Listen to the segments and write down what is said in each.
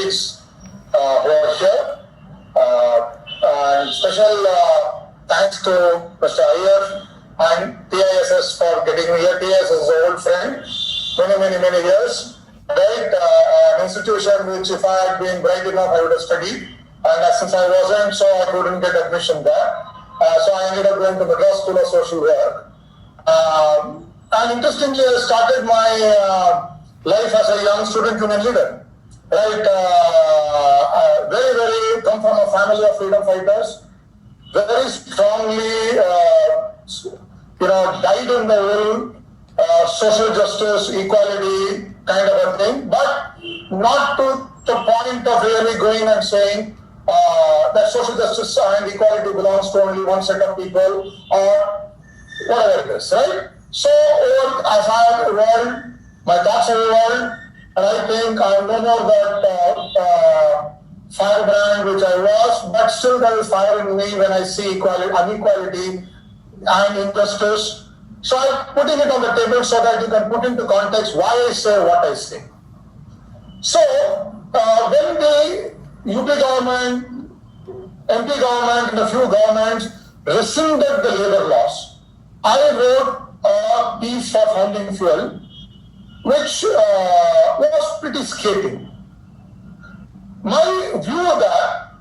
colleagues who are here. And special thanks to Mr. Iyer and TISS for getting me here. TISS is an old friend, many years. Right, an institution which if I had been bright enough, I would have studied. And since I wasn't, so I couldn't get admission there. So I ended up going to Madras School of Social Work. And interestingly, I started my life as a young student union leader. Right, very come from a family of freedom fighters. Very strongly, died in the will, social justice, equality kind of a thing, but not to the point of really going and saying that social justice and equality belongs to only one set of people or whatever it is, right? So as I have evolved, my thoughts have evolved, and I think I'm no more that firebrand which I was, but still there is fire in me when I see inequality and injustice. So I'm putting it on the table so that you can put into context why I say what I say. So when the UP government, MP government and a few governments rescinded the labor laws, I wrote a piece for Founding Fuel which was pretty scathing. My view of that,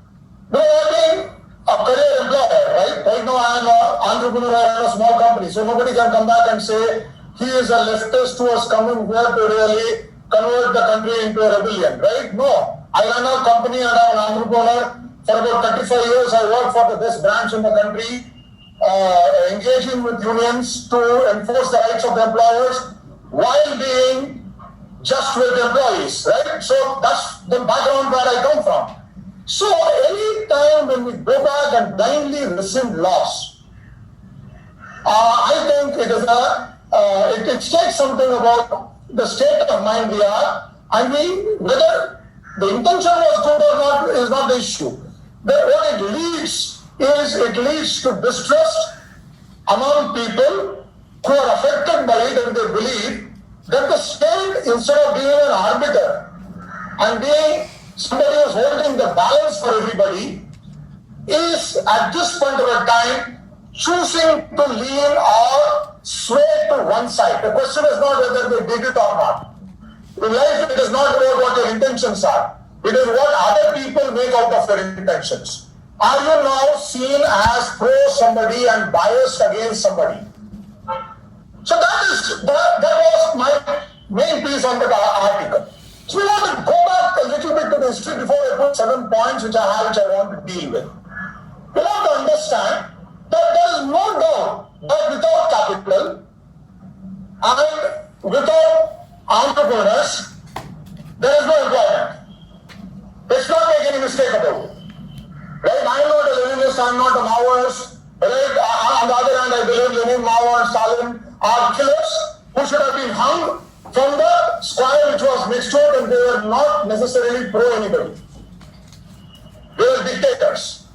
I've been a career employer, right? Right now I am an entrepreneur in a small company, so nobody can come back and say he is a leftist who has come in here to really convert the country into a rebellion, right? No. I run a company and I'm an entrepreneur. For about 35 years, I worked for the best branch in the country, engaging with unions to enforce the rights of the employers while being just with the employees, right? So that's the background where I come from. So any time when we go back and blindly rescind laws, I think it is it states something about the state of mind we are. I mean, whether the intention was good or not is not the issue. But what it leads to distrust among people who are affected by it, and they believe that the state, instead of being an arbiter and being somebody who is holding the balance for everybody, is at this point of a time choosing to lean or sway to one side. The question is not whether they did it or not. In life, it is not about what your intentions are. It is what other people make out of their intentions. Are you now seen as pro somebody and biased against somebody? So that was my main piece on the article. So we want to go back a little bit to the history before I put 7 points which I want to deal with. We have to understand that there is no doubt that without capital and without entrepreneurs, there is no employment. Let's not make any mistake about it. Right? I am not a Leninist, I am not a Maoist. Right? On the other hand, I believe Lenin, Mao and Stalin are killers who should have been hung from the square which was next to it, and they were not necessarily pro anybody. They were dictators.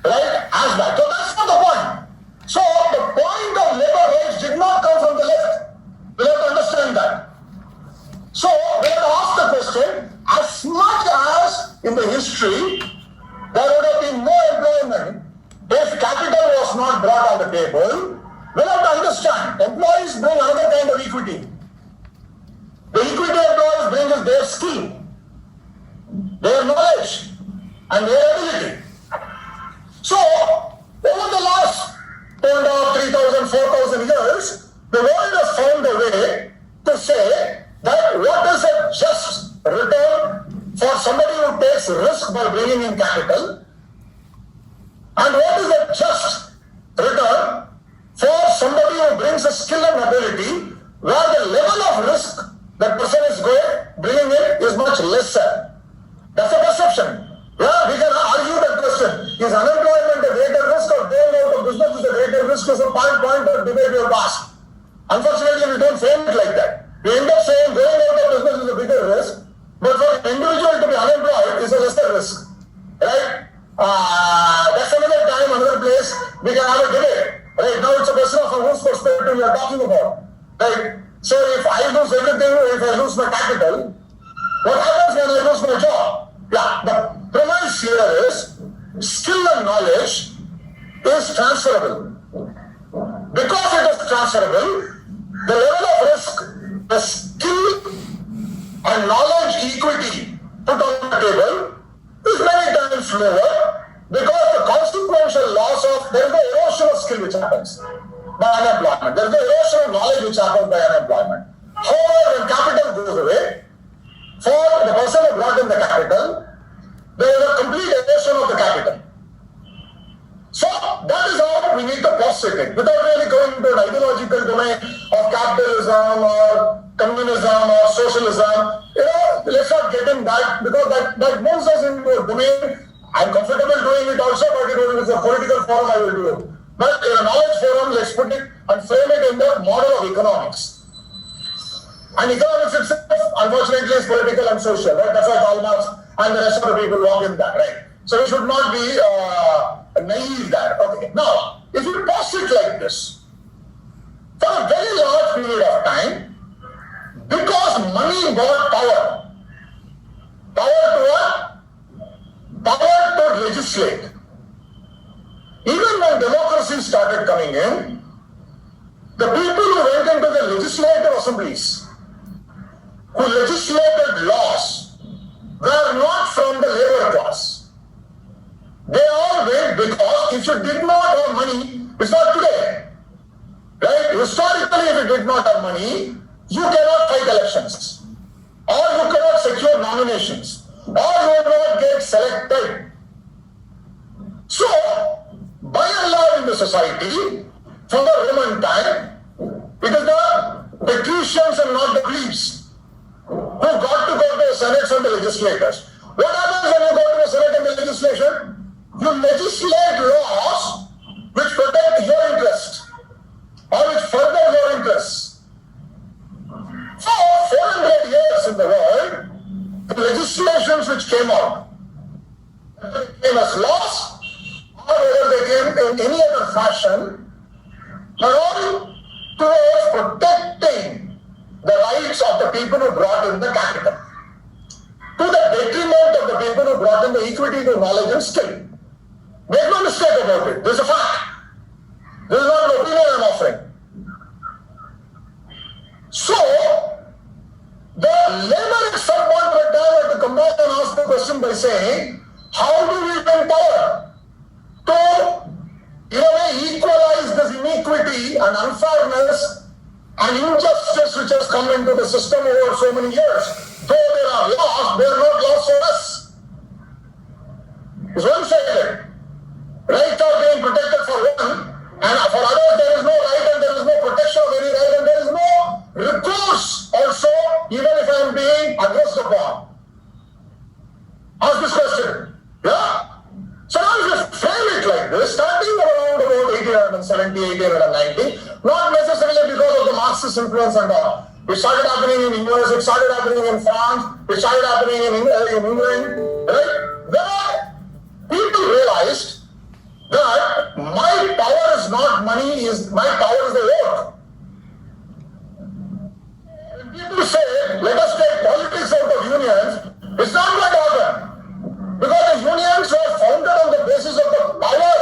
Right? As that. So that's not the point. So the point of labor rights did not come from the left. We have to understand that. So we have to ask the question, as much as in the history there would have been no employment if capital was not brought on the table, we have to understand employees bring another kind of equity. The equity employees bring is their skill, their knowledge, and their ability. So, over the last 3,000, 4,000 years, the world has found a way to say that what is a just return for somebody who takes risk by bringing in capital, and what is a just return for somebody who brings a skill and ability where the level of risk that person is bringing in is much lesser. That's a perception. Yeah, we can argue that question. Is unemployment a greater risk or going out of business is a greater risk? Is a point of debate we have asked. Unfortunately, we don't frame it like that. We end up saying going out of business is a bigger risk, but for an individual to be unemployed is a lesser risk. Right? That's another time, another place, we can have a debate. Right? Now it's a question of whose perspective we are talking about. Right? So if I lose everything, if I lose my capital, What happens when I lose my job? Yeah, the premise here is skill and knowledge is transferable. Because it is transferable, the level of risk, the skill and knowledge equity put on the table is many times lower because the consequential loss of, there is the erosion of skill which happens by unemployment. There is the erosion of knowledge which happens by unemployment. However, when capital goes away, for the person who brought in the capital, there is a complete erosion of the capital. So that is how we need to posit it without really going into an ideological domain of capitalism or communism or socialism. Let's not get in that because that moves us into a domain. I'm comfortable doing it also, but if it's a political forum, I will do it. But in a knowledge forum, let's put it and frame it in the model of economics. And economics itself, unfortunately, is political and social, right? That's why Karl Marx and the rest of the people walk in that, right? So we should not be naive there. Okay. Now, if you posit like this, for a very large period of time, because money bought power. Power to what? Power to legislate. Even when democracy started coming in, the people who went into the legislative assemblies, who legislated laws, were not from the labor class. They all went because if you did not have money, it's not today. Right? Historically, if you did not have money, you cannot fight elections. Or you cannot secure nominations. Or you will not get selected. So, by and large in the society, from the Roman time, it is the patricians and not the plebes who got to go to the senates and the legislators. What happens when you go to the senate and the legislation? You legislate laws which protect your interest or which further your interests. For 400 years in the world, the legislations which came out, whether they came as laws or whether they came in any other fashion, are all towards protecting the rights of the people who brought in the capital, to the detriment of the people who brought in the equity to knowledge and skill. Make no mistake about it. This is a fact. This is not an opinion I'm offering. So, the layman at some point in time had to come back and ask the question by saying, how do we bring power to, in a way, equalize this inequity and unfairness and injustice which has come into the system over so many years? Though there are laws, they are not laws for us. It's one-sided. Rights are being protected for one, and for others there is no right and there is no protection of any right and there is no recourse also, even if I am being aggressed upon. Ask this question. Yeah? So now if you frame it like this, starting around about 1870, 1890, not necessarily because of the Marxist influence and all. It started happening in US, it started happening in France, it started happening in England, right? There people realized that my power is not money, my power is the vote. When people say, let us take politics out of unions, it's not going to happen. Because the unions were founded on the basis of the power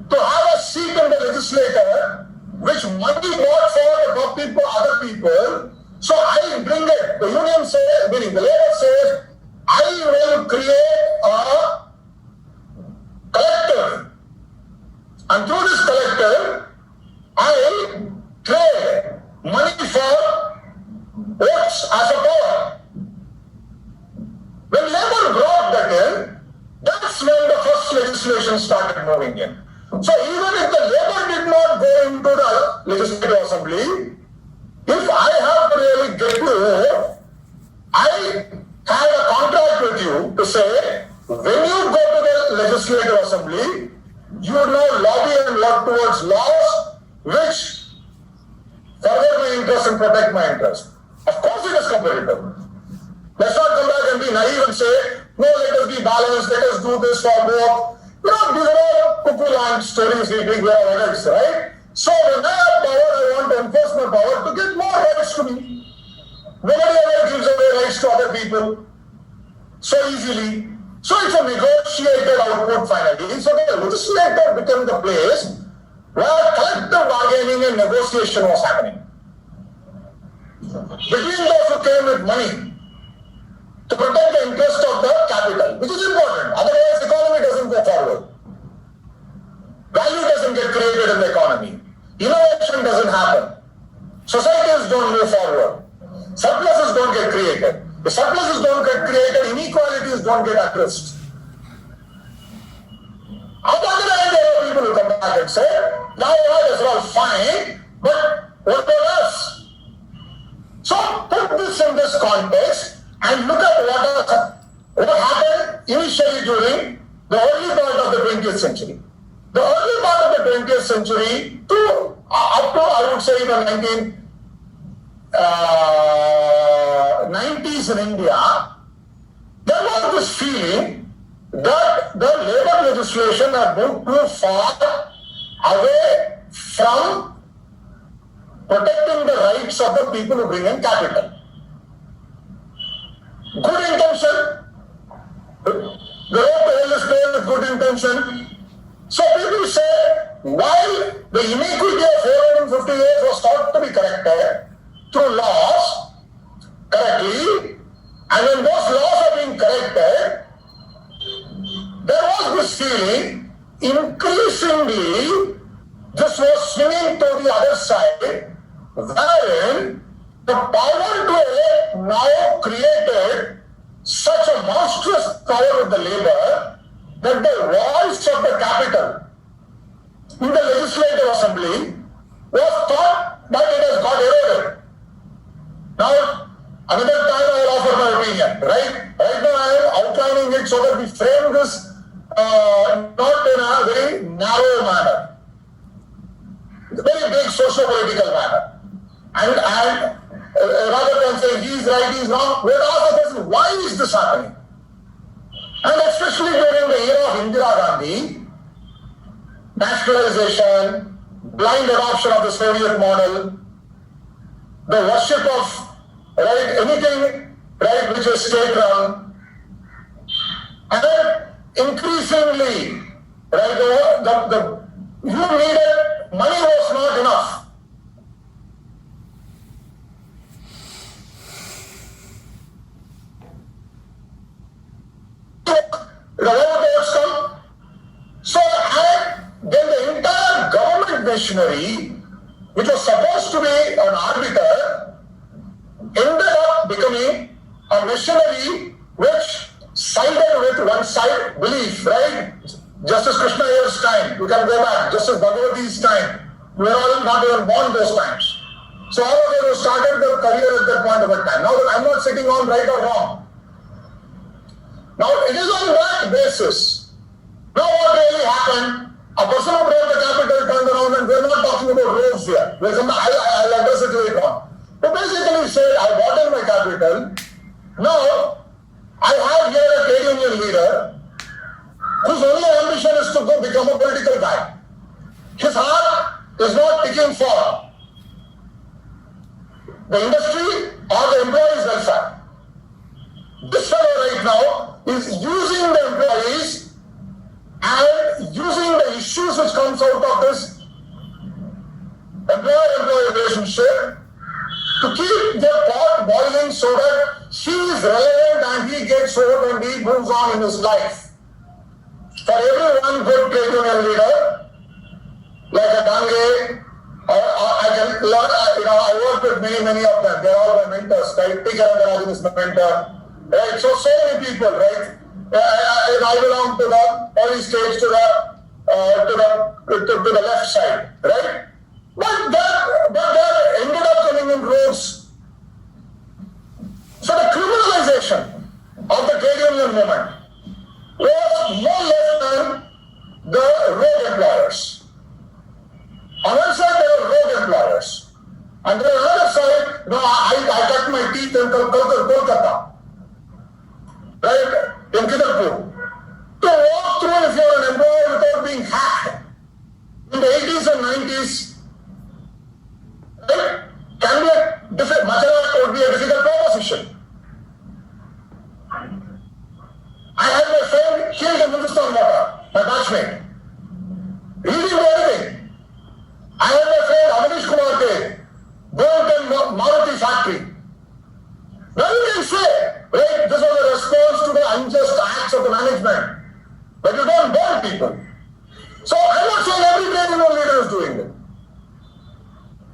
to have a seat in the legislature, which money bought for the top people, other people. So I bring it. The union says, meaning the labor says, I will create a collective. And through this collective, I trade money for votes as a power. When labor brought that in, that's when the first legislation started moving in. So even if the labor did not go into the legislative assembly, if I have to really get to vote, I had a contract with you to say, when you go to the legislative assembly, you now lobby and work towards laws which further my interest and protect my interest. Of course it is competitive. Let's not come back and be naive and say, no, let us be balanced, let us do this for both. These are all cuckoo land stories we bring where adults, right? So when I have power, I want to enforce my power to get more rights to me. Nobody ever gives away rights to other people so easily. So it's a negotiated output finally. So the legislature became the place where collective bargaining and negotiation was happening. Between those who came with money to protect the interest of the capital, which is important. Otherwise, the economy doesn't go forward. Value doesn't get created in the economy. Innovation doesn't happen. Societies don't move forward. Surpluses don't get created. The surpluses don't get created, inequalities don't get addressed. On the other hand, there are people who come back and say, now all is all fine, but what about us? So put this in this context and look at what happened initially during the early part of the 20th century. The early part of the 20th century to up to I would say the 1990s in India, there was this feeling that the labor legislation had moved too far away from protecting the rights of the people who bring in capital. Good intention. The right to hell is paid with good intention. So people say, while the inequity of 450 years was thought to be corrected through laws, correctly, and when those laws are being corrected, there was this feeling, increasingly, this was swinging to the other side, wherein the power to elect now created such a monstrous power with the labor that the voice of the capital in the legislative assembly was thought that it has got eroded. Now, another time I will offer my opinion, right? Right now I am outlining it so that we frame this not in a very narrow manner, a very big socio-political manner. And rather than saying he is right, he is wrong, we have to ask the question, why is this happening? And especially during the era of Indira Gandhi, nationalization, blind adoption of the Soviet model, the worship of anything which is state-run, and then increasingly, you needed, money was not enough. So, then the entire government machinery, which was supposed to be an arbiter, ended up becoming a machinery which sided with one side belief, right? Justice Krishna Ayer's time, you can go back, Justice Bhagavati's time, we were all not even born those times. So all of them started their career at that point of a time. Now I'm not sitting on right or wrong. Now it is on that basis. Now what really happened? A person who brought the capital turned around, and we're not talking about roads here. I'll address it later on. But basically said, I bought in my capital. Now I have here a trade union leader whose only ambition is to go become a political guy. His heart is not ticking for the industry or the employees' welfare. This fellow right now is using the employees and using the issues which comes out of this employer-employee relationship to keep the pot boiling so that he is relevant and he gets over and he moves on in his life. For every one good trade union leader, like a Dange, I can learn, I work with many of them. They're all my mentors, right? P. Karandarajan is my mentor, right? So many people, right? I belong to the early stage to the left side, right? But they ended up coming in roads. So the criminalization of the trade union movement was no less than the road employers. On one side, there were road employers. And on the other side, I cut my teeth in Kolkata, right? In Kidalpur. To walk through if you're an employer without being hacked in the 80s and 90s, right? Can be a difficult, would be a difficult problem. killed in Hindustan Water, my batchmate. He didn't do anything. I had my friend Avanish Kumar K, burnt in Maruti factory. Now you can say, right, this was a response to the unjust acts of the management. But you don't burn people. So I'm not saying every trade union leader is doing it.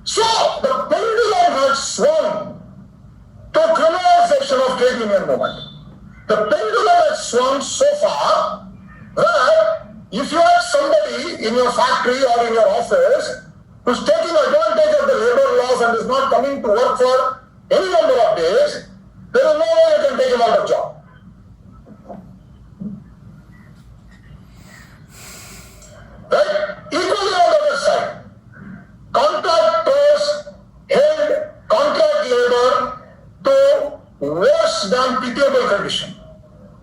So the pendulum had swung to criminalization of trade union movement. The pendulum has swung so far that if you have somebody in your factory or in your office who's taking advantage of the labor laws and is not coming to work for any number of days, there is no way you can take him out of job. Right? Equally on the other side, contractors held contract labor to worse than pitiable condition.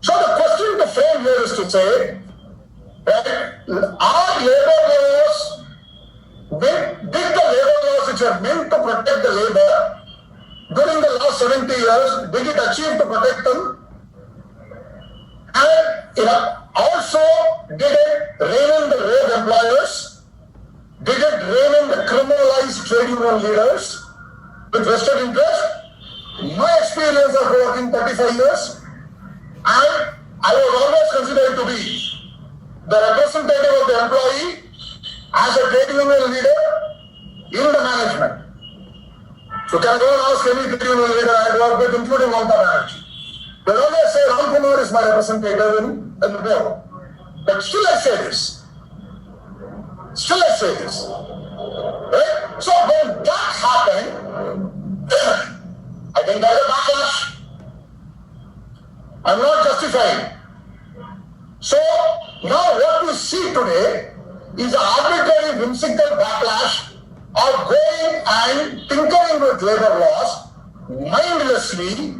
So the question to frame here is to say, that are labor laws, did the labor laws which are meant to protect the labor during the last 70 years, did it achieve to protect them? And also, did it rein in the rogue employers? Did it rein in the criminalized trade union leaders with vested interest? My experience of working 35 years, and I was always considered to be the representative of the employee as a trade union leader in the management. So can I go and ask any trade union leader I work with, including Mamata Banerjee? They always say Ram Kumar is my representative in the board. But still I say this. Right? So when that happened, I think there is a backlash. I'm not justifying. So now what we see today is an arbitrary whimsical backlash of going and tinkering with labor laws mindlessly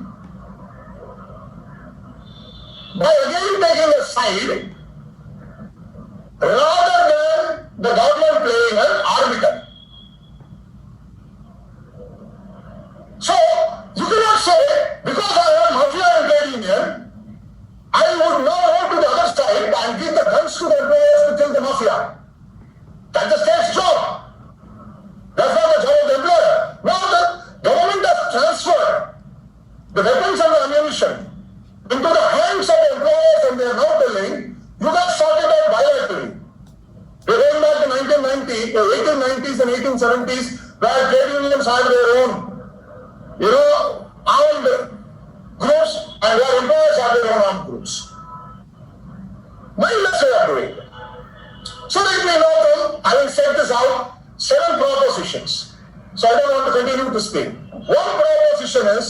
by again taking a side rather than the government playing an arbiter. So you cannot say, because I am mafia and trade union, I would now go to the other side and give the guns to the employers to kill the mafia. That's the state's job. That's not the job of the employer. Now the government has transferred the weapons and the ammunition into the hands of the employers, and they are now telling, you guys sort it out bilaterally. We're going back to 1890s and 1870s, where trade unions had their own, armed groups, and where employers have their own armed groups. Mindless way of doing it. So let me now, having set this out, 7 propositions. So I don't want to continue to speak. One proposition is,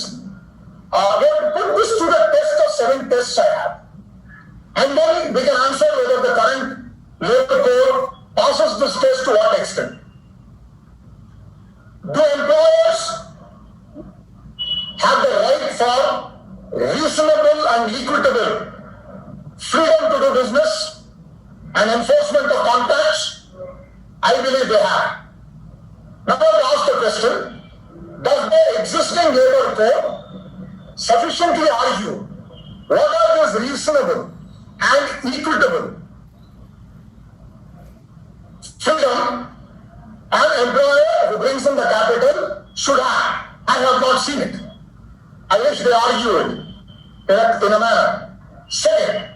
we have to put this to the test of 7 tests I have. And then we can answer whether the current labor code passes this test to what extent. Do employers have the right for reasonable and equitable freedom to do business and enforcement of contracts? I believe they have. Now I ask the question, does the existing labor code sufficiently argue what are these reasonable and equitable freedom an employer who brings in the capital should have? I have not seen it. I wish they argued in a manner. Second,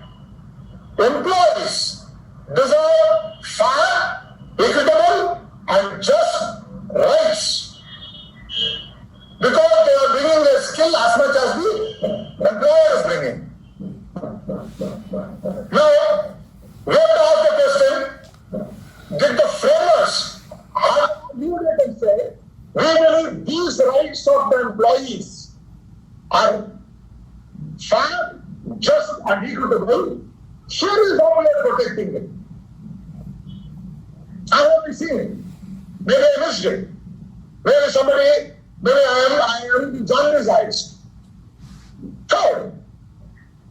employees deserve fair, equitable, and just rights because they are bringing their skill as much as the employer is bringing. Now, we have to ask the question, did the framers argue it and say, we believe these rights of the employees are fair, just, and equitable? Here is how we are protecting it. I haven't seen it. Maybe I missed it. Maybe I am journalist. Third,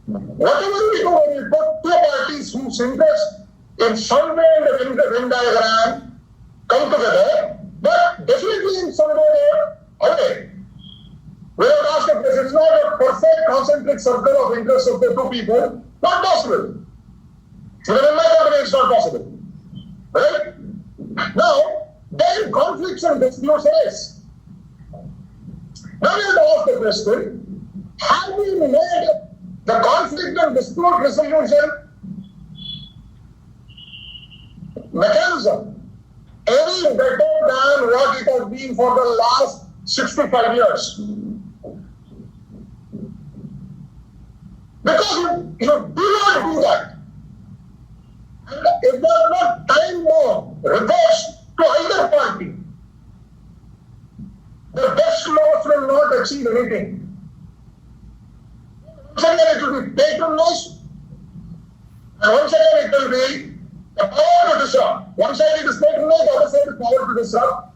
whatever we do, when we put 2 parties whose interests in some way in the Venn diagram come together, but definitely in some way away. We have asked the question, it's not a perfect concentric circle of interest of the 2 people, not possible. Even in my company, it's not possible. Right? Now, then conflicts and disputes arise. Now you have to ask the question, have we made the conflict and dispute resolution mechanism any better than what it has been for the last 65 years? Because you do not do that. And if there is not time more reverse to either party, the best laws will not achieve anything. Once again it will be patronage, and once again it will be the power to disrupt. One side it is patronage, the other side is power to disrupt,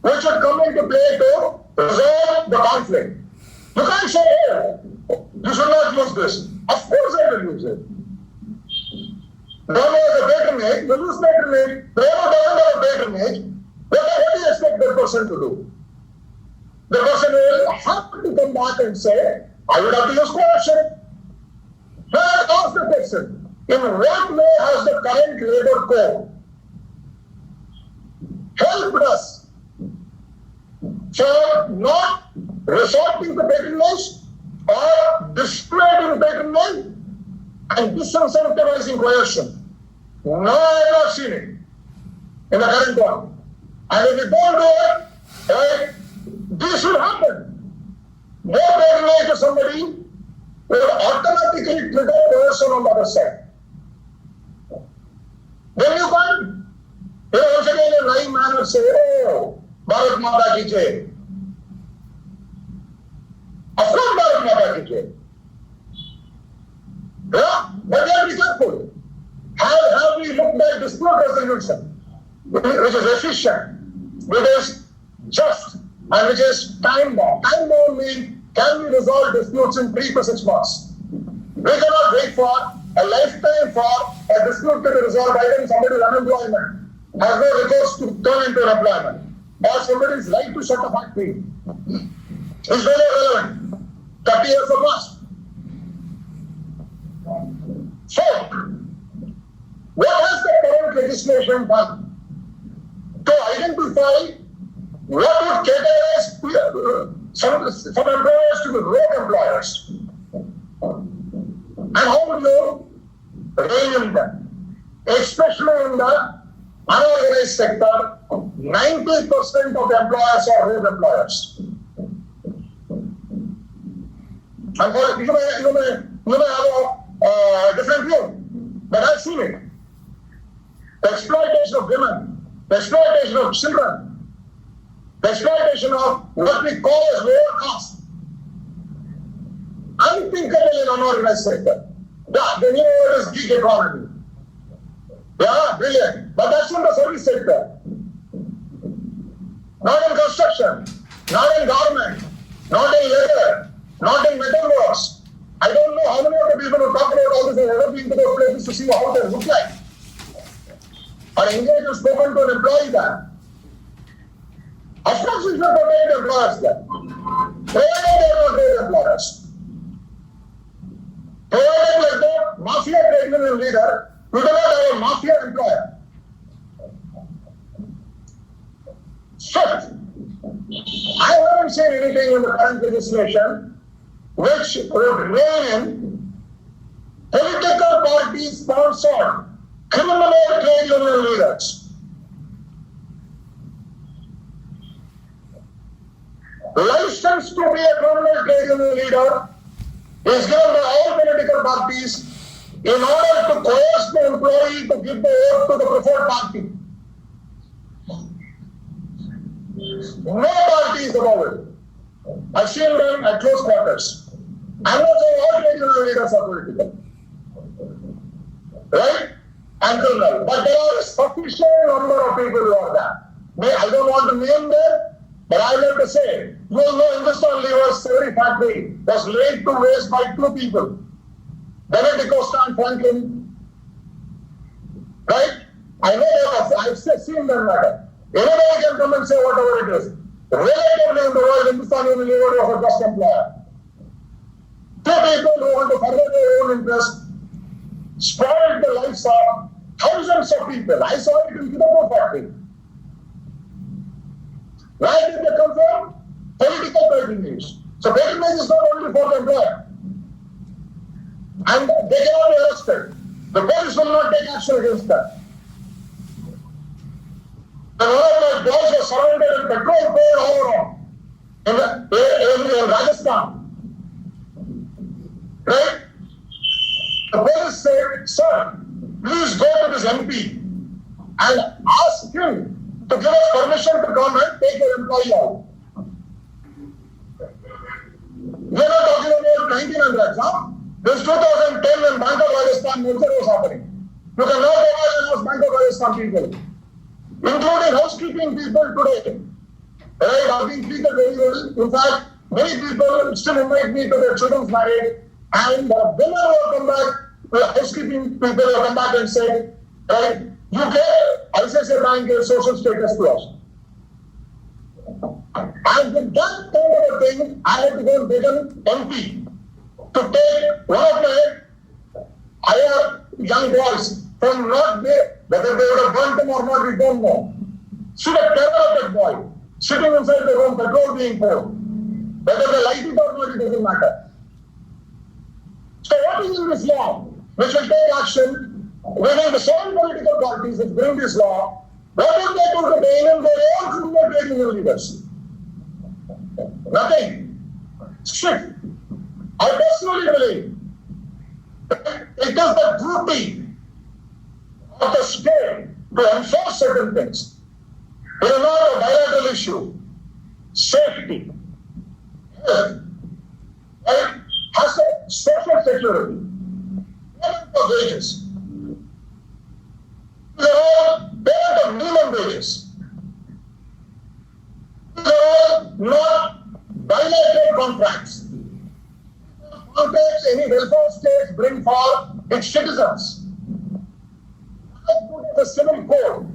which should come into play to resolve the conflict. You can't say, hey, you should not use this. Of course I will use it. One has a patronage, you lose patronage. The other doesn't have a patronage. What do you expect that person to do? The person will have to come back and say, I would have to use coercion. Now I ask the question, in what way has the current labor code helped us for not resorting to patronage or displaying patronage and disincentivizing coercion? No, I have not seen it in the current one. And if we don't do it, right, this will happen. No patronage to somebody will automatically trigger coercion on the other side. Then you can, once again in a right manner say, oh, Bharat Mata ki jai. Of course Bharat Mata ki jai. Yeah, but we have to be careful. Have we looked at dispute resolution, which is efficient, which is just, and which is time-bound? Time-bound means, can we resolve disputes in 3 to 6 months? We cannot wait for a lifetime for a dispute to be resolved by then somebody's unemployment, has no recourse to turn into an employment, or somebody's right to shut a factory. It's very relevant. 30 years have passed. So, what has the current legislation done to identify what would categorize some employers to be rogue employers? And how would you rein in them? Especially in the unorganized sector, 90% of the employers are rogue employers. And for, you may have a different view, but I've seen it. The exploitation of women, the exploitation of children, the exploitation of what we call as lower caste. Unthinkable in unorganized sector. Yeah, the new word is gig economy. Yeah, brilliant. But that's in the service sector. Not in construction, not in garment, not in leather, not in metalworks. I don't know how many of the people who talk about all this have ever been to those places to see how they look like. Or engaged and spoken to an employee there. Of course, we should protect employers there. Provided they are not great employers. Provided like the mafia trade union leader, we do not have a mafia employer. Fifth, I haven't seen anything in the current legislation which would rein in political parties sponsored criminal trade union leaders. License to be a criminal trade union leader is given by all political parties in order to coerce the employee to give the vote to the preferred party. No party is above it. I've seen them at close quarters. I'm not saying all trade union leaders are political. Right? And criminal. But there are a sufficient number of people who are there. I don't want to name them, but I will have to say, you will know Hindustan Lever's Savory factory was laid to waste by 2 people. Benedict Costa and Franklin. Right? I know that I've seen them matter. Anybody can come and say whatever it is. Relatively in the world, Hindustan Unilever was a just employer. 2 people who want to further their own interest spoiled the lives of thousands of people. I saw it in the factory. Where did they come from? Political patronage. So patronage is not only for the employer. And they cannot be arrested. The police will not take action against them. The one of my boys was surrounded and petrol poured all around in Rajasthan. Right? The police said, sir, please go to this MP and ask him to give us permission to come and take your employee out. We are not talking about 1900s, huh? This 2010 when Bank of Rajasthan merger was happening. You can now go back and ask Bank of Rajasthan people, including housekeeping people today. Right? I've been treated very well. In fact, many people still invite me to their children's marriage, and the women will come back, the housekeeping people will come back and say, right, UK, ICICI Bank is social status plus. And with that kind of a thing, I had to go and get an MP to take one of my higher young boys from not there. Whether they would have burnt him or not, we don't know. See the terror of that boy, sitting inside the room, petrol being poured. Whether they like it or not, it doesn't matter. So what is in this law, which will take action within the same political parties which bring this law? What will they do to gain in their own criminal trading universe? Nothing. Strict. I personally believe that it is the duty of the state to enforce certain things. It is not a bilateral issue. Safety, health, right? Has a social security, payment of wages. These are all payment of minimum wages. These are all not bilateral contracts. Contracts any welfare states bring for its citizens. The civil code,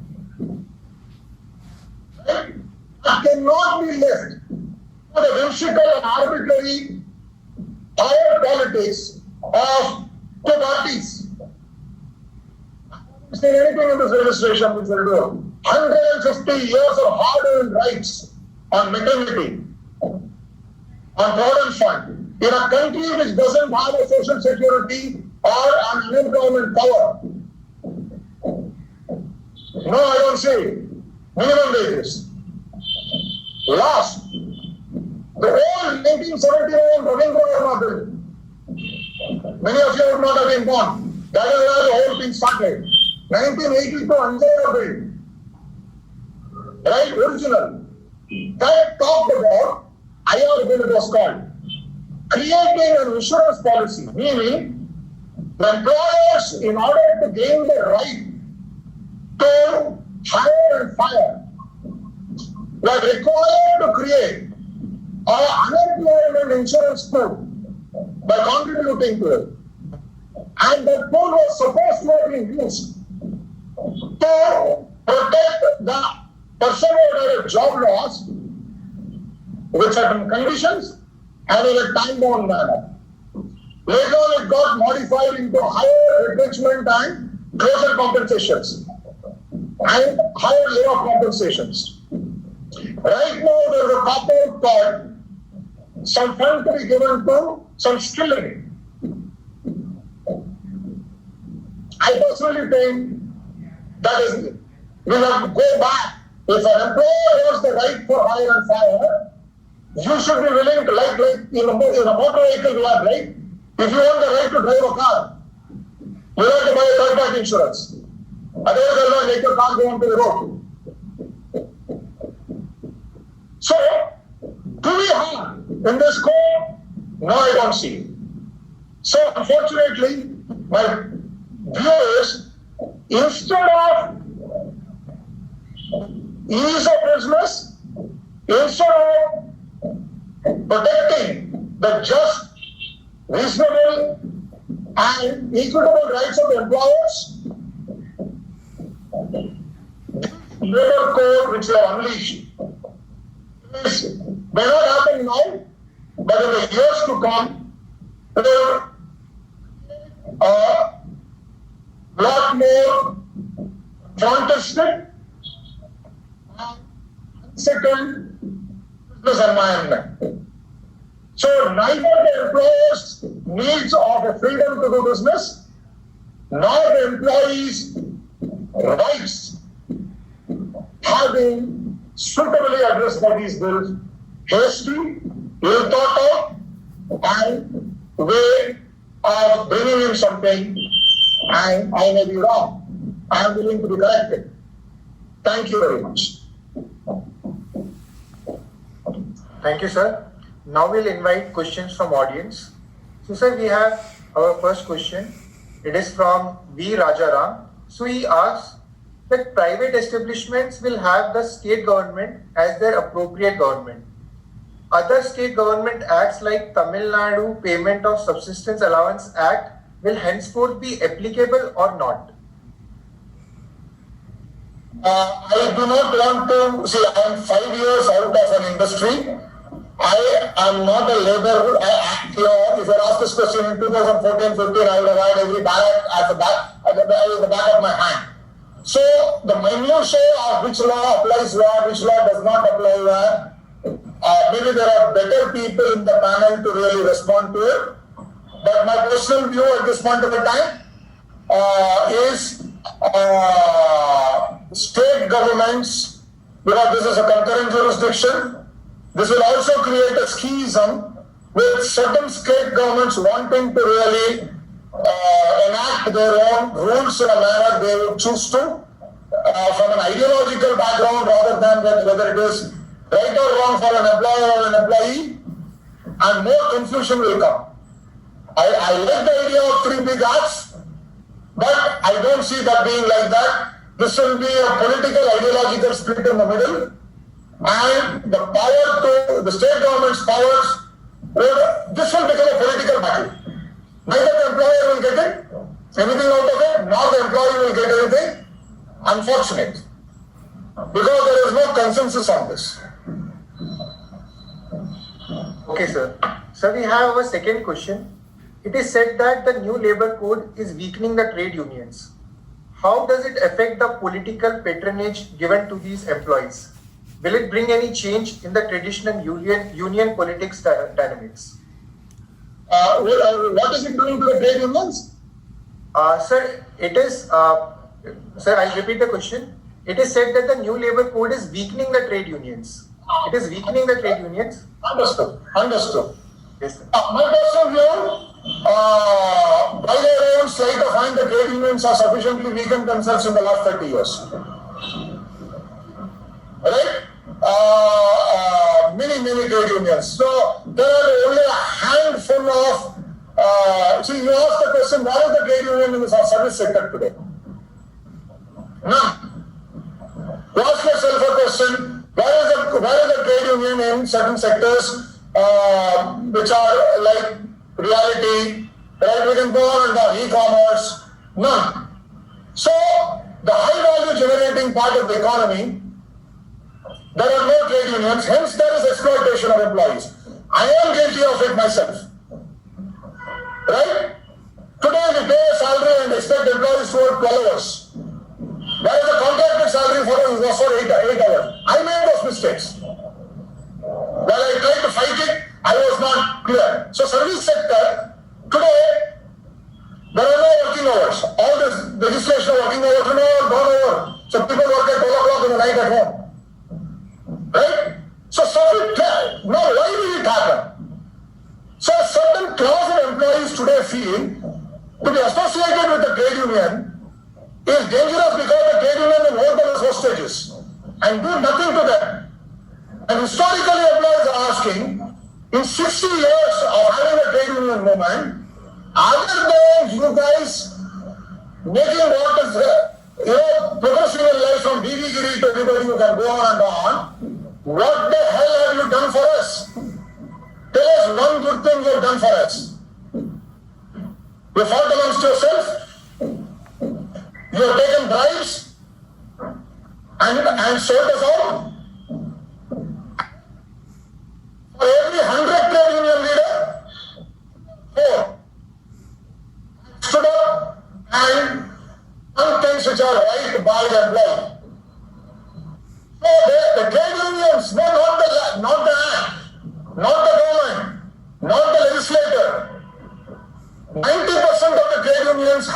right? It cannot be left to the whimsical and arbitrary power politics of two parties. I haven't seen anything in this registration which will do 150 years of hard-earned rights on maternity, on provident fund, in a country which doesn't have a social security or an unemployment cover. No, I don't see. Minimum wages. Last, the whole 1979 Rabindra bill. Many of you would not have been born. That is where the whole thing started. 1982 Anjana bill. Right? Original. That talked about, IR bill it was called, creating an insurance policy, meaning the employers, in order to gain the right to hire and fire, were required to create an unemployment insurance pool by contributing to it. And that pool was supposed to be used to protect the person who had a job loss with certain conditions and in a time-bound manner. Later on, it got modified into higher retrenchment and closer compensations and higher layoff compensations. Right now, there is a cop-out called some fund to be given to some skilling. I personally think that is, we have to go back. If an employer has the right for hire and fire, you should be willing to, like in a motor vehicle you have, right? If you want the right to drive a car, you have to buy a third-party insurance. Otherwise, they'll not let your car go onto the road. So, do we have in this code? No, I don't see. So, unfortunately, my view is, instead of ease of business, instead of protecting the just, reasonable, and equitable rights of the employers, labor code which they have unleashed may not happen now, but in the years to come, strict and unsettled business environment. So neither the employers' needs of a freedom to do business, nor the employees' rights have been suitably addressed by these bills. Hasty, ill thought out, and way of bringing in something, and I may be wrong. I am willing to be corrected. Thank you very much. Thank you, sir. Now we'll invite questions from audience. So, sir, we have our first question. It is from V. Rajaram. So he asks that private establishments will have the state government as their appropriate government. Other state government acts like Tamil Nadu Payment of Subsistence Allowance Act will henceforth be applicable or not? I do not want to see. I am 5 years out of an industry. I am not a labor. If I asked this question in 2014-15, I would have had every ballot at the back of my hand. So the minutiae of which law applies where, which law does not apply where. Maybe there are better people in the panel to really respond to it. But my personal view at this point of the time is state governments, because this is a concurrent jurisdiction, this will also create a schism with certain state governments wanting to really enact their own rules in a manner they would choose to, from an ideological background rather than whether it is right or wrong for an employer or an employee, and more confusion will come. I like the idea of 3 big acts, but I don't see that being like that. This will be a political ideological split in the middle, and the power to the state government's powers, this will become a political battle. Neither the employer will get anything out of it, nor the employee will get anything. Unfortunate. Because there is no consensus on this. Okay, sir. So we have our second question. It is said that the new labor code is weakening the trade unions. How does it affect the political patronage given to these employees? Will it bring any change in the traditional union politics dynamics? What is it doing to the trade unions? Sir, it is, sir, I'll repeat the question. It is said that the new labor code is weakening the trade unions. It is weakening the trade unions. Understood. Yes, sir. My personal view, by their own sleight of hand, the trade unions are sufficiently weakened themselves in the last 30 years. Right? Many trade unions. So there are only a handful of. See, you asked the question, what is the trade union in the service sector today? None. You ask yourself a question, where is the trade union in certain sectors which are like reality, right? We can go on and down, e-commerce, none. So the high value generating part of the economy, there are no trade unions, hence there is exploitation of employees. I am guilty of it myself. Right? Today we pay a salary and expect employees to work 12 hours. Whereas the contracted salary for us was for 8 hours. I made those mistakes. While I tried to fight it, I was not clear. So service sector, today, there are no working hours. All this legislation of working hours are gone over. So people work at 12 o'clock in the night at home. Right? So now why did it happen? So a certain class of employees today feel to be associated with the trade union is dangerous because the trade union will hold them as hostages and do nothing to them. And historically employees are asking, in 60 years of having a trade union movement, other than you guys making what is progressing in life from BB-giri to everybody who can go on and on, what the hell have you done for us? Tell us one good thing you have done for us. You fought amongst yourself, you have taken bribes and sold us out. For every 100 trade union leader, 4 stood up and things which are right by the employee. So the trade unions, no, not the act, not the government, not the legislator. 90% of the trade unions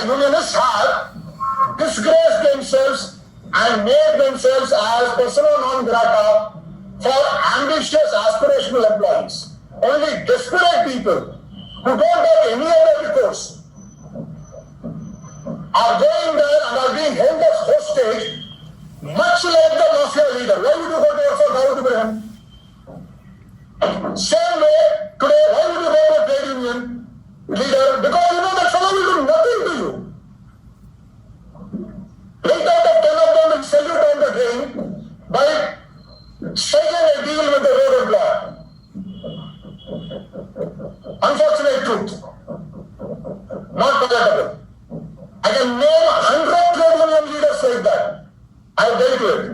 unionists have disgraced themselves and made themselves as persona non grata for ambitious aspirational employees. Only desperate people who don't have any other recourse are going there and are being held as hostage, much like the mafia leader. Why would you go to work for Dawood Ibrahim? Same way, today, why would you go to a trade union leader? Because you know that fellow will do nothing to you. 8 out of 10 of them will sell you down the drain by striking a deal with the road employer. Unfortunate truth. Not palatable. I can name 100 trade union leaders like that. I have dealt with it.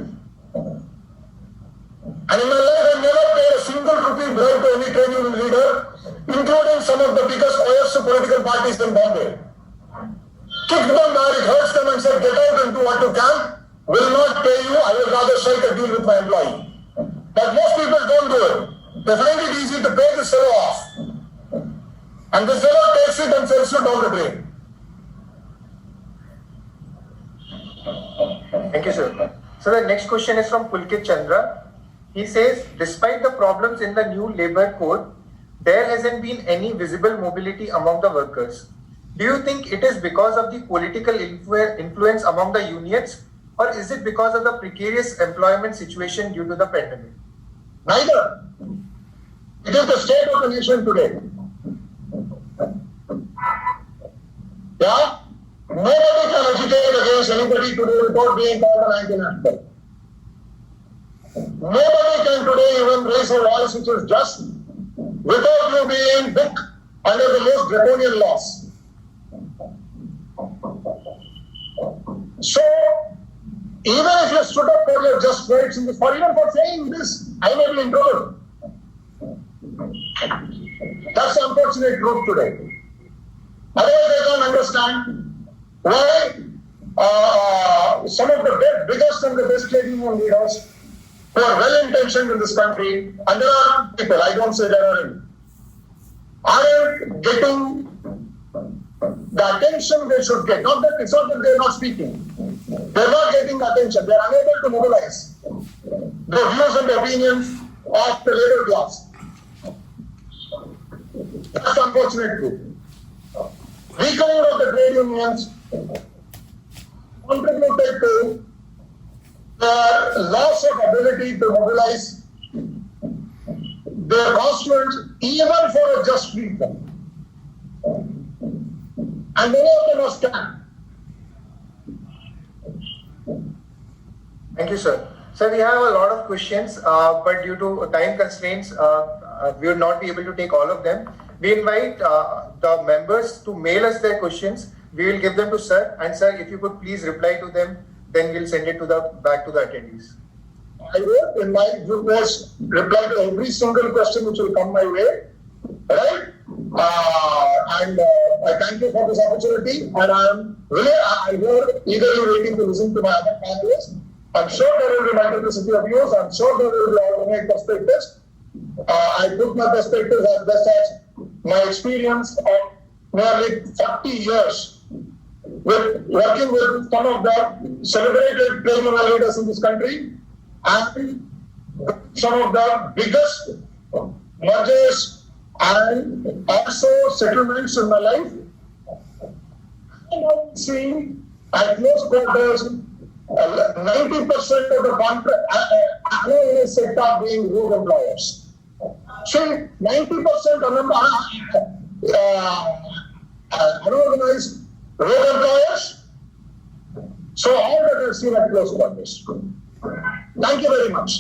And in my life, I never paid a single rupee bribe to any trade union leader, including some of the biggest OS political parties in Bombay. Kicked them down, it hurts them and said, get out and do what you can. Will not pay you, I will rather strike a deal with my employee. But most people don't do it. They find it easy to pay this fellow off. And this fellow takes it and sells it down the drain. Thank you, sir. So the next question is from Pulkit Chandra. He says, despite the problems in the new labor code, there hasn't been any visible mobility among the workers. Do you think it is because of the political influence among the unions, or is it because of the precarious employment situation due to the pandemic? Neither. It is the state of the nation today. Yeah? Nobody can agitate against anybody today without being called an anti-national. Nobody can today even raise a voice which is just without you being booked under the most draconian laws. So, even if you stood up for your just rights in this, or even for saying this, I may be in trouble. That's the unfortunate truth today. Otherwise, I can't understand why some of the biggest and the best trade union leaders who are well-intentioned in this country, and there are people, I don't say there aren't getting the attention they should get. It's not that they're not speaking. They're not getting the attention. They're unable to mobilize the views and the opinions of the labor class. That's the unfortunate truth. Weakening of the trade unions contributed to their loss of ability to mobilize their constituents even for a just reason. And many of them are scammed. Thank you, sir. Sir, we have a lot of questions, but due to time constraints, we will not be able to take all of them. We invite the members to mail us their questions. We will give them to sir. And sir, if you could please reply to them, then we'll send it to back to the attendees. I will, in my due course, reply to every single question which will come my way. Right? And I thank you for this opportunity. And I'm eagerly waiting to listen to my other panelists. I'm sure there will be multiplicity of views. I'm sure there will be alternate perspectives. I put my perspectives as best as my experience of nearly 40 years with working with some of the celebrated trade union leaders in this country and some of the biggest mergers and also settlements in my life. And I'm seeing at close quarters 90% of the contract sector being road employers. See, 90% unorganized road employers. So all that I've seen at close quarters. Thank you very much.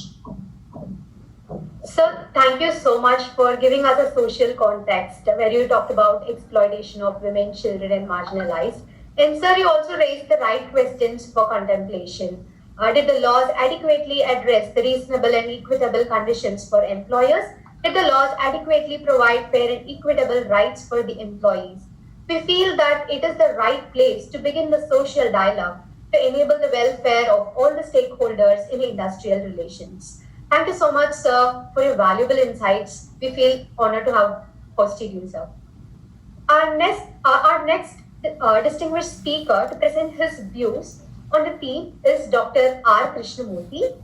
Sir, thank you so much for giving us a social context where you talked about exploitation of women, children, and marginalized. And sir, you also raised the right questions for contemplation. Did the laws adequately address the reasonable and equitable conditions for employers? Did the laws adequately provide fair and equitable rights for the employees? we feel that it is the right place to begin the social dialogue to enable the welfare of all the stakeholders in industrial relations. Thank you so much, sir, for your valuable insights. We feel honored to have hosted you, sir. Our next distinguished speaker to present his views on the theme is Dr. R. Krishnamurthy.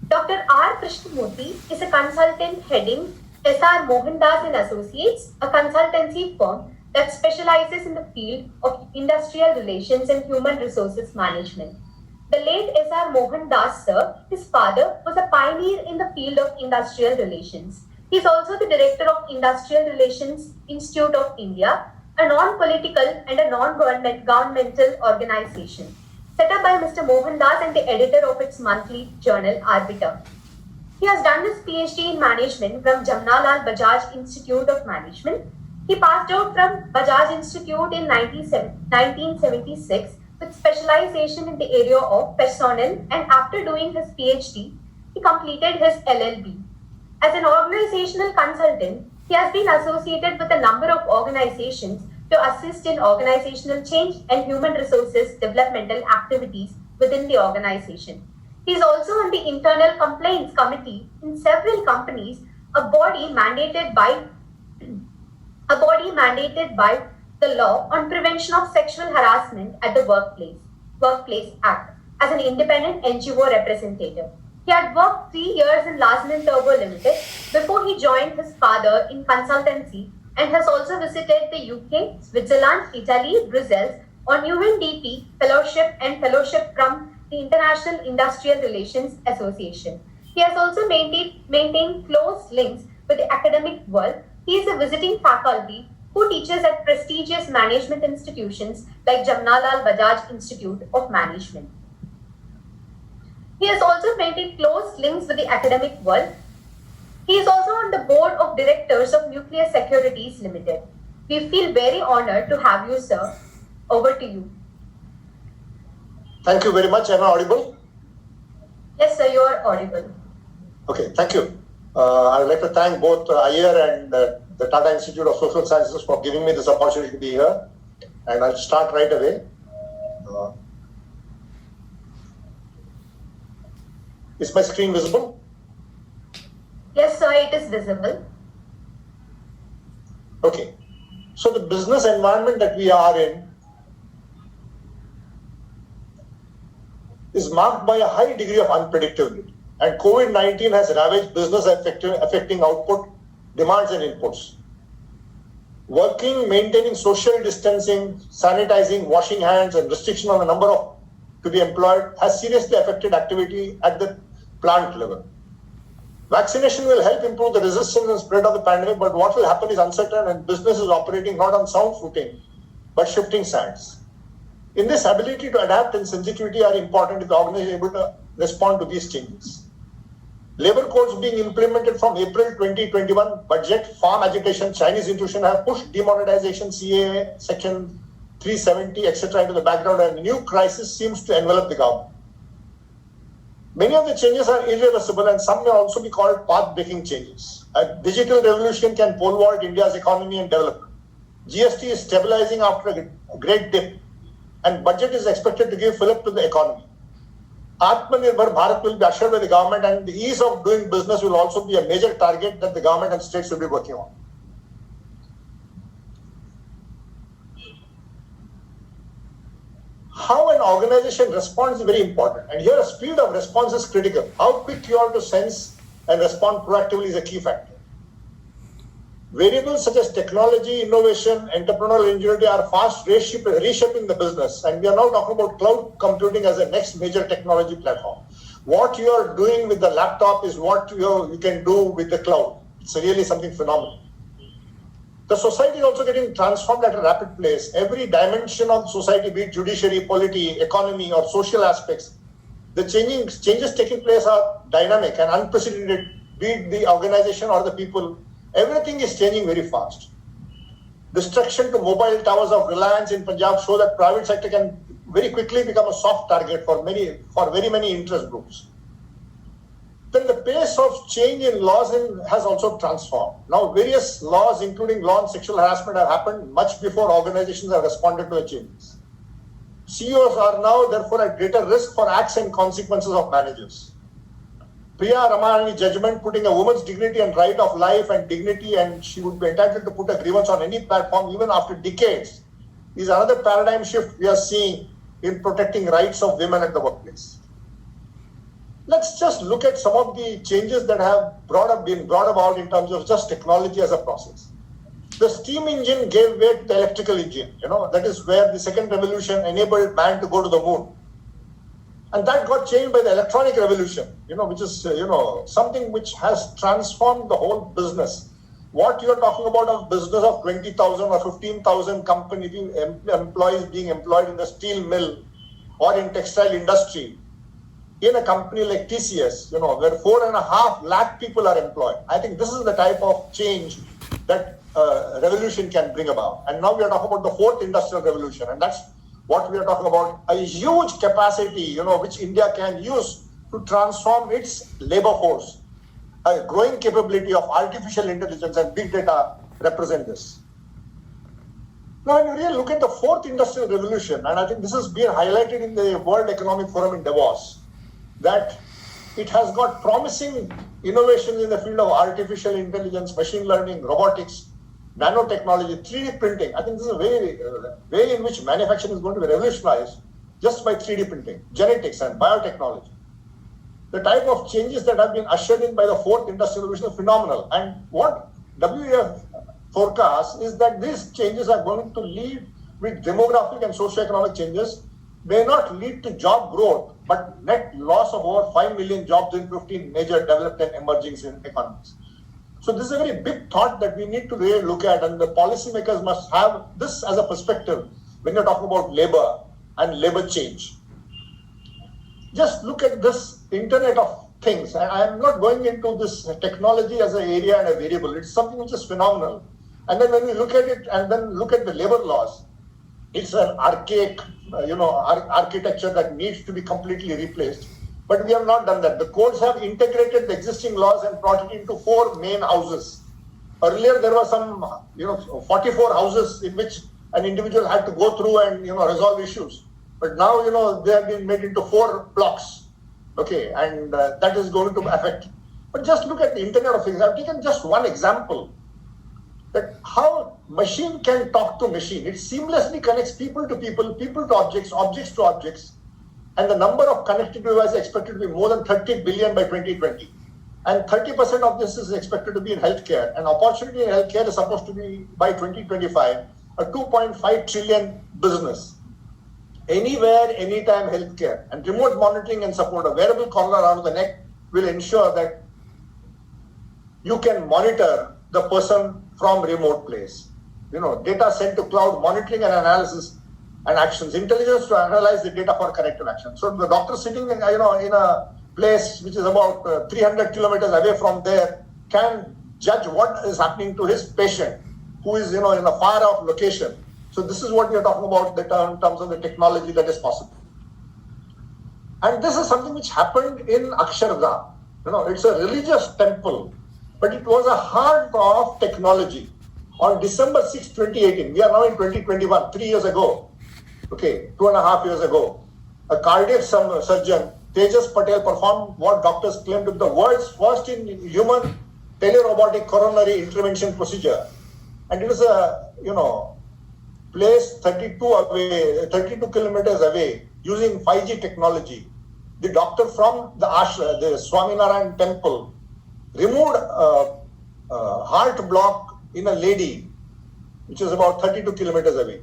Dr. R. Krishnamurthy is a consultant heading S.R. Mohandas and Associates, a consultancy firm that specializes in the field of industrial relations and human resources management. The late S.R. Mohandas, sir, his father, was a pioneer in the field of industrial relations. He is also the director of Industrial Relations Institute of India, a non-political and a non-governmental organization set up by Mr. Mohandas and the editor of its monthly journal, Arbiter. He has done his PhD in management from Jamnalal Bajaj Institute of Management. He passed out from Bajaj Institute in 1976 with specialization in the area of personnel, and after doing his PhD, he completed his LLB. As an organizational consultant, he has been associated with a number of organizations to assist in organizational change and human resources developmental activities within the organization. He is also on the internal complaints committee in several companies, a body mandated by the law on prevention of sexual harassment at the Workplace Act, as an independent NGO representative. He had worked 3 years in Larsen & Toubro Limited before he joined his father in consultancy, and has also visited the UK, Switzerland, Italy, Brussels on UNDP fellowship and fellowship from the International Industrial Relations Association. He has also maintained close links with the academic world. He is a visiting faculty who teaches at prestigious management institutions like Jamnalal Bajaj Institute of Management. He has also maintained close links with the academic world. He is also on the board of directors of Nuclear Securities Limited. We feel very honored to have you, sir. Over to you. Thank you very much. Am I audible? Yes, sir, you are audible. Okay, thank you. I would like to thank both IR and the Tata Institute of Social Sciences for giving me this opportunity to be here. And I'll start right away. Is my screen visible? Yes, sir, it is visible. Okay. So the business environment that we are in is marked by a high degree of unpredictability. And COVID-19 has ravaged business affecting output, demands and inputs. Working, maintaining social distancing, sanitizing, washing hands and restriction on the number of to be employed has seriously affected activity at the plant level. Vaccination will help improve the resistance and spread of the pandemic, but what will happen is uncertain and business is operating not on sound footing, but shifting sands. In this, ability to adapt and sensitivity are important if the organization is able to respond to these changes. Labor codes being implemented from April 2021, budget, farm agitation, Chinese intrusion have pushed demonetization, CAA, Section 370, etc. into the background, and a new crisis seems to envelop the government. Many of the changes are irreversible and some may also be called path-breaking changes. A digital revolution can pole vault India's economy and development. GST is stabilizing after a great dip and budget is expected to give fillip to the economy. Atmanirbhar Bharat will be ushered by the government, and the ease of doing business will also be a major target that the government and states will be working on. How an organization responds is very important, and here a speed of response is critical. How quick you are to sense and respond proactively is a key factor. Variables such as technology, innovation, entrepreneurial ingenuity are fast reshaping the business, and we are now talking about cloud computing as a next major technology platform. What you are doing with the laptop is what you can do with the cloud. It's really something phenomenal. The society is also getting transformed at a rapid pace. Every dimension of society, be it judiciary, polity, economy, or social aspects, the changes taking place are dynamic and unprecedented, be it the organization or the people. Everything is changing very fast. Destruction to mobile towers of Reliance in Punjab show that private sector can very quickly become a soft target for very many interest groups. then the pace of change in laws has also transformed. Now, various laws, including law on sexual harassment, have happened much before organizations have responded to the changes. CEOs are now, therefore, at greater risk for acts and consequences of managers. Priya Ramanani judgment putting a woman's dignity and right of life and dignity, and she would be entitled to put a grievance on any platform even after decades, is another paradigm shift we are seeing in protecting rights of women at the workplace. Let's just look at some of the changes that have been brought about in terms of just technology as a process. The steam engine gave way to the electrical engine. That is where the second revolution enabled man to go to the moon. And that got changed by the electronic revolution, which is, something which has transformed the whole business. What you're talking about of business of 20,000 or 15,000 company employees being employed in the steel mill or in textile industry, in a company like TCS, where 4.5 lakh people are employed. I think this is the type of change that revolution can bring about. And now we are talking about the fourth industrial revolution, and that's what we are talking about, a huge capacity, which India can use to transform its labor force. A growing capability of artificial intelligence and big data represent this. Now, when you really look at the fourth industrial revolution, and I think this has been highlighted in the World Economic Forum in Davos, that it has got promising innovations in the field of artificial intelligence, machine learning, robotics, nanotechnology, 3D printing. I think this is a way in which manufacturing is going to be revolutionized just by 3D printing, genetics and biotechnology. The type of changes that have been ushered in by the fourth industrial revolution are phenomenal. And what WEF forecasts is that these changes are going to lead with demographic and socioeconomic changes, may not lead to job growth, but net loss of over 5 million jobs in 15 major developed and emerging economies. So this is a very big thought that we need to really look at, and the policymakers must have this as a perspective when you're talking about labor and labor change. Just look at this Internet of Things. I am not going into this technology as an area and a variable. It's something which is phenomenal. And then when we look at it and then look at the labor laws, it's an archaic, architecture that needs to be completely replaced. But we have not done that. The courts have integrated the existing laws and brought it into 4 main houses. Earlier, there were some, 44 houses in which an individual had to go through and, resolve issues. But now, they have been made into 4 blocks. Okay, and that is going to affect. But just look at the Internet of Things. I've taken just one example that how machine can talk to machine. It seamlessly connects people to people, people to objects, objects to objects. And the number of connected devices is expected to be more than 30 billion by 2020. And 30% of this is expected to be in healthcare. And opportunity in healthcare is supposed to be, by 2025, a 2.5 trillion business. Anywhere, anytime healthcare. And remote monitoring and support, a wearable collar around the neck will ensure that you can monitor the person from remote place. Data sent to cloud, monitoring and analysis and actions, intelligence to analyze the data for corrective action. So the doctor sitting in a place which is about 300 kilometers away from there can judge what is happening to his patient who is in a far off location. So this is what we are talking about in terms of the technology that is possible. And this is something which happened in Akshardham. It's a religious temple, but it was a heart of technology. On December 6, 2018, we are now in 2021, 3 years ago. Okay, 2.5 years ago, a cardiac surgeon, Tejas Patel, performed what doctors claimed to be the world's first in human telerobotic coronary intervention procedure. And it was a, place 32 kilometers away using 5G technology. The doctor from the ashram, the Swaminarayan temple, removed a heart block in a lady, which is about 32 kilometers away.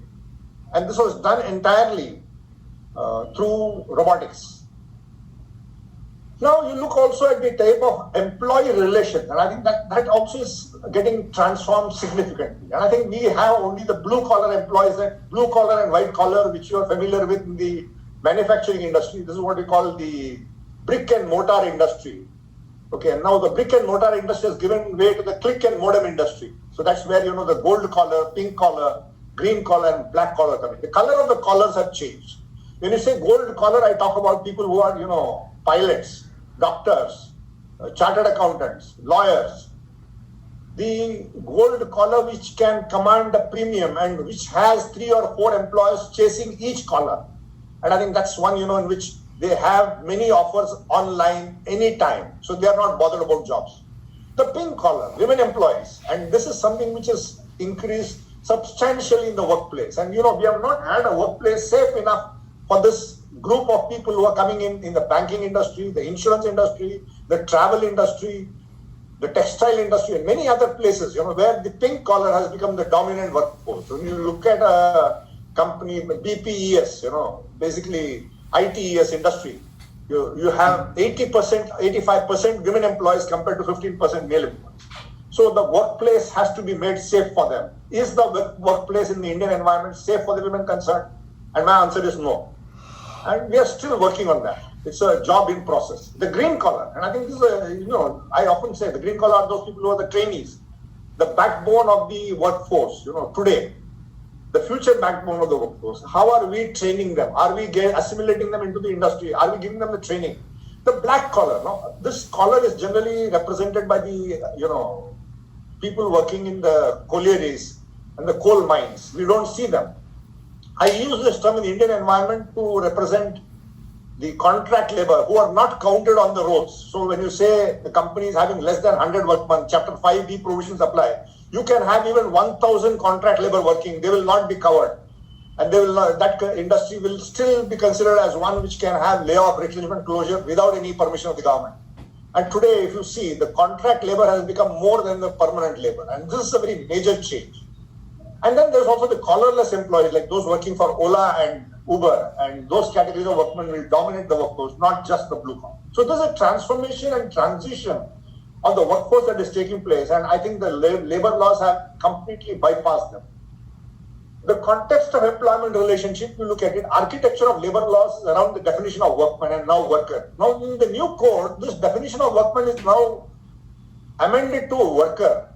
And this was done entirely through robotics. Now you look also at the type of employee relations, and I think that also is getting transformed significantly. And I think we have only the blue collar employees, that blue collar and white collar, which you are familiar with in the manufacturing industry. This is what we call the brick and mortar industry. Okay, and now the brick and mortar industry has given way to the click and modem industry. So that's where the gold collar, pink collar, green collar and black collar coming. The color of the collars have changed. When you say gold collar, I talk about people who are, pilots, doctors, chartered accountants, lawyers. The gold collar which can command a premium and which has 3 or 4 employees chasing each collar. And I think that's one, in which they have many offers online anytime. So they are not bothered about jobs. The pink collar, women employees, and this is something which has increased substantially in the workplace. And we have not had a workplace safe enough for this group of people who are coming in the banking industry, the insurance industry, the travel industry, the textile industry, and many other places, where the pink collar has become the dominant workforce. When you look at a company, BPES, basically ITES industry, you have 80%, 85% women employees compared to 15% male employees. So the workplace has to be made safe for them. Is the workplace in the Indian environment safe for the women concerned? And my answer is no. And we are still working on that. It's a job in process. The green collar, and I think this is I often say the green collar are those people who are the trainees, the backbone of the workforce, today, the future backbone of the workforce. How are we training them? Are we assimilating them into the industry? Are we giving them the training? The black collar, this collar is generally represented by the, people working in the collieries and the coal mines. We don't see them. I use this term in the Indian environment to represent the contract labor who are not counted on the rolls. So when you say the company is having less than 100 workmen, Chapter 5B provisions apply. You can have even 1,000 contract labor working. They will not be covered. And they will not, that industry will still be considered as one which can have layoff, retrenchment, closure without any permission of the government. And today, if you see, the contract labor has become more than the permanent labor. And this is a very major change. And then there's also the collarless employees, like those working for Ola and Uber, and those categories of workmen will dominate the workforce, not just the blue collar. So there's a transformation and transition of the workforce that is taking place, and I think the labor laws have completely bypassed them. The context of employment relationship, you look at it, architecture of labor laws is around the definition of workman and now worker. Now in the new code, this definition of workman is now amended to worker.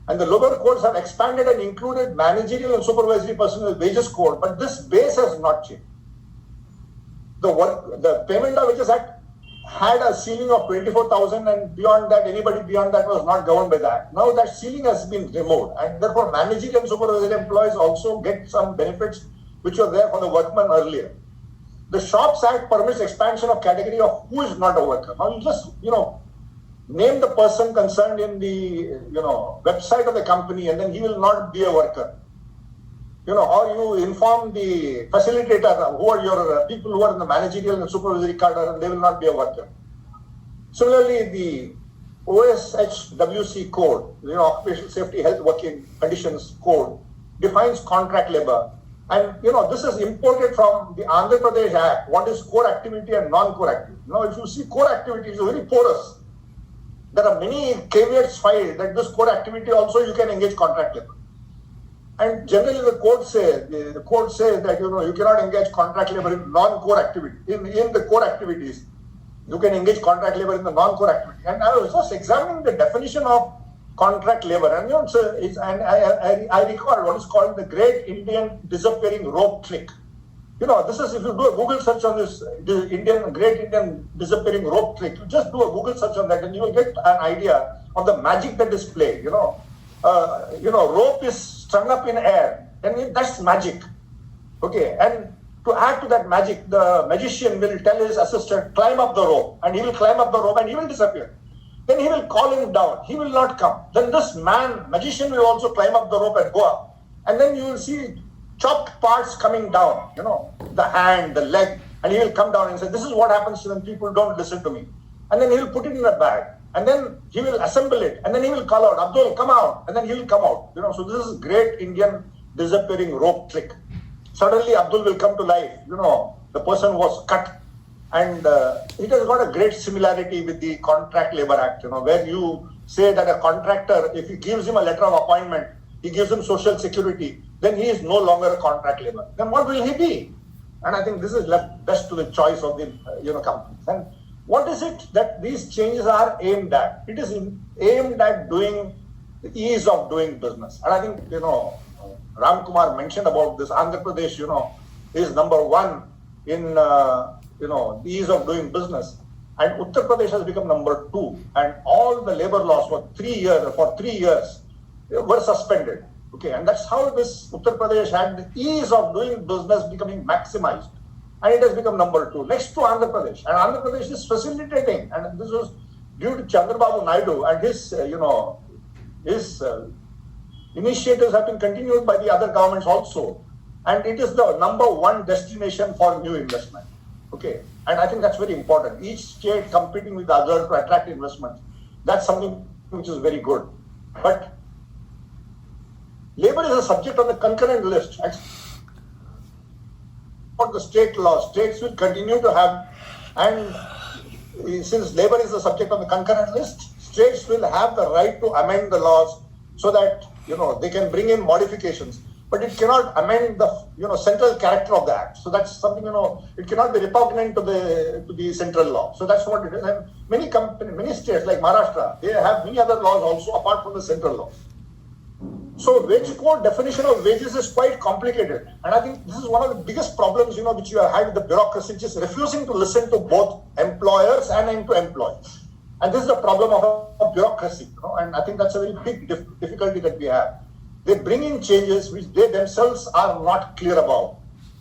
And the lower codes have expanded and included managerial and supervisory personnel wages code, but this base has not changed. The Payment of Wages Act had a ceiling of 24,000, and beyond that, anybody beyond that was not governed by that. Now that ceiling has been removed, and therefore managerial and supervisory employees also get some benefits which were there for the workman earlier. The Shops Act permits expansion of category of who is not a worker. Now you just, name the person concerned in the website of the company, and then he will not be a worker. Or you inform the facilitator who are your people who are in the managerial and supervisory cadre, and they will not be a worker. Similarly, the OSHWC code, Occupational Safety Health Working Conditions code, defines contract labor. And this is imported from the Andhra Pradesh Act. What is core activity and non-core activity? Now, if you see core activity, it's very porous. There are many caveats filed that this core activity also you can engage contract labor. And generally the code says that you cannot engage contract labor in non-core activity. In the core activities, you can engage contract labor in the non-core activity. And I was just examining the definition of contract labor, and I recall what is called the Great Indian Disappearing Rope Trick. This is, if you do a Google search on this, the Great Indian Disappearing Rope Trick, you just do a Google search on that and you will get an idea of the magic that is played. Rope is strung up in air, and that's magic. Okay, and to add to that magic, the magician will tell his assistant, climb up the rope, and he will climb up the rope and he will disappear. Then he will call him down, he will not come. Then this magician will also climb up the rope and go up. And then you will see chopped parts coming down, the hand, the leg, and he will come down and say, this is what happens when people don't listen to me. And then he will put it in a bag, and then he will assemble it, and then he will call out, Abdul, come out, and then he will come out. So this is Great Indian Disappearing Rope Trick. Suddenly Abdul will come to life, the person was cut. And it has got a great similarity with the Contract Labor Act, where you say that a contractor, if he gives him a letter of appointment, he gives him social security, then he is no longer a contract labor. Then what will he be? And I think this is left best to the choice of the companies. And what is it that these changes are aimed at? It is aimed at doing the ease of doing business. And I think Ram Kumar mentioned about this. Andhra Pradesh, is number one in the ease of doing business. and Uttar Pradesh has become number 2, and all the labor laws for 3 years were suspended. Okay, and that's how this Uttar Pradesh had the ease of doing business becoming maximized, and it has become number 2 next to Andhra Pradesh. And Andhra Pradesh is facilitating, and this was due to Chandrababu Naidu and his initiatives have been continued by the other governments also, and it is the number 1 destination for new investment. Okay, and I think that's very important. Each state competing with the other to attract investment. That's something which is very good. But labor is a subject on the concurrent list. For the state laws, states will continue to have, and since labor is the subject on the concurrent list, states will have the right to amend the laws so that they can bring in modifications. But it cannot amend the central character of the act. So that's something it cannot be repugnant to the central law. So that's what it is. And many states like Maharashtra, they have many other laws also apart from the central law. So wage code definition of wages is quite complicated, and I think this is one of the biggest problems which you have had with the bureaucracy, which is refusing to listen to both employers and to employees. And this is the problem of bureaucracy, and I think that's a very big difficulty that we have. They bring in changes which they themselves are not clear about.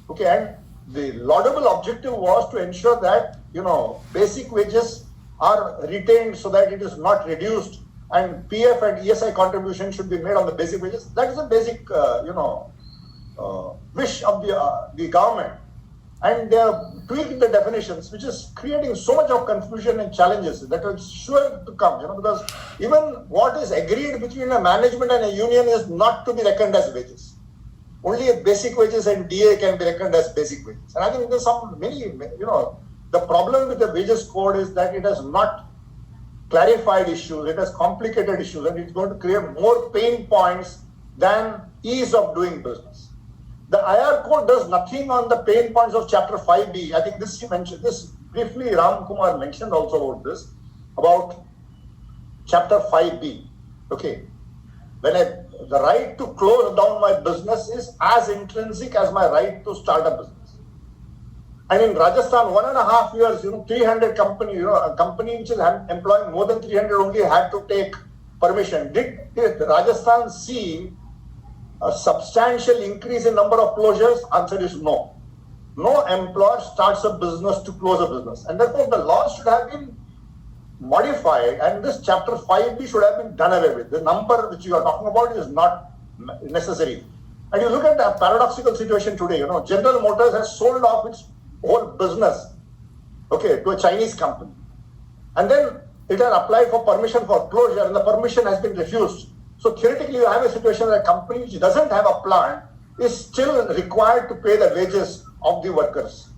Okay, and the laudable objective was to ensure that basic wages are retained so that it is not reduced, and PF and ESI contribution should be made on the basic wages. That is a basic wish of the government, and they have tweaked the definitions, which is creating so much of confusion and challenges that are sure to come, because even what is agreed between a management and a union is not to be reckoned as wages. Only basic wages and DA can be reckoned as basic wages. And I think there's the problem with the wages code is that it has not clarified issues, it has complicated issues, and it's going to create more pain points than ease of doing business. The IR code does nothing on the pain points of Chapter 5B. I think he mentioned this briefly. Ram Kumar mentioned also about this, about Chapter 5B. Okay, when the right to close down my business is as intrinsic as my right to start a business. And in Rajasthan, 1.5 years, 300 company, a company which is employing more than 300 only had to take permission. Did Rajasthan see a substantial increase in number of closures? Answer is no. No employer starts a business to close a business. And therefore, the law should have been modified, and this Chapter 5B should have been done away with. The number which you are talking about is not necessary. And you look at the paradoxical situation today, General Motors has sold off its whole business, to a Chinese company. And then it has applied for permission for closure, and the permission has been refused. So theoretically, you have a situation where a company which doesn't have a plant is still required to pay the wages of the workers,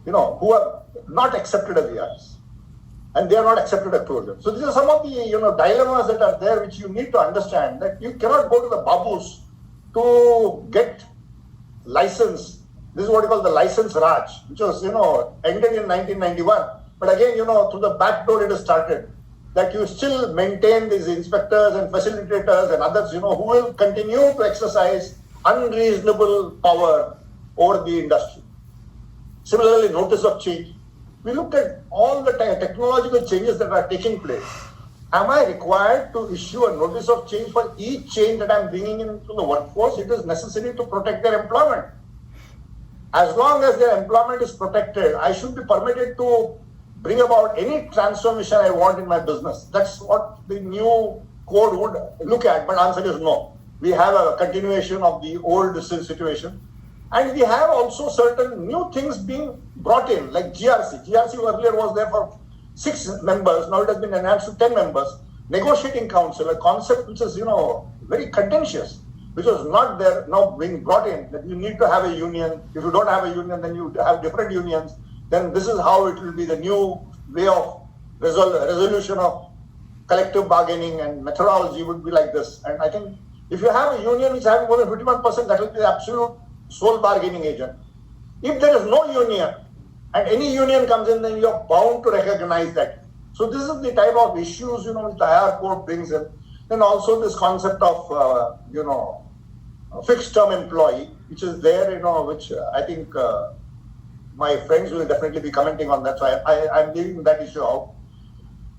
who are not accepted as VRs, and they are not accepted as closure. So these are some of the dilemmas that are there, which you need to understand, that you cannot go to the babus to get license. This is what you call the license Raj, which was ended in 1991. But again, through the back door it has started. That you still maintain these inspectors and facilitators and others, who will continue to exercise unreasonable power over the industry. Similarly, notice of change. We looked at all the technological changes that are taking place. Am I required to issue a notice of change for each change that I'm bringing into the workforce? It is necessary to protect their employment. As long as their employment is protected, I should be permitted to bring about any transformation I want in my business. That's what the new code would look at, but answer is no. We have a continuation of the old situation. And we have also certain new things being brought in, like GRC. GRC earlier was there for 6 members, now it has been enhanced to 10 members. Negotiating council, a concept which is, very contentious, which was not there, now being brought in, that you need to have a union. If you don't have a union, then you have different unions. Then this is how it will be the new way of resolution of collective bargaining, and methodology would be like this. And I think if you have a union which is having more than 51%, that will be the absolute sole bargaining agent. If there is no union and any union comes in, then you are bound to recognize that. So this is the type of issues, which the IR code brings in. Then also this concept of, a fixed term employee, which is there, which I think my friends will definitely be commenting on that. So I'm leaving that issue out.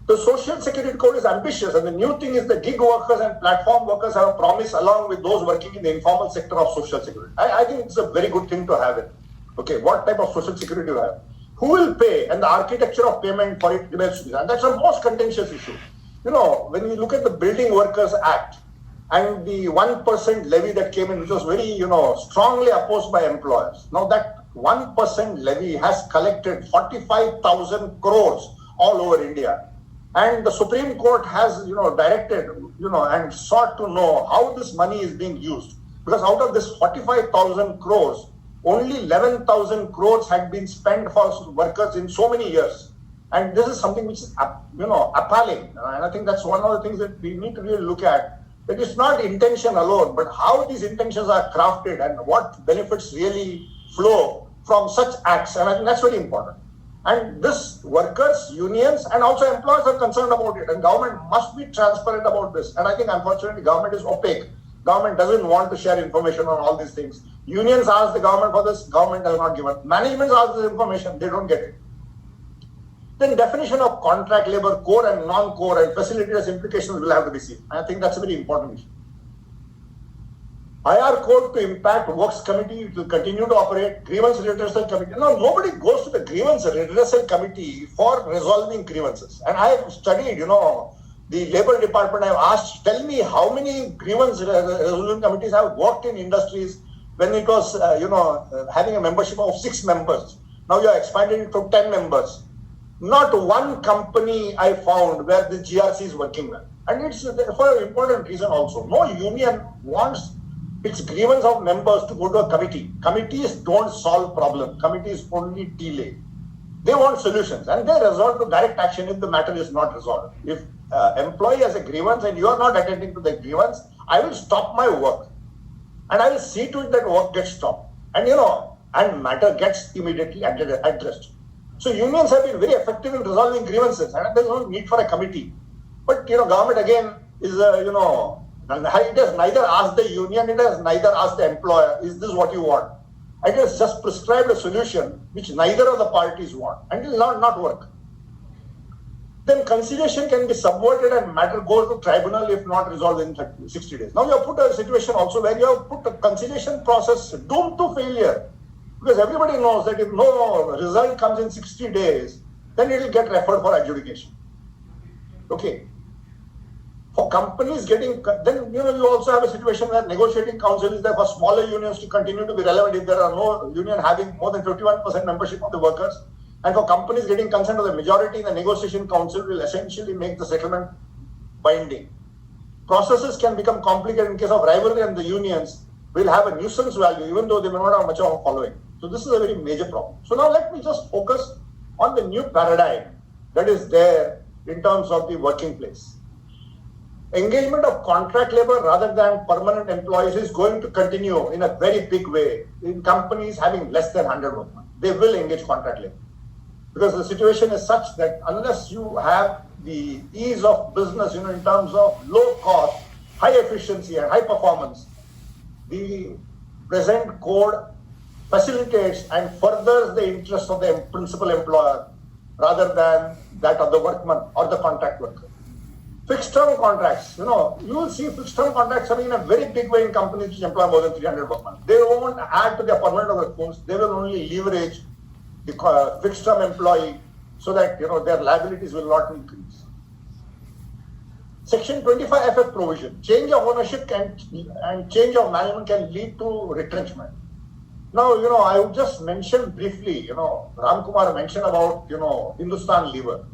The social security code is ambitious, and the new thing is the gig workers and platform workers have a promise along with those working in the informal sector of social security. I think it's a very good thing to have it. Okay, what type of social security do you have? Who will pay? And the architecture of payment for it remains to be. And that's the most contentious issue. You know, when you look at the Building Workers Act and the 1% levy that came in, which was very, strongly opposed by employers. Now that 1% levy has collected 45,000 crores all over India. And the Supreme Court has, directed, and sought to know how this money is being used. Because out of this 45,000 crores, only 11,000 crores had been spent for workers in so many years. And this is something which is, appalling. And I think that's one of the things that we need to really look at. That it's not intention alone, but how these intentions are crafted and what benefits really flow from such acts. And I think that's very important. And this workers, unions, and also employers are concerned about it. And government must be transparent about this. And I think, unfortunately, government is opaque. Government doesn't want to share information on all these things. Unions ask the government for this, government does not give it. Management asks this information, they don't get it. Then definition of contract labor, core and non-core, and facilitators implications will have to be seen. I think that's a very important issue. IR code to impact works committee will continue to operate. Grievance redressal committee. No, nobody goes to the grievance redressal committee for resolving grievances. And I have studied, the labor department. I've asked, tell me how many grievance resolution committees have worked in industries when it was, having a membership of 6 members. Now you are expanding it to 10 members. Not one company I found where the GRC is working well. And it's for an important reason also. No union wants its grievance of members to go to a committee. Committees don't solve problems. Committees only delay. They want solutions and they resort to direct action if the matter is not resolved. If employee has a grievance and you are not attending to the grievance, I will stop my work and I will see to it that work gets stopped. And and matter gets immediately addressed. So unions have been very effective in resolving grievances and there is no need for a committee. But government again is it has neither asked the union, it has neither asked the employer, is this what you want? It has just prescribed a solution which neither of the parties want and it will not work. Then conciliation can be subverted and matter goes to tribunal if not resolved in 60 days. Now you have put a situation also where you have put a conciliation process doomed to failure. Because everybody knows that if no result comes in 60 days, then it will get referred for adjudication. Okay. For companies getting, then you also have a situation where negotiating council is there for smaller unions to continue to be relevant if there are no union having more than 51% membership of the workers. And for companies getting consent of the majority in the negotiation council will essentially make the settlement binding. Processes can become complicated in case of rivalry and the unions will have a nuisance value even though they may not have much of a following. So this is a very major problem. So now let me just focus on the new paradigm that is there in terms of the working place. Engagement of contract labor rather than permanent employees is going to continue in a very big way in companies having less than 100 workmen. They will engage contract labor because the situation is such that unless you have the ease of business, in terms of low cost, high efficiency and high performance, the present code facilitates and furthers the interests of the principal employer rather than that of the workman or the contract worker. Fixed term contracts, you will see fixed term contracts coming in a very big way in companies which employ more than 300 workmen. They won't add to their permanent workforce. They will only leverage the fixed term employee so that their liabilities will not increase. Section 25FF provision, change of ownership and change of management can lead to retrenchment. Now, I would just mention briefly, Ram Kumar mentioned about, Hindustan Lever.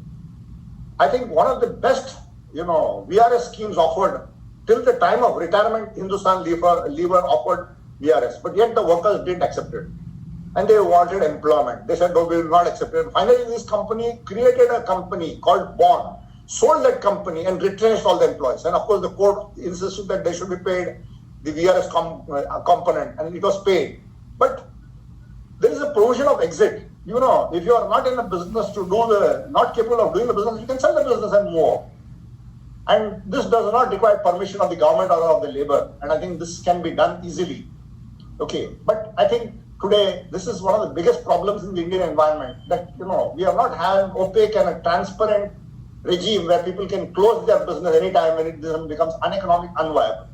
I think one of the best VRS schemes offered till the time of retirement, Hindustan Lever offered VRS, but yet the workers didn't accept it. And they wanted employment. They said, no, we will not accept it. Finally, this company created a company called Bond, sold that company and retrenched all the employees. And of course, the court insisted that they should be paid the VRS component and it was paid. But there is a provision of exit. If you are not in a business not capable of doing the business, you can sell the business and move on. And this does not require permission of the government or of the labor. And I think this can be done easily. Okay. But I think today, this is one of the biggest problems in the Indian environment, that, we have not had an opaque and a transparent regime where people can close their business anytime when it becomes uneconomic, unviable.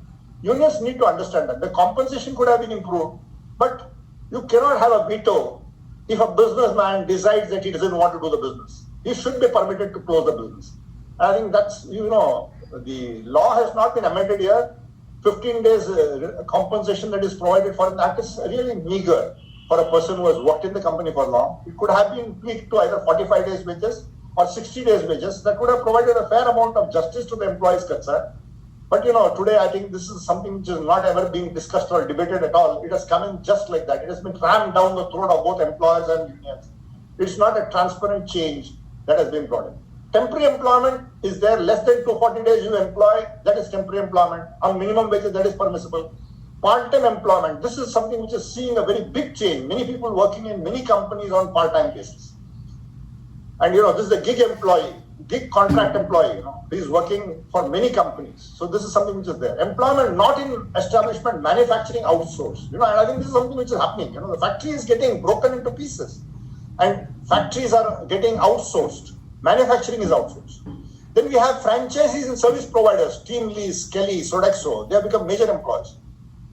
Unions need to understand that. The compensation could have been improved, but you cannot have a veto if a businessman decides that he doesn't want to do the business. He should be permitted to close the business. I think that's, the law has not been amended here. 15 days compensation that is provided for that is really meager for a person who has worked in the company for long. It could have been tweaked to either 45 days wages or 60 days wages. That would have provided a fair amount of justice to the employees concerned. But today I think this is something which is not ever being discussed or debated at all. It has come in just like that. It has been rammed down the throat of both employers and unions. It's not a transparent change that has been brought in. Temporary employment is there, less than 240 days you employ, that is temporary employment. On minimum wages, that is permissible. Part-time employment, this is something which is seeing a very big change. Many people working in many companies on part-time basis. And this is a gig contract employee, he's working for many companies. So this is something which is there. Employment not in establishment, manufacturing outsourced. And I think this is something which is happening. The factory is getting broken into pieces and factories are getting outsourced. Manufacturing is outsourced. Then we have franchisees and service providers, Team Lease, Kelly, Sodexo. They have become major employers.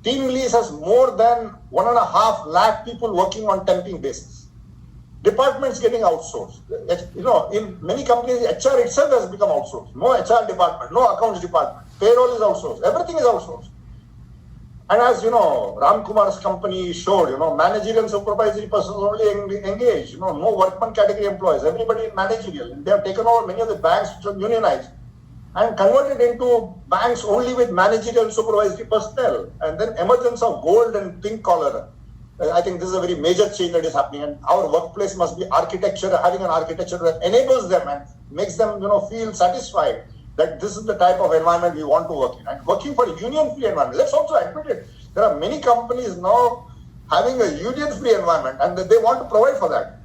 Team Lease has more than 1.5 lakh people working on temping basis. Departments getting outsourced. In many companies, HR itself has become outsourced. No HR department, no accounts department. Payroll is outsourced. Everything is outsourced. And as Ram Kumar's company showed, managerial and supervisory persons only engaged, no workman category employees, everybody in managerial. They have taken over many of the banks which are unionized and converted into banks only with managerial and supervisory personnel. And then emergence of gold and pink collar. I think this is a very major change that is happening, and our workplace must be having an architecture that enables them and makes them, feel satisfied that this is the type of environment we want to work in. And working for a union-free environment, let's also admit it. There are many companies now having a union-free environment and they want to provide for that.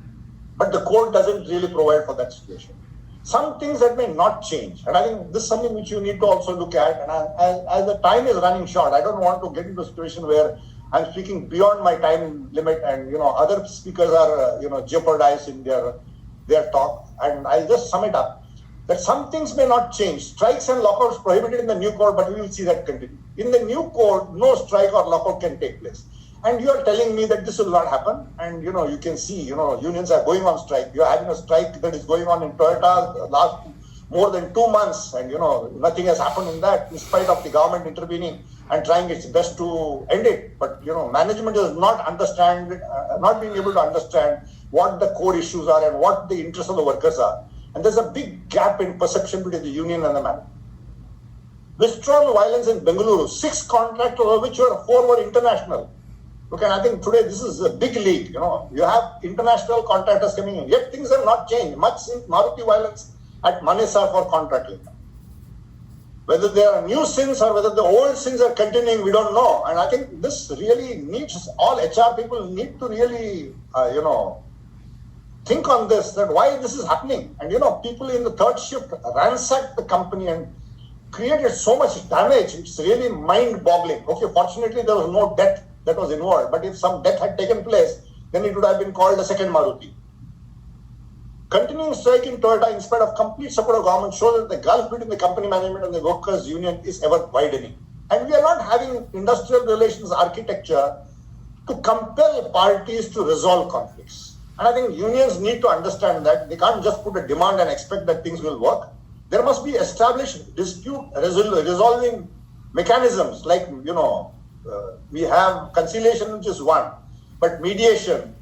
But the code doesn't really provide for that situation. Some things that may not change. And I think this is something which you need to also look at. And as the time is running short, I don't want to get into a situation where I'm speaking beyond my time limit and, other speakers are, jeopardized in their talk. And I'll just sum it up. That some things may not change. Strikes and lockouts prohibited in the new code, but we will see that continue. In the new code, no strike or lockout can take place. And you are telling me that this will not happen. And, you can see, unions are going on strike. You are having a strike that is going on in Toyota last more than 2 months. And, nothing has happened in that, in spite of the government intervening and trying its best to end it. But, management does not understand, not being able to understand what the core issues are and what the interests of the workers are. And there's a big gap in perception between the union and the management. Withdrawn violence in Bengaluru, 6 contractors of which 4 were international. Okay, I think today this is a big league. You have international contractors coming in. Yet things have not changed much since Maruti violence at Manesar for contract labor. Whether there are new sins or whether the old sins are continuing, we don't know. And I think this really needs, all HR people need to really, think on this, that why this is happening. And people in the third shift ransacked the company and created so much damage. It's really mind-boggling. Okay, fortunately there was no death that was involved, but if some death had taken place, then it would have been called a second Maruti. Continuing strike in Toyota in spite of complete support of government shows that the gulf between the company management and the workers' union is ever widening. And we are not having industrial relations architecture to compel parties to resolve conflicts. And I think unions need to understand that they can't just put a demand and expect that things will work. There must be established dispute resolving mechanisms like, we have conciliation, which is one, but mediation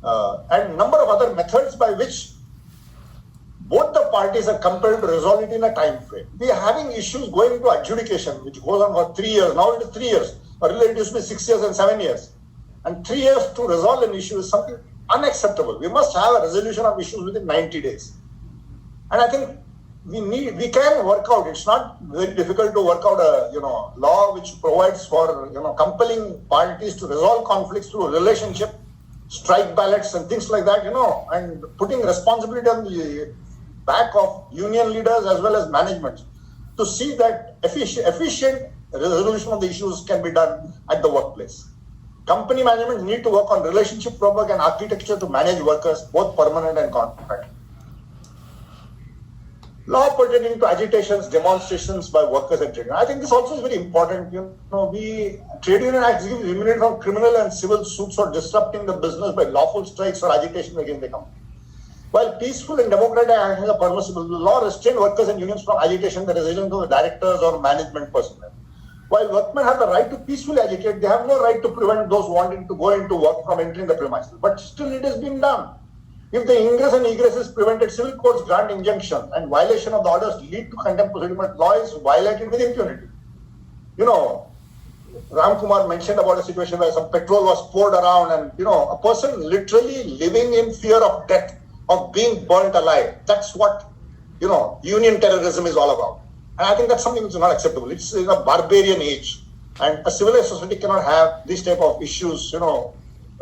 and number of other methods by which both the parties are compelled to resolve it in a time frame. We are having issues going into adjudication, which goes on for 3 years. Now it is 3 years. Earlier it used to be 6 years and 7 years. And 3 years to resolve an issue is something unacceptable. We must have a resolution of issues within 90 days. And I think we can work out. It's not very difficult to work out a law which provides for compelling parties to resolve conflicts through relationship, strike ballots and things like that, and putting responsibility on the back of union leaders as well as management to see that efficient resolution of the issues can be done at the workplace. Company management need to work on relationship framework and architecture to manage workers, both permanent and contract. Law pertaining to agitations, demonstrations by workers and trade unions. I think this also is very important. Trade union acts give immunity from criminal and civil suits for disrupting the business by lawful strikes or agitation against the company. While peaceful and democratic actions are permissible, the law restrains workers and unions from agitation that is related to the directors or management personnel. While workmen have the right to peacefully agitate, they have no right to prevent those wanting to go into work from entering the premises. But still it is being done. If the ingress and egress is prevented, civil courts grant injunction and violation of the orders lead to contempt proceeding, but law is violated with impunity. Ram Kumar mentioned about a situation where some petrol was poured around and, a person literally living in fear of death, of being burnt alive. That's what, union terrorism is all about. And I think that's something which is not acceptable. It's in a barbarian age. And a civilized society cannot have these type of issues,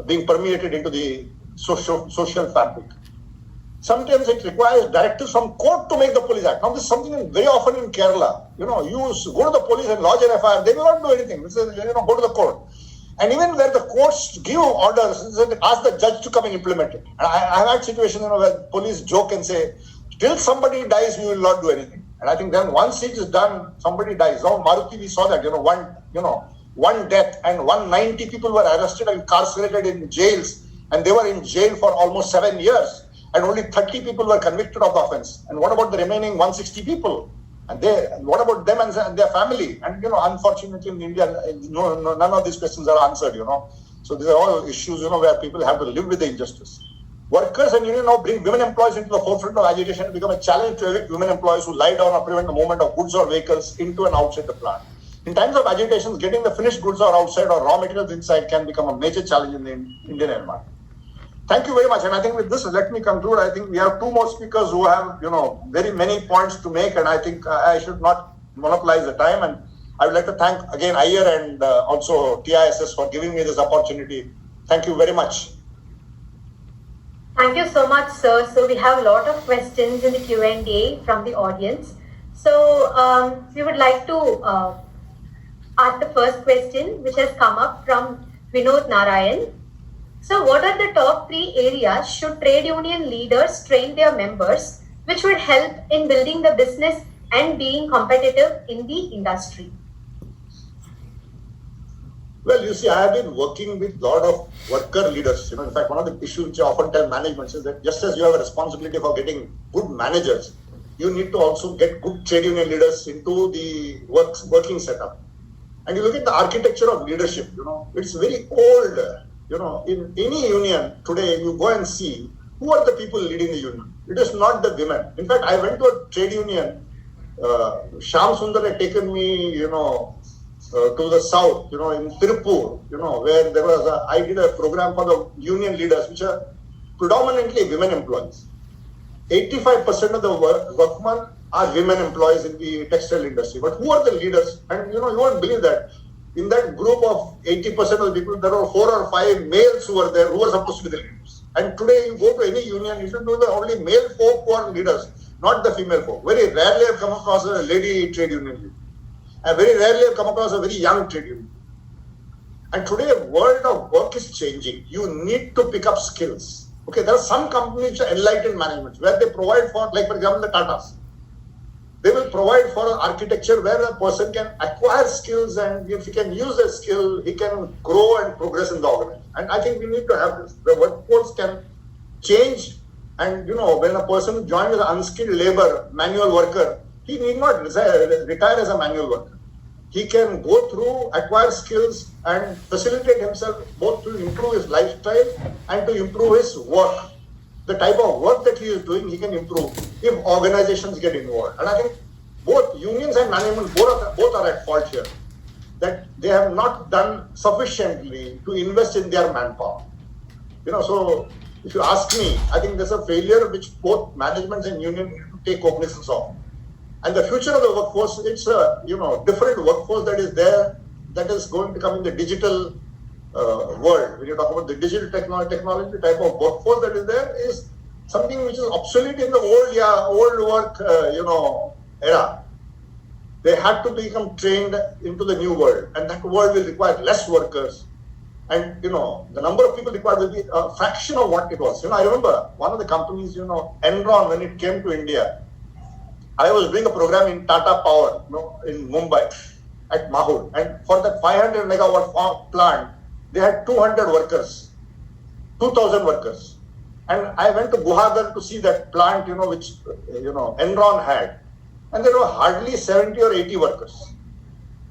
being permeated into the social fabric. Sometimes it requires directives from court to make the police act. Now, this is something very often in Kerala. You go to the police and lodge an FIR, they will not do anything. This is, go to the court. And even where the courts give orders, ask the judge to come and implement it. And I have had situations where police joke and say, till somebody dies, we will not do anything. And I think then once it is done, somebody dies. Now, Maruti, we saw that, one death and 190 people were arrested and incarcerated in jails. And they were in jail for almost 7 years. And only 30 people were convicted of the offense. And what about the remaining 160 people? And what about them and their family? And, unfortunately in India, none of these questions are answered, So these are all issues, where people have to live with the injustice. Workers and union now bring women employees into the forefront of agitation and become a challenge to evict women employees who lie down or prevent the movement of goods or vehicles into and outside the plant. In times of agitations, getting the finished goods or outside or raw materials inside can become a major challenge in the Indian environment. Thank you very much. And I think with this, let me conclude. I think we have two more speakers who have, very many points to make. And I think I should not monopolize the time. And I would like to thank again Iyer and also TISS for giving me this opportunity. Thank you very much. Thank you so much, sir. So we have a lot of questions in the Q&A from the audience. So we would like to ask the first question, which has come up from Vinod Narayan. So what are the top 3 areas should trade union leaders train their members, which would help in building the business and being competitive in the industry? Well, you see, I have been working with a lot of worker leaders. In fact, one of the issues which I often tell management is that just as you have a responsibility for getting good managers, you need to also get good trade union leaders into the working setup. And you look at the architecture of leadership, it's very old. In any union today, you go and see who are the people leading the union. It is not the women. In fact, I went to a trade union. Shyam Sundar had taken me, to the south, in Tirupur, where there was I did a program for the union leaders, which are predominantly women employees. 85% of the workmen are women employees in the textile industry. But who are the leaders? And you won't believe that. In that group of 80% of the people, there were 4 or 5 males who were there who were supposed to be the leaders. And today you go to any union, you should do the only male folk who are leaders, not the female folk. Very rarely I've come across a lady trade union leader. I very rarely have come across a very young trade union. And today the world of work is changing. You need to pick up skills. Okay, there are some companies which are enlightened management where they provide for, like for example, the Tatas. They will provide for an architecture where a person can acquire skills, and if he can use that skill, he can grow and progress in the organization. And I think we need to have this. The workforce can change, and when a person joins as an unskilled labor, manual worker, he need not retire as a manual worker. He can go through, acquire skills and facilitate himself both to improve his lifestyle and to improve his work. The type of work that he is doing, he can improve if organizations get involved. And I think both unions and management both are at fault here, that they have not done sufficiently to invest in their manpower. So if you ask me, I think there's a failure which both management and union need to take cognizance of. And the future of the workforce, it's a different workforce that is there, that is going to come in the digital world. When you talk about the digital technology type of workforce that is there, is something which is obsolete in the old work era. They had to become trained into the new world, and that world will require less workers. and the number of people required will be a fraction of what it was. I remember one of the companies, Enron, when it came to India, I was doing a program in Tata Power, in Mumbai at Mahur, and for that 500 megawatt plant, they had 200 workers, 2,000 workers, and I went to Guhagar to see that plant, which Enron had, and there were hardly 70 or 80 workers.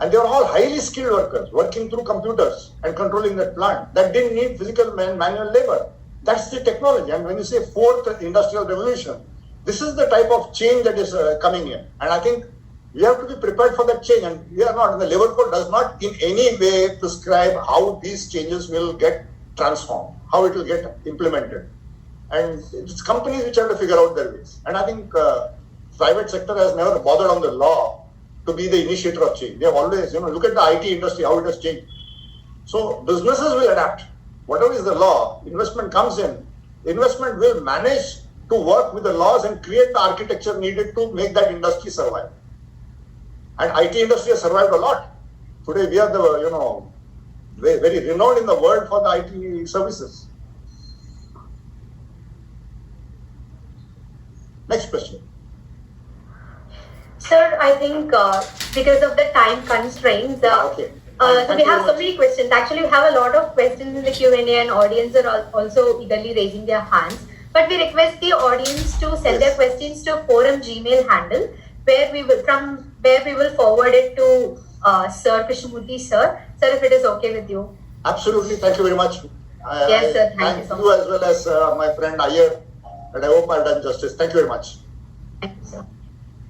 And they were all highly skilled workers working through computers and controlling that plant. That didn't need physical manual labor. That's the technology. And when you say fourth industrial revolution, this is the type of change that is coming in. And I think we have to be prepared for that change. And we are not. And the Labour Code does not in any way prescribe how these changes will get transformed, how it will get implemented. And it's companies which have to figure out their ways. And I think private sector has never bothered on the law to be the initiator of change. They have always, look at the IT industry, how it has changed. So businesses will adapt. Whatever is the law, investment comes in. Investment will manage to work with the laws and create the architecture needed to make that industry survive. And IT industry has survived a lot. Today we are the, very renowned in the world for the IT services. Next question. Sir, I think because of the time constraints, Okay. so we have so many questions. Actually, we have a lot of questions in the Q&A, and audience are also eagerly raising their hands. But we request the audience to send their questions to Forum Gmail handle, where we will forward it to Sir Krishnamurthy, sir. Sir, if it is okay with you. Absolutely. Thank you very much. Yes, sir. Thank you so much. As well as my friend Iyer, and I hope I've done justice. Thank you very much. Thank you, sir.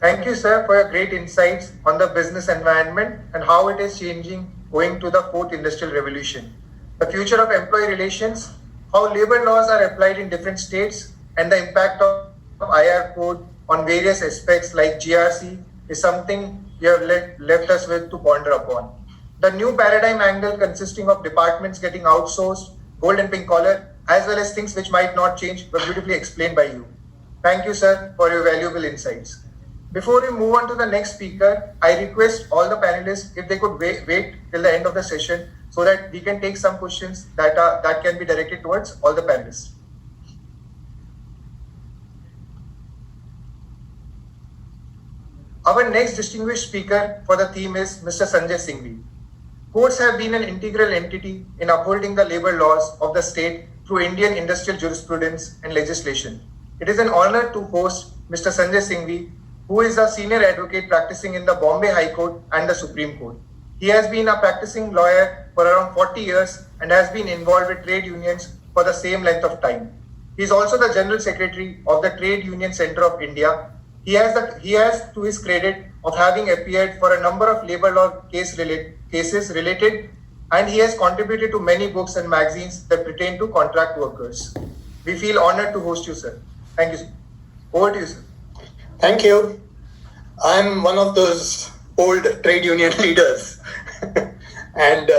Thank you, sir, for your great insights on the business environment and how it is changing owing to the fourth industrial revolution. The future of employee relations, how labor laws are applied in different states, and the impact of IR code on various aspects like GRC is something you have left us with to ponder upon. The new paradigm angle consisting of departments getting outsourced, gold and pink collar, as well as things which might not change were beautifully explained by you. Thank you, sir, for your valuable insights. Before we move on to the next speaker, I request all the panelists if they could wait till the end of the session so that we can take some questions that can be directed towards all the panelists. Our next distinguished speaker for the theme is Mr. Sanjay Singhvi. Courts have been an integral entity in upholding the labor laws of the state through Indian industrial jurisprudence and legislation. It is an honor to host Mr. Sanjay Singhvi, who is a senior advocate practicing in the Bombay High Court and the Supreme Court. He has been a practicing lawyer for around 40 years and has been involved with trade unions for the same length of time. He is also the General Secretary of the Trade Union Center of India. He has to his credit of having appeared for a number of labor law cases related, and he has contributed to many books and magazines that pertain to contract workers. We feel honored to host you, sir. Thank you, sir. Over to you, sir. Thank you. I'm one of those old trade union leaders. And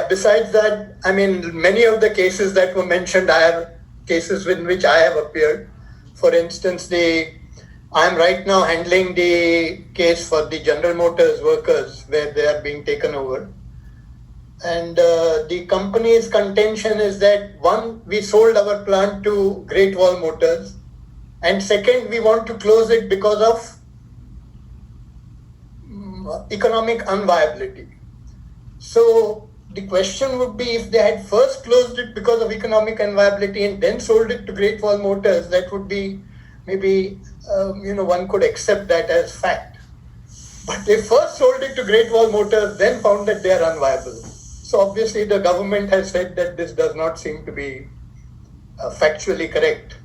besides that, I mean, many of the cases that were mentioned are cases in which I have appeared. For instance, I'm right now handling the case for the General Motors workers where they are being taken over. And the company's contention is that, one, we sold our plant to Great Wall Motors, and second, we want to close it because of economic unviability. So the question would be, if they had first closed it because of economic unviability and then sold it to Great Wall Motors, that would be maybe, one could accept that as fact. But they first sold it to Great Wall Motors, then found that they are unviable. So obviously the government has said that this does not seem to be factually correct.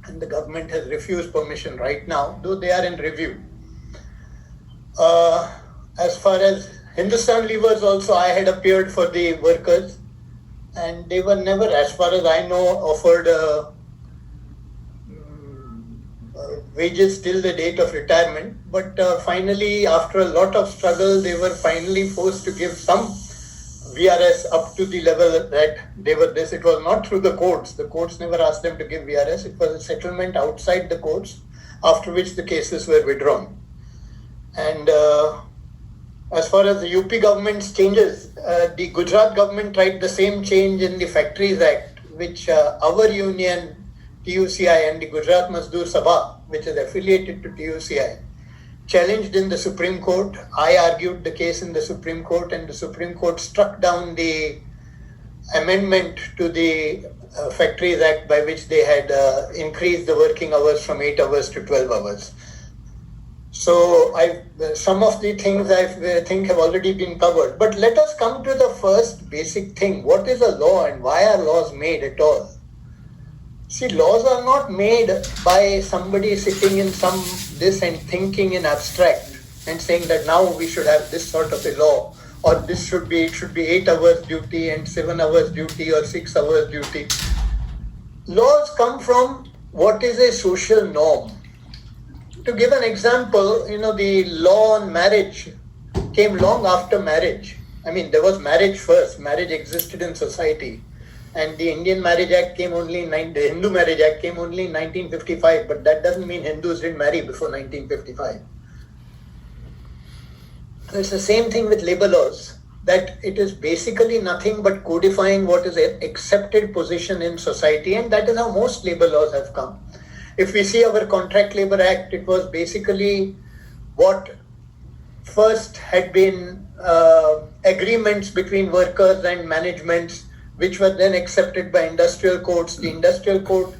And the government has refused permission right now, though they are in review. As far as Hindustan Levers also, I had appeared for the workers, and they were never, as far as I know, offered wages till the date of retirement. But finally, after a lot of struggle, they were finally forced to give some VRS up to the level that they were this. It was not through the courts. The courts never asked them to give VRS. It was a settlement outside the courts, after which the cases were withdrawn. And as far as the UP government's changes, the Gujarat government tried the same change in the Factories Act, which our union, TUCI, and the Gujarat Mazdoor Sabha, which is affiliated to TUCI, challenged in the Supreme Court. I argued the case in the Supreme Court, and the Supreme Court struck down the amendment to the Factories Act by which they had increased the working hours from 8 hours to 12 hours. So some of the things I think have already been covered. But let us come to the first basic thing. What is a law and why are laws made at all? See, laws are not made by somebody sitting in this and thinking in abstract and saying that now we should have this sort of a law, or this should be 8 hours duty and 7 hours duty or 6 hours duty. Laws come from what is a social norm. To give an example, the law on marriage came long after marriage. I mean, there was marriage first. Marriage existed in society. And the Indian Marriage Act came only the Hindu Marriage Act came only in 1955, but that doesn't mean Hindus didn't marry before 1955. It's the same thing with labor laws, that it is basically nothing but codifying what is an accepted position in society, and that is how most labor laws have come. If we see our Contract Labor Act, it was basically what first had been agreements between workers and managements, which were then accepted by industrial courts. The industrial court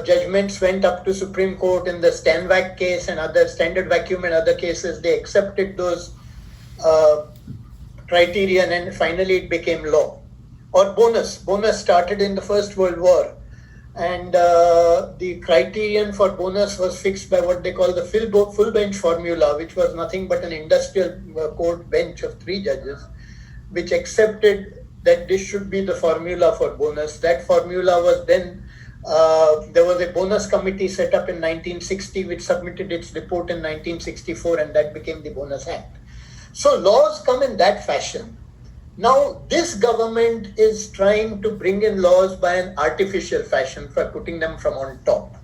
judgments went up to Supreme Court in the Stanvac case and other Standard Vacuum and other cases. They accepted those criteria, and finally it became law. Or bonus. Bonus started in the First World War. And the criterion for bonus was fixed by what they call the full bench formula, which was nothing but an industrial court bench of 3 judges, which accepted that this should be the formula for bonus. That formula was then, there was a bonus committee set up in 1960, which submitted its report in 1964, and that became the Bonus Act. So laws come in that fashion. Now, this government is trying to bring in laws by an artificial fashion for putting them from on top.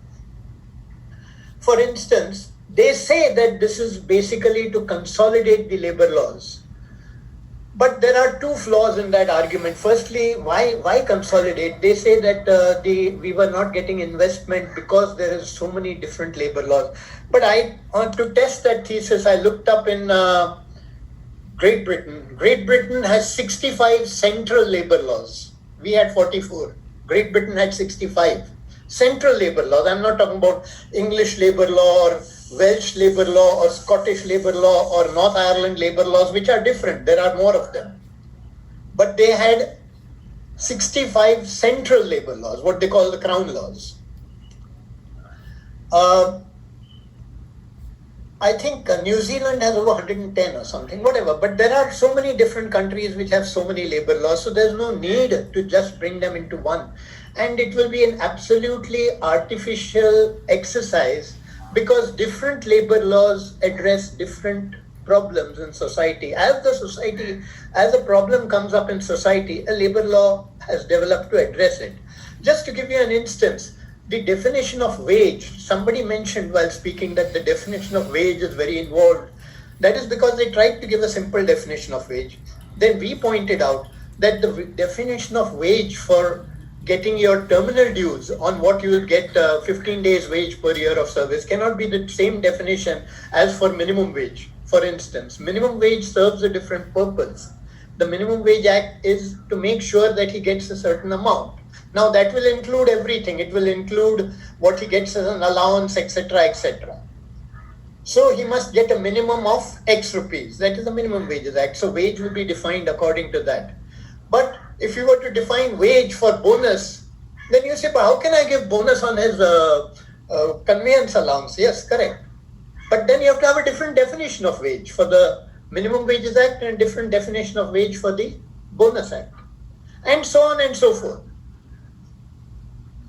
For instance, they say that this is basically to consolidate the labor laws. But there are 2 flaws in that argument. Firstly, why consolidate? They say that we were not getting investment because there is so many different labor laws. But to test that thesis, I looked up in Great Britain. Great Britain has 65 central labor laws. We had 44. Great Britain had 65 central labor laws. I'm not talking about English labor law or Welsh labor law or Scottish labor law or North Ireland labor laws, which are different. There are more of them. But they had 65 central labor laws, what they call the Crown laws. I think New Zealand has over 110 or something, whatever. But there are so many different countries which have so many labor laws, so there's no need to just bring them into one. And it will be an absolutely artificial exercise, because different labor laws address different problems in society. As a problem comes up in society, a labor law has developed to address it. Just to give you an instance, the definition of wage, somebody mentioned while speaking that the definition of wage is very involved. That is because they tried to give a simple definition of wage. Then we pointed out that the definition of wage for getting your terminal dues on what you will get 15 days wage per year of service cannot be the same definition as for minimum wage. For instance, minimum wage serves a different purpose. The Minimum Wage Act is to make sure that he gets a certain amount. Now that will include everything. It will include what he gets as an allowance, etc., etc. So he must get a minimum of X rupees. That is the Minimum Wages Act. So wage will be defined according to that. But if you were to define wage for bonus, then you say, but how can I give bonus on his conveyance allowance? Yes, correct. But then you have to have a different definition of wage for the Minimum Wages Act and a different definition of wage for the Bonus Act. And so on and so forth.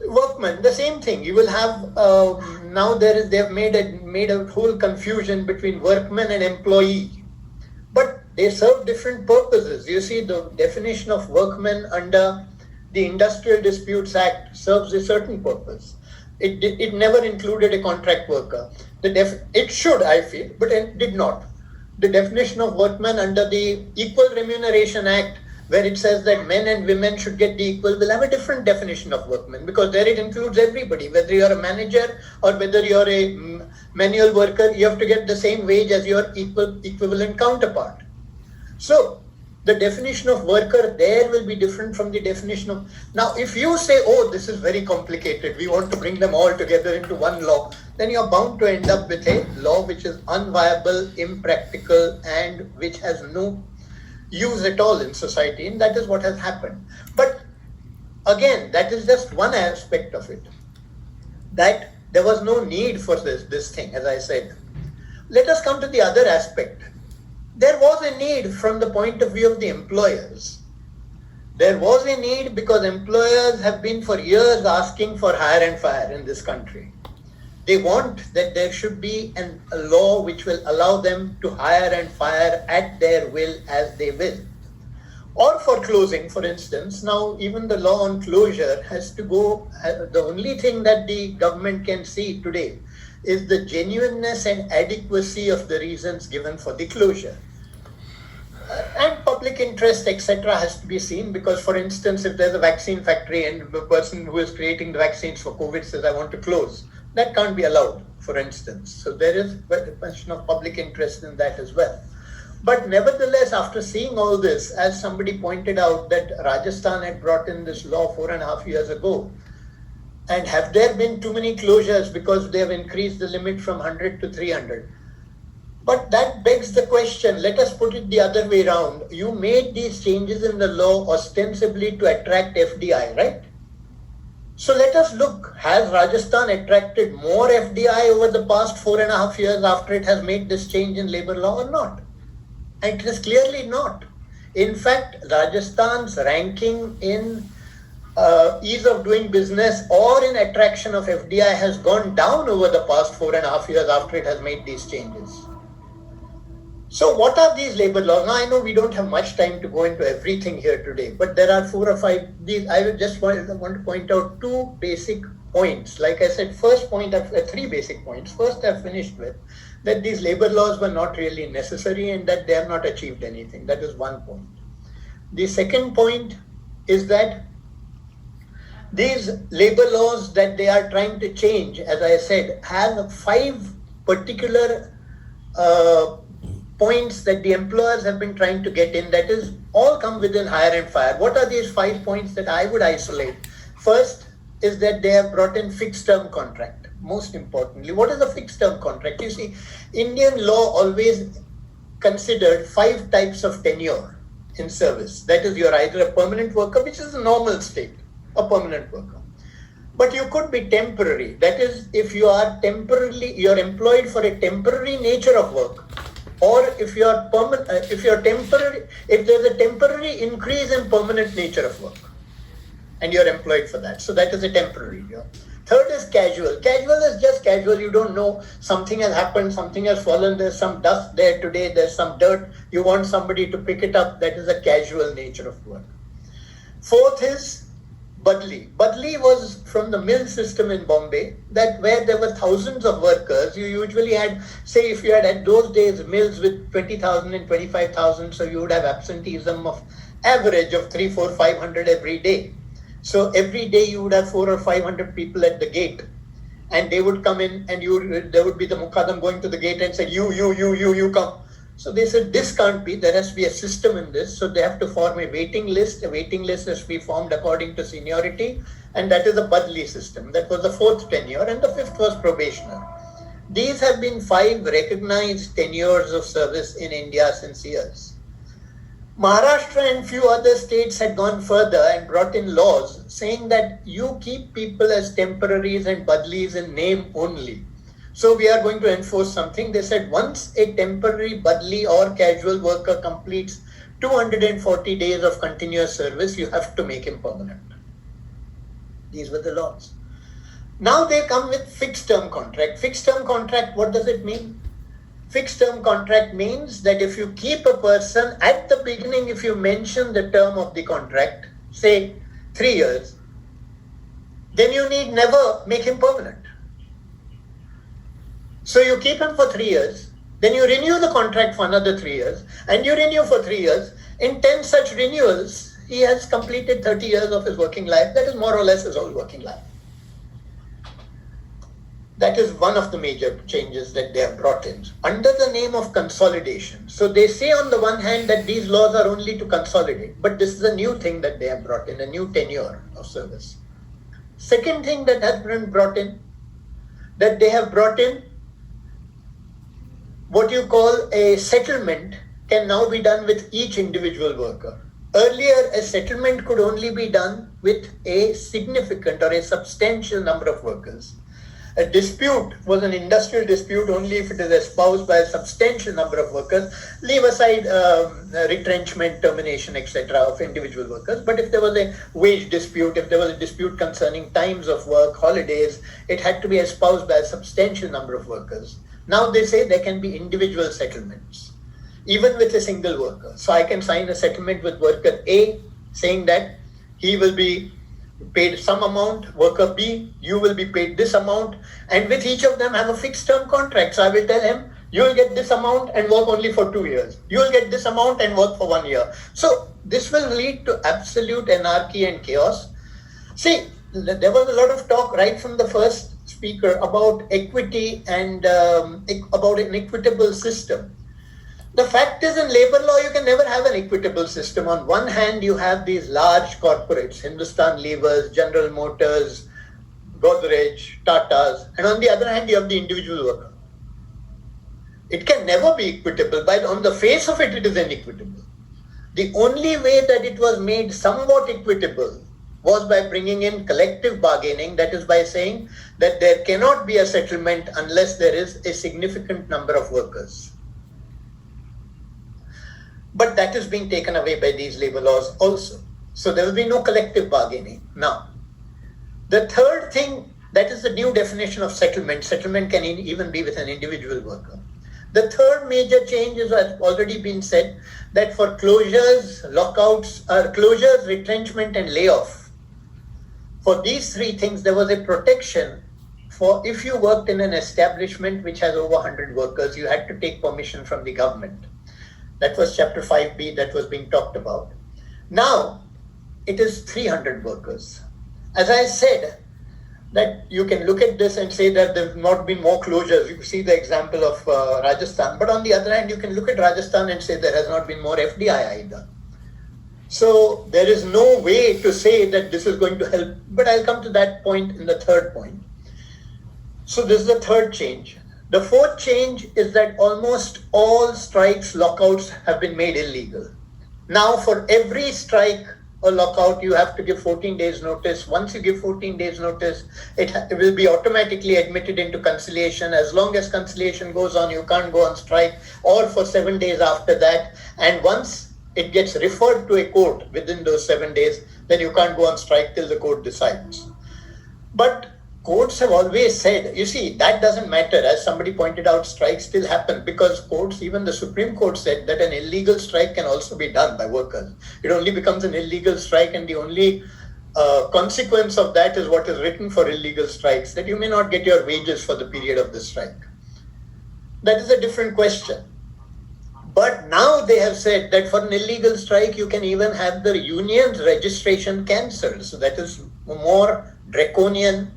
Workmen, the same thing. You will have now they've made a whole confusion between workman and employee, but they serve different purposes. You see, the definition of workmen under the Industrial Disputes Act serves a certain purpose. It never included a contract worker. It should, I feel, but it did not. the definition of workman under the Equal Remuneration Act, where it says that men and women should get the equal, will have a different definition of workman, because there it includes everybody, whether you're a manager or whether you're a manual worker, you have to get the same wage as your equivalent counterpart. So the definition of worker there will be different from the definition of... Now, if you say, oh, this is very complicated, we want to bring them all together into one law, then you're bound to end up with a law which is unviable, impractical, and which has no use at all in society. And that is what has happened. But again, that is just one aspect of it. That there was no need for this thing, as I said. Let us come to the other aspect. There was a need from the point of view of the employers. There was a need because employers have been for years asking for hire and fire in this country. They want that there should be a law which will allow them to hire and fire at their will as they will. Or for closing, for instance, now even the law on closure has to go, the only thing that the government can see today is the genuineness and adequacy of the reasons given for the closure. And public interest, etc. has to be seen, because, for instance, if there's a vaccine factory and the person who is creating the vaccines for COVID says, I want to close, that can't be allowed, for instance. So there is a question of public interest in that as well. But nevertheless, after seeing all this, as somebody pointed out that Rajasthan had brought in this law 4.5 years ago, and have there been too many closures because they have increased the limit from 100 to 300? But that begs the question, let us put it the other way around. You made these changes in the law ostensibly to attract FDI, right? So let us look, has Rajasthan attracted more FDI over the past 4.5 years after it has made this change in labor law or not? And it is clearly not. In fact, Rajasthan's ranking in ease of doing business or in attraction of FDI has gone down over the past 4.5 years after it has made these changes. So what are these labor laws? Now I know we don't have much time to go into everything here today, but there are 4 or 5. I will just want to point out 2 basic points. Like I said, first point, 3 basic points. First, I've finished with that these labor laws were not really necessary and that they have not achieved anything. That is one point. The second point is that these labor laws that they are trying to change, as I said, have 5 particular points that the employers have been trying to get in, that is all come within hire and fire. What are these 5 points that I would isolate? First is that they have brought in fixed term contract. Most importantly, what is a fixed term contract? You see, Indian law always considered 5 types of tenure in service. That is, you're either a permanent worker, which is a normal state, a permanent worker. But you could be temporary. That is, if you are temporarily, you're employed for a temporary nature of work, or if you are temporary, if there's a temporary increase in permanent nature of work, and you're employed for that. So that is a temporary job. Third is casual. Casual is just casual. You don't know, something has happened, something has fallen, there's some dust there today, there's some dirt, you want somebody to pick it up. That is a casual nature of work. Fourth is Badli. Badli was from the mill system in Bombay, that where there were thousands of workers. You usually had, say, if you had at those days mills with 20,000 and 25,000, so you would have absenteeism of average of 3, 4, 500 every day. So every day you would have 400 or 500 people at the gate, and they would come in, and there would be the Mukaddam going to the gate and say, you come. So they said, this can't be, there has to be a system in this. So they have to form a waiting list. A waiting list has to be formed according to seniority, and that is a Badli system. That was the 4th tenure, and the 5th was probationer. These have been 5 recognized tenures of service in India since years. Maharashtra and few other states had gone further and brought in laws saying that you keep people as temporaries and Badlis in name only. So we are going to enforce something. They said once a temporary Badli or casual worker completes 240 days of continuous service, you have to make him permanent. These were the laws. Now they come with fixed term contract. Fixed term contract, what does it mean? Fixed term contract means that if you keep a person at the beginning, if you mention the term of the contract, say 3 years, then you need never make him permanent. So you keep him for 3 years, Then you renew the contract for another 3 years, and you renew for 3 years. In 10 such renewals, he has completed 30 years of his working life. That is more or less his whole working life. That is one of the major changes that they have brought in under the name of consolidation. So they say on the one hand that these laws are only to consolidate, but this is a new thing that they have brought in, a new tenure of service. Second thing that has been brought in, that they have brought in what you call a settlement can now be done with each individual worker. Earlier, a settlement could only be done with a significant or a substantial number of workers. A dispute was an industrial dispute only if it is espoused by a substantial number of workers. Leave aside retrenchment, termination, etc. of individual workers. But if there was a wage dispute, if there was a dispute concerning times of work, holidays, it had to be espoused by a substantial number of workers. Now they say there can be individual settlements, even with a single worker. So I can sign a settlement with worker A saying that he will be paid some amount, worker B, you will be paid this amount, and with each of them have a fixed term contract. So I will tell him, you will get this amount and work only for 2 years. You will get this amount and work for 1 year. So this will lead to absolute anarchy and chaos. See, there was a lot of talk right from the first speaker about equity and about an equitable system. The fact is, in labor law, you can never have an equitable system. On one hand, you have these large corporates, Hindustan Levers, General Motors, Godrej, Tatas, and on the other hand, you have the individual worker. It can never be equitable, but on the face of it, it is inequitable. The only way that it was made somewhat equitable was by bringing in collective bargaining, that is by saying that there cannot be a settlement unless there is a significant number of workers. But that is being taken away by these labor laws also. So there will be no collective bargaining. Now, the third thing, that is the new definition of settlement. Settlement can even be with an individual worker. The third major change is, has already been said, that for closures, lockouts, closures, retrenchment and layoff, for these three things, there was a protection for if you worked in an establishment which has over 100 workers, you had to take permission from the government. That was Chapter 5B that was being talked about. Now, it is 300 workers. As I said, that you can look at this and say that there have not been more closures. You see the example of Rajasthan. But on the other hand, you can look at Rajasthan and say there has not been more FDI either. So there is no way to say that this is going to help. But I'll come to that point in the third point. So this is the third change. The fourth change is that almost all strikes, lockouts have been made illegal. Now for every strike or lockout, you have to give 14 days notice. Once you give 14 days notice, it will be automatically admitted into conciliation. As long as conciliation goes on, you can't go on strike, or for 7 days after that. And once it gets referred to a court within those 7 days, then you can't go on strike till the court decides. But courts have always said, you see, that doesn't matter. As somebody pointed out, strikes still happen because courts, even the Supreme Court said that an illegal strike can also be done by workers. It only becomes an illegal strike, and the only consequence of that is what is written for illegal strikes, that you may not get your wages for the period of the strike. That is a different question. But now they have said that for an illegal strike, you can even have the union's registration cancelled. So that is a more draconian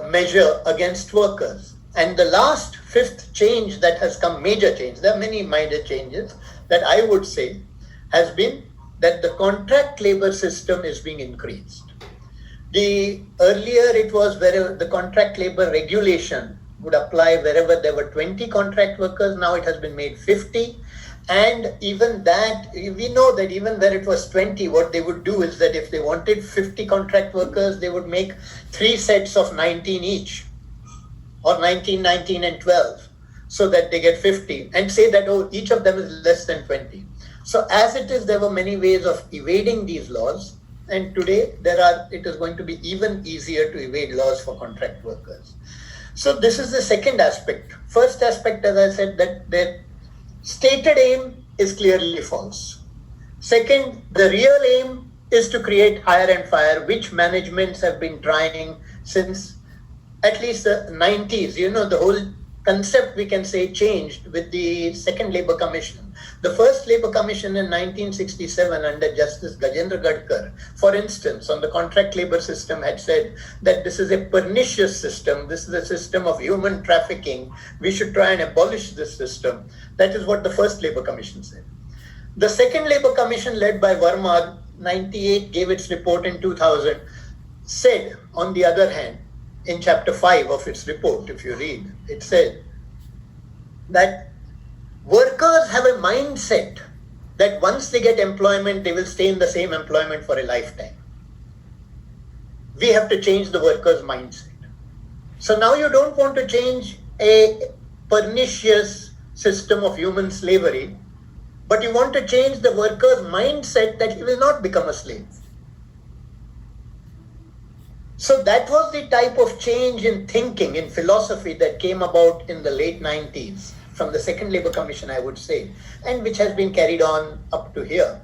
measure against workers. And the last fifth change that has come, major change, there are many minor changes that I would say has been that the contract labor system is being increased. Earlier it was where the contract labor regulation would apply wherever there were 20 contract workers. Now it has been made 50. And even that, we know that even where it was 20, what they would do is that if they wanted 50 contract workers, they would make 3 sets of 19 each, or 19, 19 and 12, so that they get 50, and say that, oh, each of them is less than 20. So as it is, there were many ways of evading these laws, and today it is going to be even easier to evade laws for contract workers. So this is the second aspect. First aspect, as I said, that their stated aim is clearly false. Second, the real aim is to create hire and fire, which managements have been trying since at least the 90s. You know, the whole concept, we can say, changed with the second Labour Commission. The first Labour Commission in 1967 under Justice Gajendra Gadkar, for instance, on the contract labour system had said that this is a pernicious system, this is a system of human trafficking, we should try and abolish this system. That is what the first Labour Commission said. The second Labour Commission led by Verma, 98, gave its report in 2000, said, on the other hand, in chapter 5 of its report, if you read, it said that workers have a mindset that once they get employment, they will stay in the same employment for a lifetime. We have to change the workers' mindset. So now you don't want to change a pernicious system of human slavery, but you want to change the worker's mindset that he will not become a slave. So that was the type of change in thinking, in philosophy that came about in the late 90s from the second Labour Commission, I would say, and which has been carried on up to here,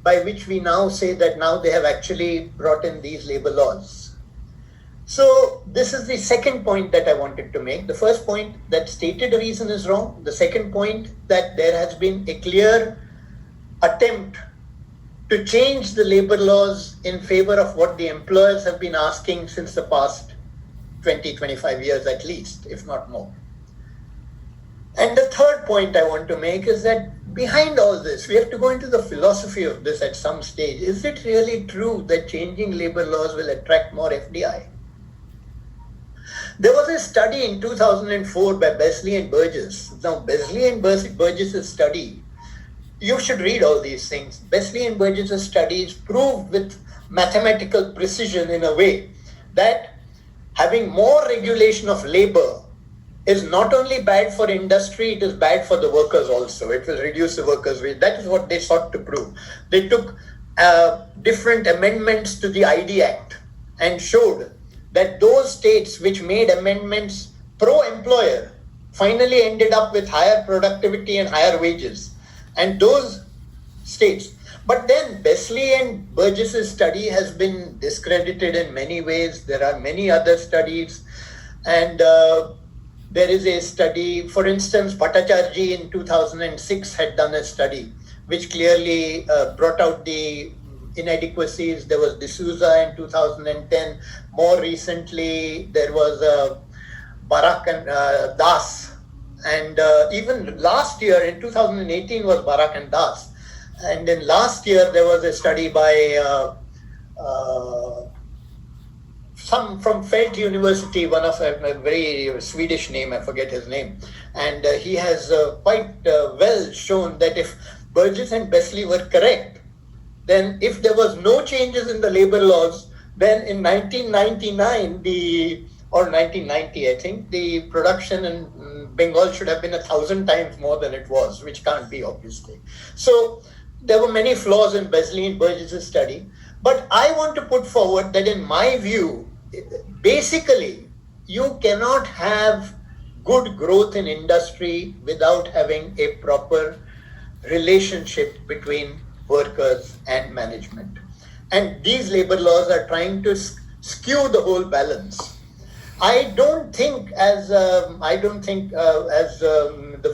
by which we now say that now they have actually brought in these labour laws. So this is the second point that I wanted to make. The first point, that stated reason is wrong. The second point, that there has been a clear attempt to change the labor laws in favor of what the employers have been asking since the past 20-25 years at least, if not more. And the third point I want to make is that behind all this, we have to go into the philosophy of this at some stage. Is it really true that changing labor laws will attract more FDI? There was a study in 2004 by Besley and Burgess. Now, Besley and Burgess's study, you should read all these things. Besley and Burgess's studies proved with mathematical precision in a way that having more regulation of labor is not only bad for industry, it is bad for the workers also. It will reduce the workers' wage. That is what they sought to prove. They took different amendments to the ID Act and showed that those states which made amendments pro-employer finally ended up with higher productivity and higher wages. And those states. But then Besley and Burgess's study has been discredited in many ways. There are many other studies. And there is a study, for instance, Bhattacharjee in 2006 had done a study which clearly brought out the inadequacies. There was D'Souza in 2010. More recently, there was Barak and Das. And even last year, in 2018, was Barak and Das. And then last year, there was a study by some from Felt University, one of a very Swedish name, I forget his name. And he has quite well shown that if Burgess and Besley were correct, then if there was no changes in the labor laws, then in 1999, or 1990, I think, the production in Bengal should have been 1,000 times more than it was, which can't be, obviously. So there were many flaws in Besley and Burgess's study. But I want to put forward that in my view, basically, you cannot have good growth in industry without having a proper relationship between workers and management. And these labor laws are trying to skew the whole balance. I don't think, as the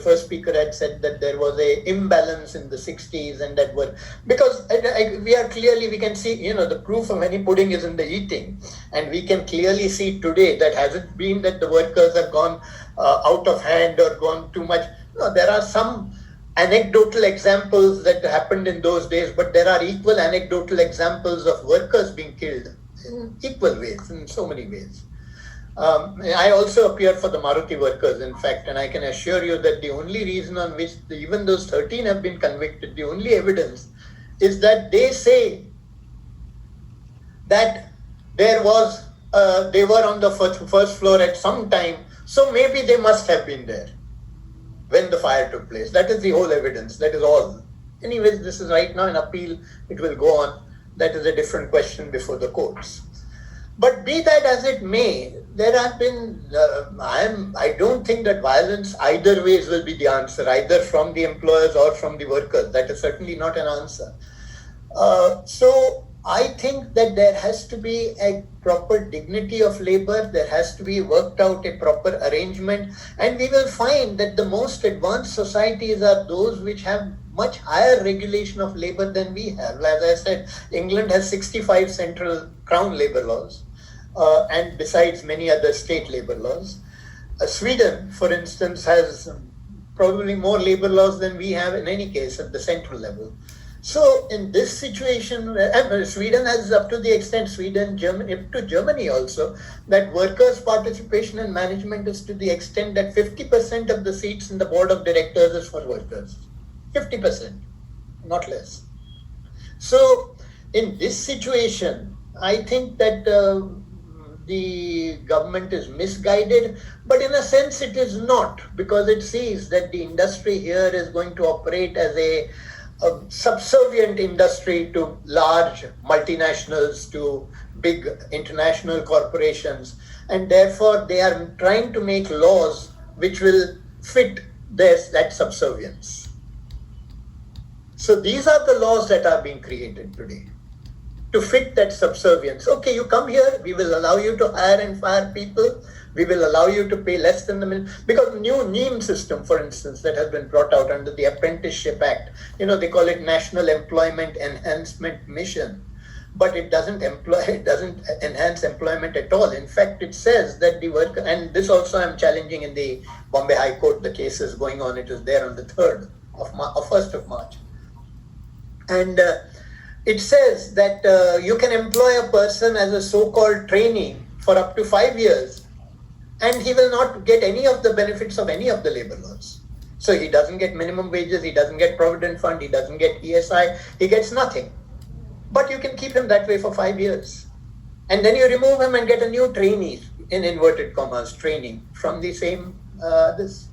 first speaker had said, that there was a imbalance in the 60s and that were, because we can see, the proof of any pudding is in the eating. And we can clearly see today that hasn't been that the workers have gone out of hand or gone too much. No, there are some anecdotal examples that happened in those days, but there are equal anecdotal examples of workers being killed in equal ways, in so many ways. I also appeared for the Maruti workers, in fact, and I can assure you that the only reason on which even those 13 have been convicted, the only evidence is that they say that they were on the first floor at some time, so maybe they must have been there when the fire took place. That is the whole evidence. That is all. Anyways, this is right now an appeal. It will go on. That is a different question before the courts. But be that as it may, there have been, I don't think that violence either ways will be the answer, either from the employers or from the workers. That is certainly not an answer. So I think that there has to be a proper dignity of labor, there has to be worked out a proper arrangement, and we will find that the most advanced societies are those which have much higher regulation of labor than we have. As I said, England has 65 central crown labor laws, and besides many other state labor laws. Sweden, for instance, has probably more labor laws than we have in any case at the central level. So in this situation, Sweden has up to the extent, Germany, up to Germany also, that workers' participation in management is to the extent that 50% of the seats in the board of directors is for workers. 50%, not less. So in this situation, I think that the government is misguided, but in a sense it is not, because it sees that the industry here is going to operate as a subservient industry to large multinationals, to big international corporations, and therefore they are trying to make laws which will fit that subservience. So these are the laws that are being created today to fit that subservience. Okay, you come here, we will allow you to hire and fire people, we will allow you to pay less than the minimum. Because new NEEM system, for instance, that has been brought out under the Apprenticeship Act, they call it National Employment Enhancement Mission, but it doesn't enhance employment at all. In fact, it says that the worker, and this also I'm challenging in the Bombay High Court, the case is going on, it is there on the 1st of March. And it says that you can employ a person as a so-called trainee for up to 5 years, and he will not get any of the benefits of any of the labor laws. So he doesn't get minimum wages, he doesn't get provident fund, he doesn't get ESI, he gets nothing. But you can keep him that way for 5 years. And then you remove him and get a new trainee, in inverted commas, training from the same this.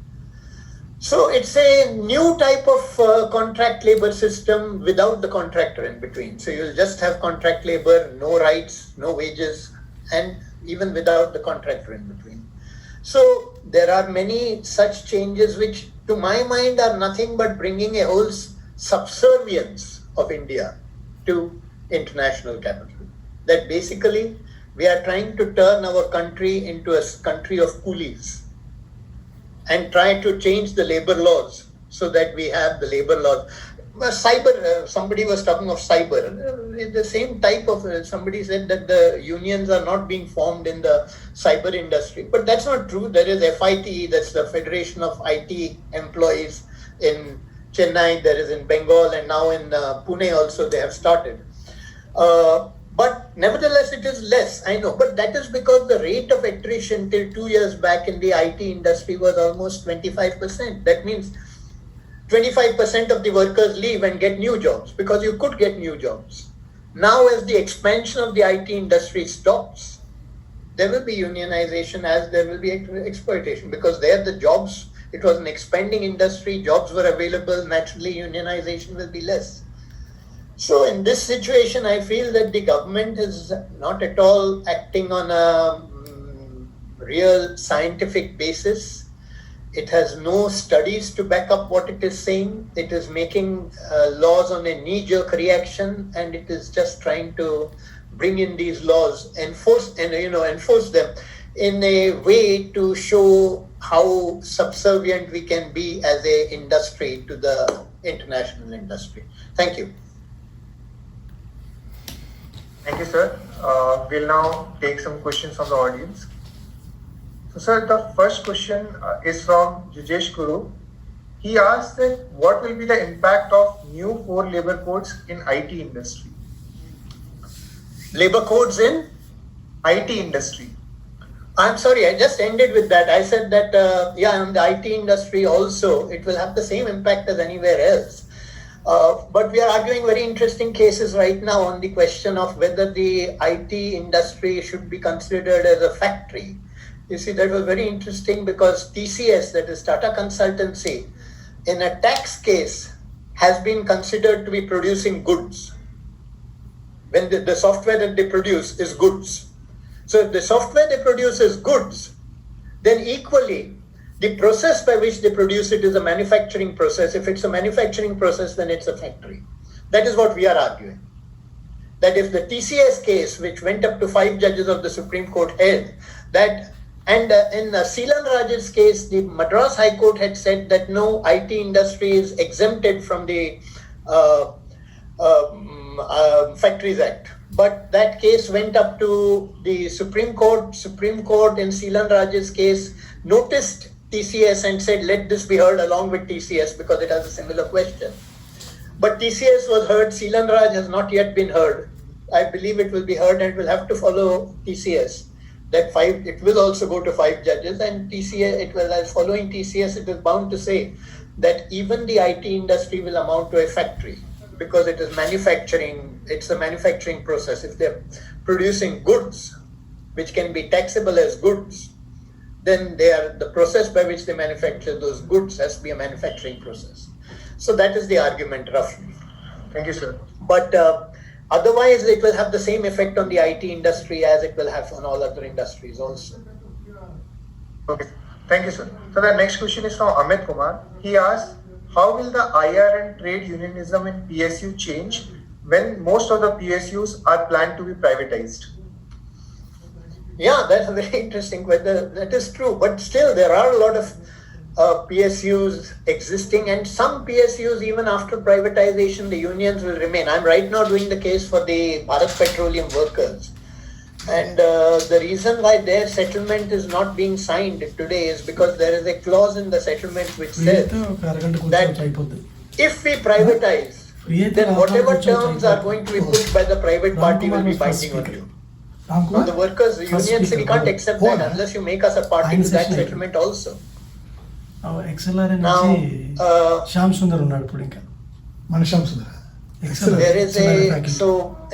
So it's a new type of contract labor system without the contractor in between. So you'll just have contract labor, no rights, no wages, and even without the contractor in between. So there are many such changes which to my mind are nothing but bringing a whole subservience of India to international capital. That basically we are trying to turn our country into a country of coolies and try to change the labor laws so that we have the labor laws. Cyber, somebody was talking of cyber. The same type of, somebody said that the unions are not being formed in the cyber industry, but that's not true. There is FIT, that's the Federation of IT Employees in Chennai, there is in Bengal, and now in Pune also they have started. But nevertheless, it is less, I know, but that is because the rate of attrition till 2 years back in the IT industry was almost 25%. That means 25% of the workers leave and get new jobs, because you could get new jobs. Now, as the expansion of the IT industry stops, there will be unionization as there will be exploitation, because there the jobs, it was an expanding industry, jobs were available, naturally unionization will be less. So in this situation, I feel that the government is not at all acting on a real scientific basis. It has no studies to back up what it is saying. It is making laws on a knee-jerk reaction, and it is just trying to bring in these laws, enforce them in a way to show how subservient we can be as a industry to the international industry. Thank you. Thank you, sir. We'll now take some questions from the audience. So, sir, the first question is from Jujesh Guru. He asked that what will be the impact of new 4 labor codes in IT industry? Labor codes in IT industry. I'm sorry, I just ended with that. I said that, in the IT industry also, it will have the same impact as anywhere else. But we are arguing very interesting cases right now on the question of whether the IT industry should be considered as a factory. You see, that was very interesting because TCS, that is Tata Consultancy, in a tax case has been considered to be producing goods. When the software that they produce is goods. So if the software they produce is goods, then equally, the process by which they produce it is a manufacturing process. If it's a manufacturing process, then it's a factory. That is what we are arguing. that if the TCS case, which went up to 5 judges of the Supreme Court, held that, and in Seelan Raj's case, the Madras High Court had said that no, IT industry is exempted from the Factories Act. But that case went up to the Supreme Court. Supreme Court in Seelan Raj's case noticed TCS and said, let this be heard along with TCS because it has a similar question. But TCS was heard, Seelan Raj has not yet been heard. I believe it will be heard and will have to follow TCS. It will also go to 5 judges, and TCS, as following TCS, it is bound to say that even the IT industry will amount to a factory because it is manufacturing, it's a manufacturing process. If they're producing goods, which can be taxable as goods, then the process by which they manufacture those goods has to be a manufacturing process. So that is the argument roughly. Thank you, sir. But otherwise, it will have the same effect on the IT industry as it will have on all other industries also. Okay, thank you, sir. So the next question is from Amit Kumar. He asks, how will the IR and trade unionism in PSU change when most of the PSUs are planned to be privatized? Yeah, that's a very interesting question. That is true, but still there are a lot of PSUs existing, and some PSUs, even after privatization, the unions will remain. I'm right now doing the case for the Bharat Petroleum workers. And the reason why their settlement is not being signed today is because there is a clause in the settlement which says that if we privatize, then whatever terms are going to be put by the private party will be binding on you. Now the workers, the union say we can't accept that unless you make us a party to that settlement also. XLR Now, Shyam Sundar ఉన్నాడు ఇప్పుడు ఇంకా మన Shyam Sundar there is so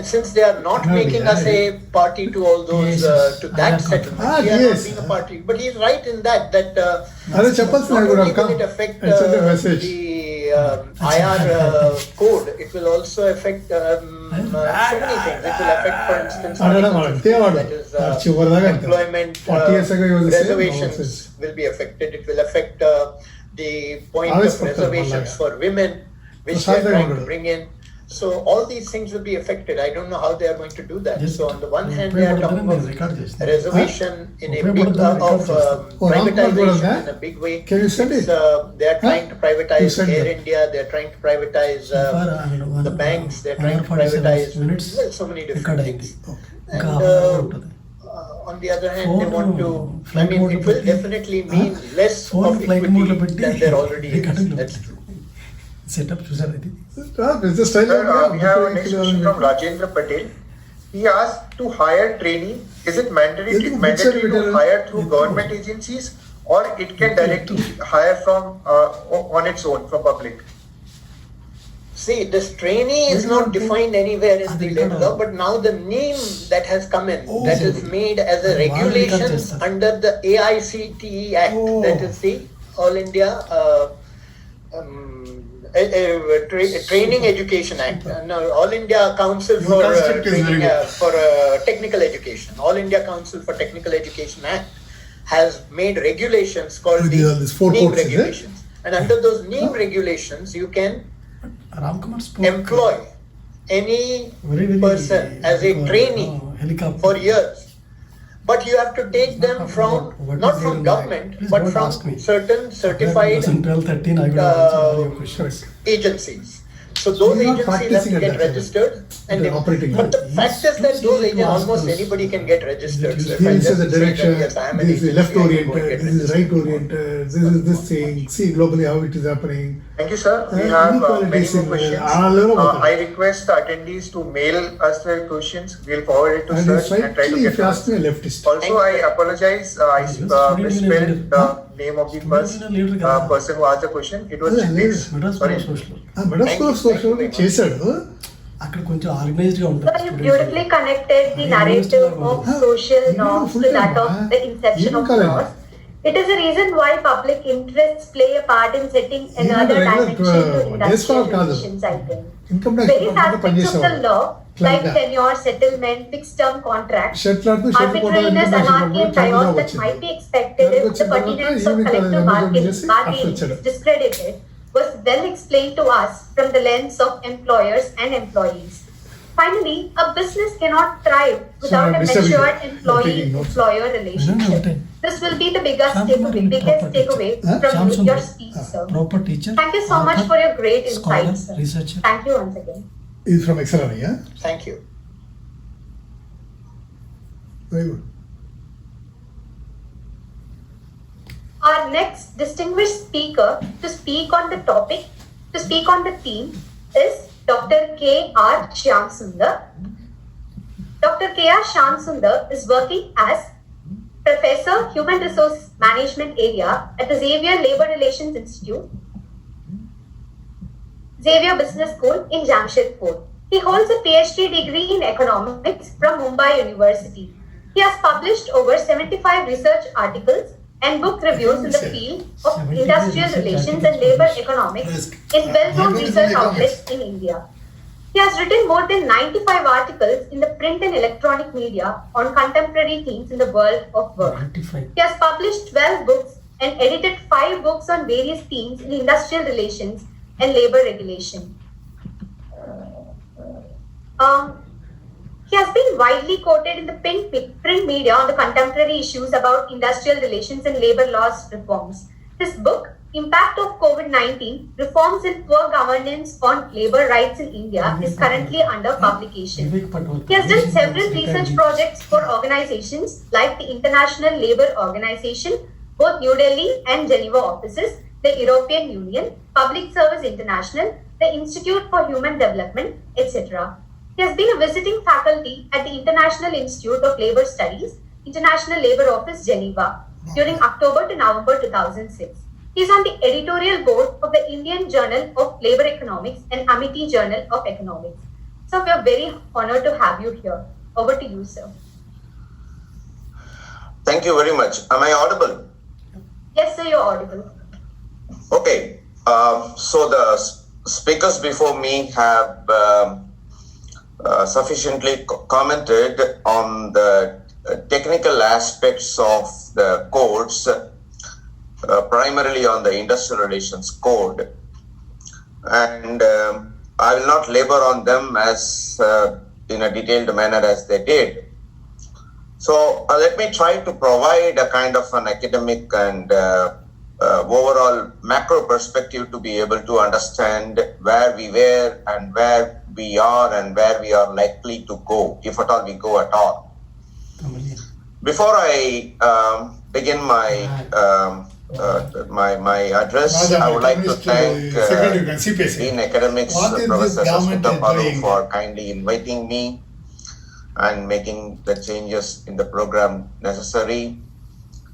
since they are not making us a party to all those to that settlement, we are not being a party. But he is right in that not only will it affect the IR code, it will also affect so many things. It will affect, for instance, that is employment reservations will be affected. It will affect the point of reservations for women, which they are trying to bring in. So all these things will be affected. I don't know how they are going to do that. So on the one hand, they are talking of reservation in a big privatization in a big way. They are trying to privatize Air India. They are trying to privatize the banks. They are trying to privatize so many different things. And on the other hand, they want to. I mean, it will definitely mean less of equity than there already is. That's true. Setup చూసారు ఇది Sir, we have a next question from Rajendra Patel. He asked, to hire trainee, is it mandatory to hire through government agencies, or it can directly hire from on its own from public? See, this trainee is not defined anywhere in the labor law, but now the name that has come in, that is made as a regulations under the AICTE Act, that is the All India Training Education Act, no, All India Council for Training for Technical Education, All India Council for Technical Education Act has made regulations called the NEEM regulations, and under those NEEM regulations, you can employ any person as a trainee for years. But you have to take them from, not from government, but from certain certified agencies. So those agencies have to get registered. And but the fact is that those agents, almost anybody can get registered. So if I just the direction, say that, yes, I am an this is agency, left I can go and oriented, get this is registered. right oriented, this is this thing, see globally how it is happening. Thank you, sir. We have Inequality many is more in questions. I request the attendees to mail us their questions. We'll forward it to And sir it's and try to rightly get if you ask me a answers. leftist. Also, I apologize. I misspelled the name of the first person who asked the question. It was Jignesh. Sorry. Madras school of social చేశాడు అక్కడ కొంచెం organised గా So you beautifully connected the narrative of social norms to that of the inception of laws. It is a reason why public interests play a part in setting another dimension to industrial relations, I think. Income Various tax aspects of the పనిచేసేవాడు law, like tenure, settlement, fixed term contracts, షెట్లాడుతూ arbitrariness, anarchy, and chaos that might be expected if the pertinence of collective bargaining is discredited was well explained to us from the lens of employers and employees. Finally, a business cannot thrive without a Mr. matured Taking notes. employee-employer relationship. This will be the biggest takeaway from your speech, sir. Proper teacher. Thank you so much for your great scholar, insights, sir. researcher. Thank you once again. He's from XLR, yeah? Thank you. Very good. Our next distinguished speaker to speak on the topic, to speak on the theme is Dr. K.R. Shyamsundar. Dr. K.R. Shyamsundar is working as Professor Human Resource Management Area at the Xavier Labor Relations Institute, Xavier Business School in Jamshedpur. He holds a PhD degree in economics from Mumbai University. He has published over 75 research articles and book reviews in the field of industrial relations and labor economics in well-known research outlets in India. He has written more than 95 articles in the print and electronic media on contemporary themes in the world of work. 95. He He has published 12 books and edited 5 books on various themes in industrial relations and labor regulation. He has been widely quoted in the print media on the contemporary issues about industrial relations and labor laws reforms. His book, Impact of COVID-19, Reforms and Poor Governance on Labor Rights in India, is currently under publication. He has done several research projects for organizations like the International Labour Organization, both New Delhi and Geneva offices, the European Union, Public Service International, the Institute for Human Development, etc. He has been a visiting faculty at the International Institute of Labour Studies, International Labour Office, Geneva, during October to November 2006. He is on the editorial board of the Indian Journal of Labour Economics and Amity Journal of Economics. So we are very honored to have you here. Over to you, sir. Thank you very much. Am I audible? Yes, sir, you're audible. Okay. So the speakers before me have sufficiently commented on the technical aspects of the codes, primarily on the industrial relations code, and I will not labor on them as in a detailed manner as they did. So let me try to provide a kind of an academic and overall macro perspective to be able to understand where we were and where we are and where we are likely to go, if at all we go at all. Before I begin my my address, I would like to thank Dean Academics, Professor Sasmita Palu, for kindly inviting me and making the changes in the program necessary.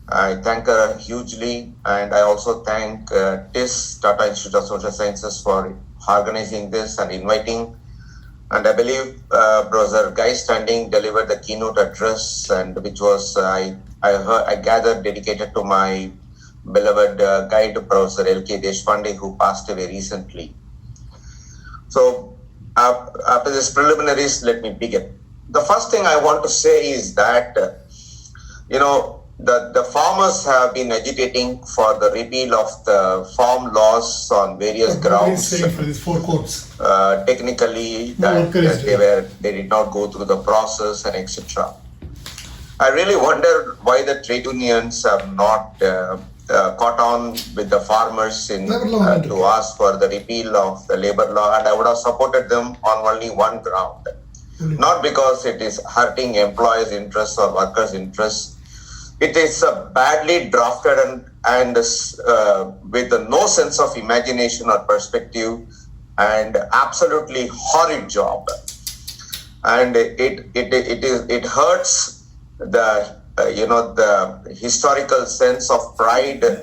I thank her hugely, and I also thank TIS, Tata Institute of Social Sciences, for organizing this and inviting. And I believe Professor Guy Standing delivered the keynote address, and which was I gathered dedicated to my beloved guide, Professor L.K. Deshpande, who passed away recently. So after this preliminaries, let me begin. The first thing I want to say is that, the farmers have been agitating for the repeal of the farm laws on various grounds. For these 4 courts. Technically, that they did not go through the process and etc. I really wonder why the trade unions have not caught on with the farmers in to ask for the repeal of the labor law, and I would have supported them on only one ground. Not because it is hurting employees' interests or workers' interests. It is a badly drafted and with no sense of imagination or perspective, and absolutely horrid job. And it hurts the the historical sense of pride that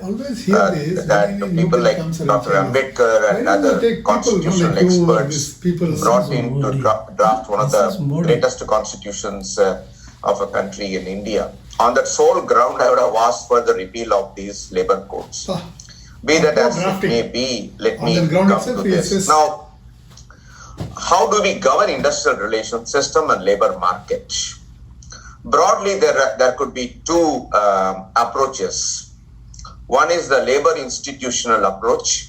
people like Dr. Ambedkar and other constitutional experts brought in to draft one of the greatest constitutions of a country in India. On that sole ground, I would have asked for the repeal of these labor codes. Be that as it may be, let me come to this. Now, how do we govern industrial relations system and labor market? Broadly, there could be 2 approaches. One is the labor institutional approach,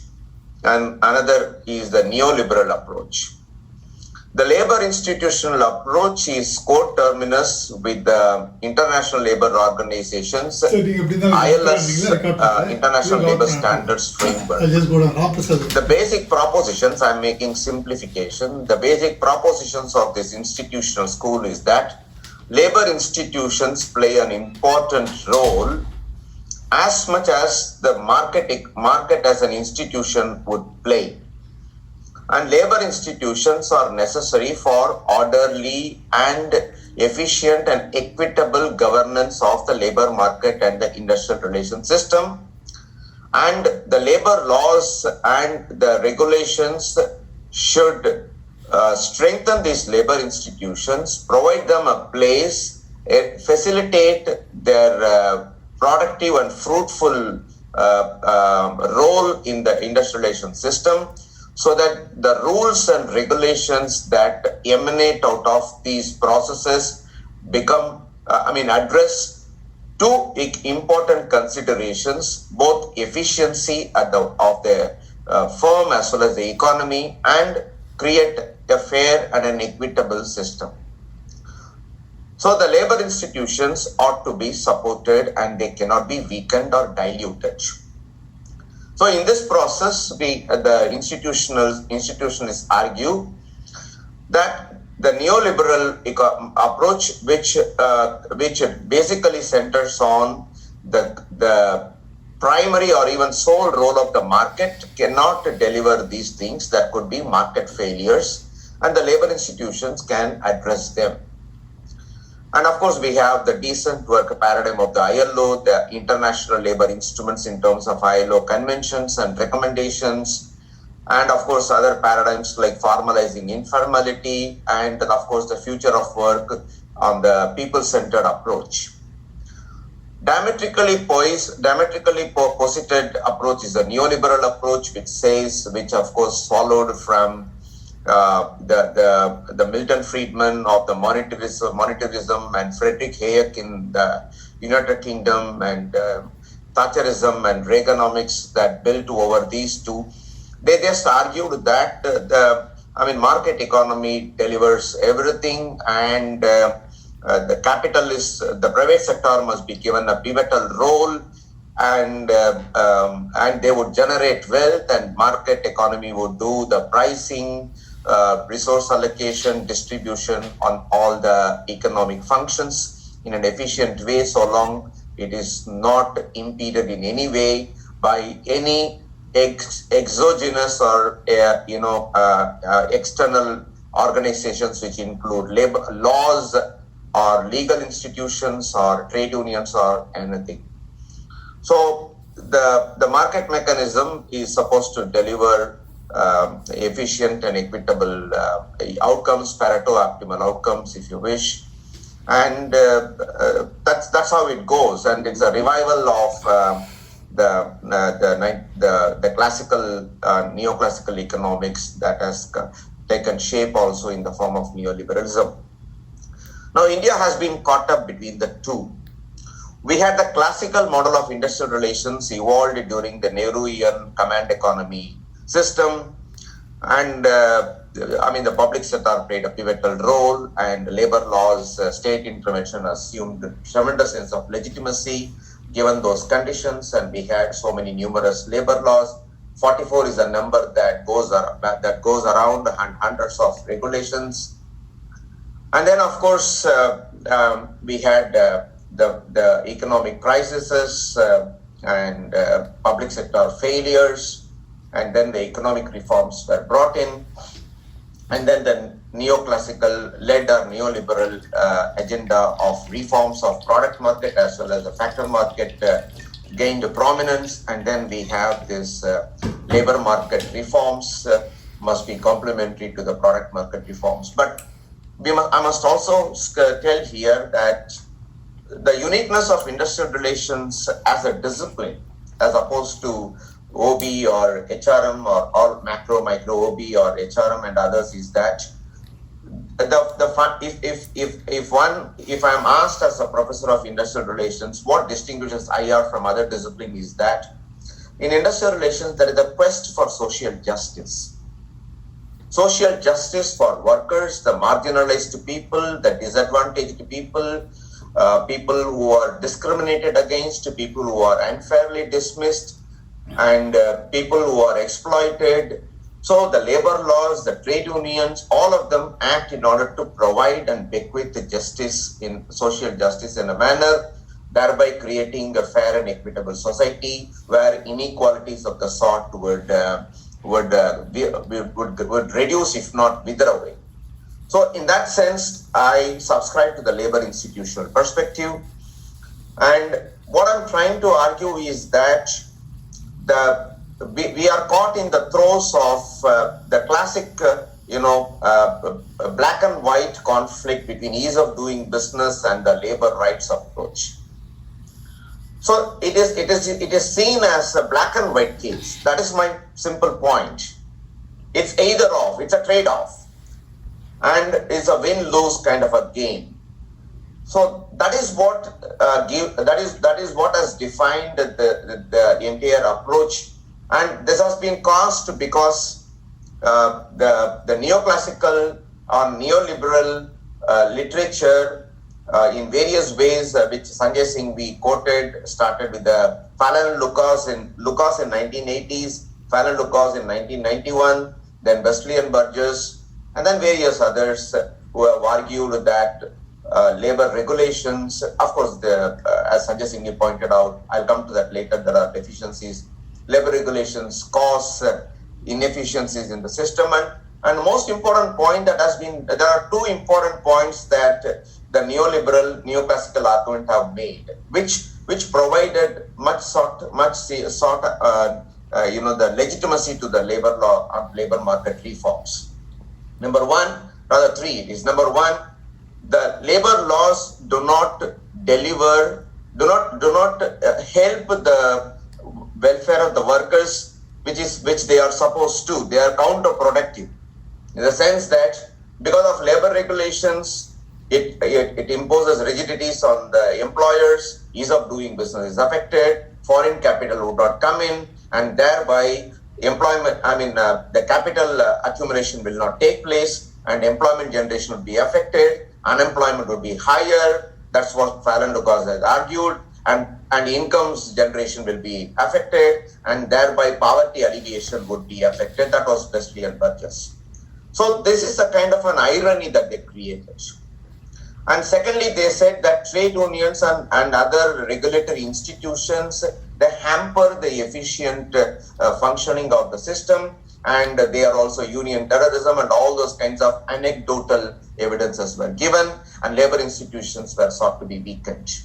and another is the neoliberal approach. The labor institutional approach is co-terminus with the international labor organizations, ILS, International Labor Standards Framework. I'll just go down opposite. The basic propositions, I'm making simplification, the basic propositions of this institutional school is that labor institutions play an important role as much as the market as an institution would play. And labor institutions are necessary for orderly and efficient and equitable governance of the labor market and the industrial relation system. And the labor laws and the regulations should strengthen these labor institutions, provide them a place, facilitate their productive and fruitful role in the industrial relation system, so that the rules and regulations that emanate out of these processes become, address two important considerations, both efficiency of the firm as well as the economy, and create a fair and an equitable system. So the labor institutions ought to be supported and they cannot be weakened or diluted. So in this process, the institutionalists argue that the neoliberal approach, which basically centers on the primary or even sole role of the market, cannot deliver these things. That could be market failures, and the labor institutions can address them. And of course, we have the decent work paradigm of the ILO, the international labor instruments in terms of ILO conventions and recommendations, and of course, other paradigms like formalizing informality, and of course, the future of work on the people-centered approach. Diametrically posited approach is a neoliberal approach, which of course followed from the Milton Friedman of the monetarism and Friedrich Hayek in the United Kingdom, and Thatcherism and Reaganomics that built over these two. They just argued that market economy delivers everything, and the capitalists, the private sector must be given a pivotal role, and they would generate wealth, and market economy would do the pricing, resource allocation, distribution on all the economic functions in an efficient way, so long it is not impeded in any way by any exogenous or external organizations, which include labor laws or legal institutions or trade unions or anything. So the market mechanism is supposed to deliver efficient and equitable outcomes, Pareto optimal outcomes, if you wish, and that's how it goes. And it's a revival of the classical neoclassical economics that has taken shape also in the form of neoliberalism. Now, India has been caught up between the two. We had the classical model of industrial relations evolved during the Nehruian command economy system, and the public sector played a pivotal role, and labor laws, state intervention assumed a tremendous sense of legitimacy given those conditions, and we had so many numerous labor laws. 44 is a number that goes around, and hundreds of regulations. And then, of course, we had the economic crises and public sector failures, and then the economic reforms were brought in, and then the neoclassical led or neoliberal agenda of reforms of product market as well as the factor market gained prominence, and then we have this labor market reforms must be complementary to the product market reforms. But I must also tell here that the uniqueness of industrial relations as a discipline, as opposed to OB or HRM or all macro, micro OB or HRM and others, is that if I'm asked as a professor of industrial relations what distinguishes IR from other disciplines, is that in industrial relations there is a quest for social justice. social justice for workers, the marginalized people, the disadvantaged people, people who are discriminated against, people who are unfairly dismissed, and people who are exploited. So the labor laws, the trade unions, all of them act in order to provide and bequeath justice in social justice in a manner, thereby creating a fair and equitable society where inequalities of the sort would reduce, if not wither away. So in that sense, I subscribe to the labor institutional perspective. And what I'm trying to argue is that we are caught in the throes of the classic, black and white conflict between ease of doing business and the labor rights approach. So it is seen as a black and white case. That is my simple point. It's either or, it's a trade-off, and it's a win-lose kind of a game. So that is what that is what has defined the entire approach, and this has been caused because the neoclassical or neoliberal literature in various ways, which Sanjay Singh we quoted, started with the Fallon and Lucas in 1980s, Fallon Lucas in 1991, then Wesley and Burgess, and then various others who have argued that labor regulations, of course, as Sanjay Singh pointed out, I'll come to that later, there are deficiencies. Labor regulations cause inefficiencies in the system, and most important point that has been, there are two important points that the neoclassical argument have made, which provided the legitimacy to the labor law and labor market reforms. Number one, the labor laws do not help the welfare of the workers, which they are supposed to. They are counterproductive in the sense that because of labor regulations, it imposes rigidities on the employers, ease of doing business is affected, foreign capital would not come in, and thereby the capital accumulation will not take place, and employment generation would be affected, unemployment would be higher. That's what Fallon Lucas has argued, and incomes generation will be affected, and thereby poverty alleviation would be affected. That was Wesley and Burgess. So this is a kind of an irony that they created. And secondly, they said that trade unions and other regulatory institutions, they hamper the efficient functioning of the system, and they are also union terrorism, and all those kinds of anecdotal evidences were given, and labor institutions were sought to be weakened.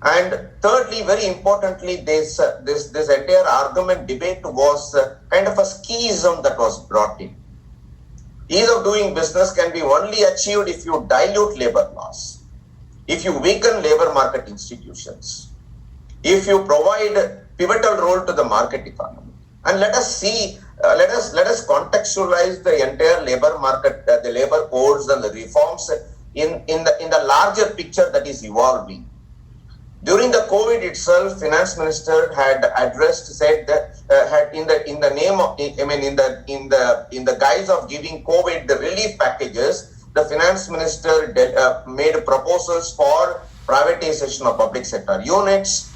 And thirdly, very importantly, this entire argument debate was kind of a schism that was brought in. Ease of doing business can be only achieved if you dilute labor laws, if you weaken labor market institutions, if you provide pivotal role to the market economy. And let us see, let us contextualize the entire labor market, the labor codes and the reforms in the larger picture that is evolving. During the COVID itself, Finance Minister had addressed, said that in the guise of giving COVID the relief packages, the Finance Minister made proposals for privatization of public sector units.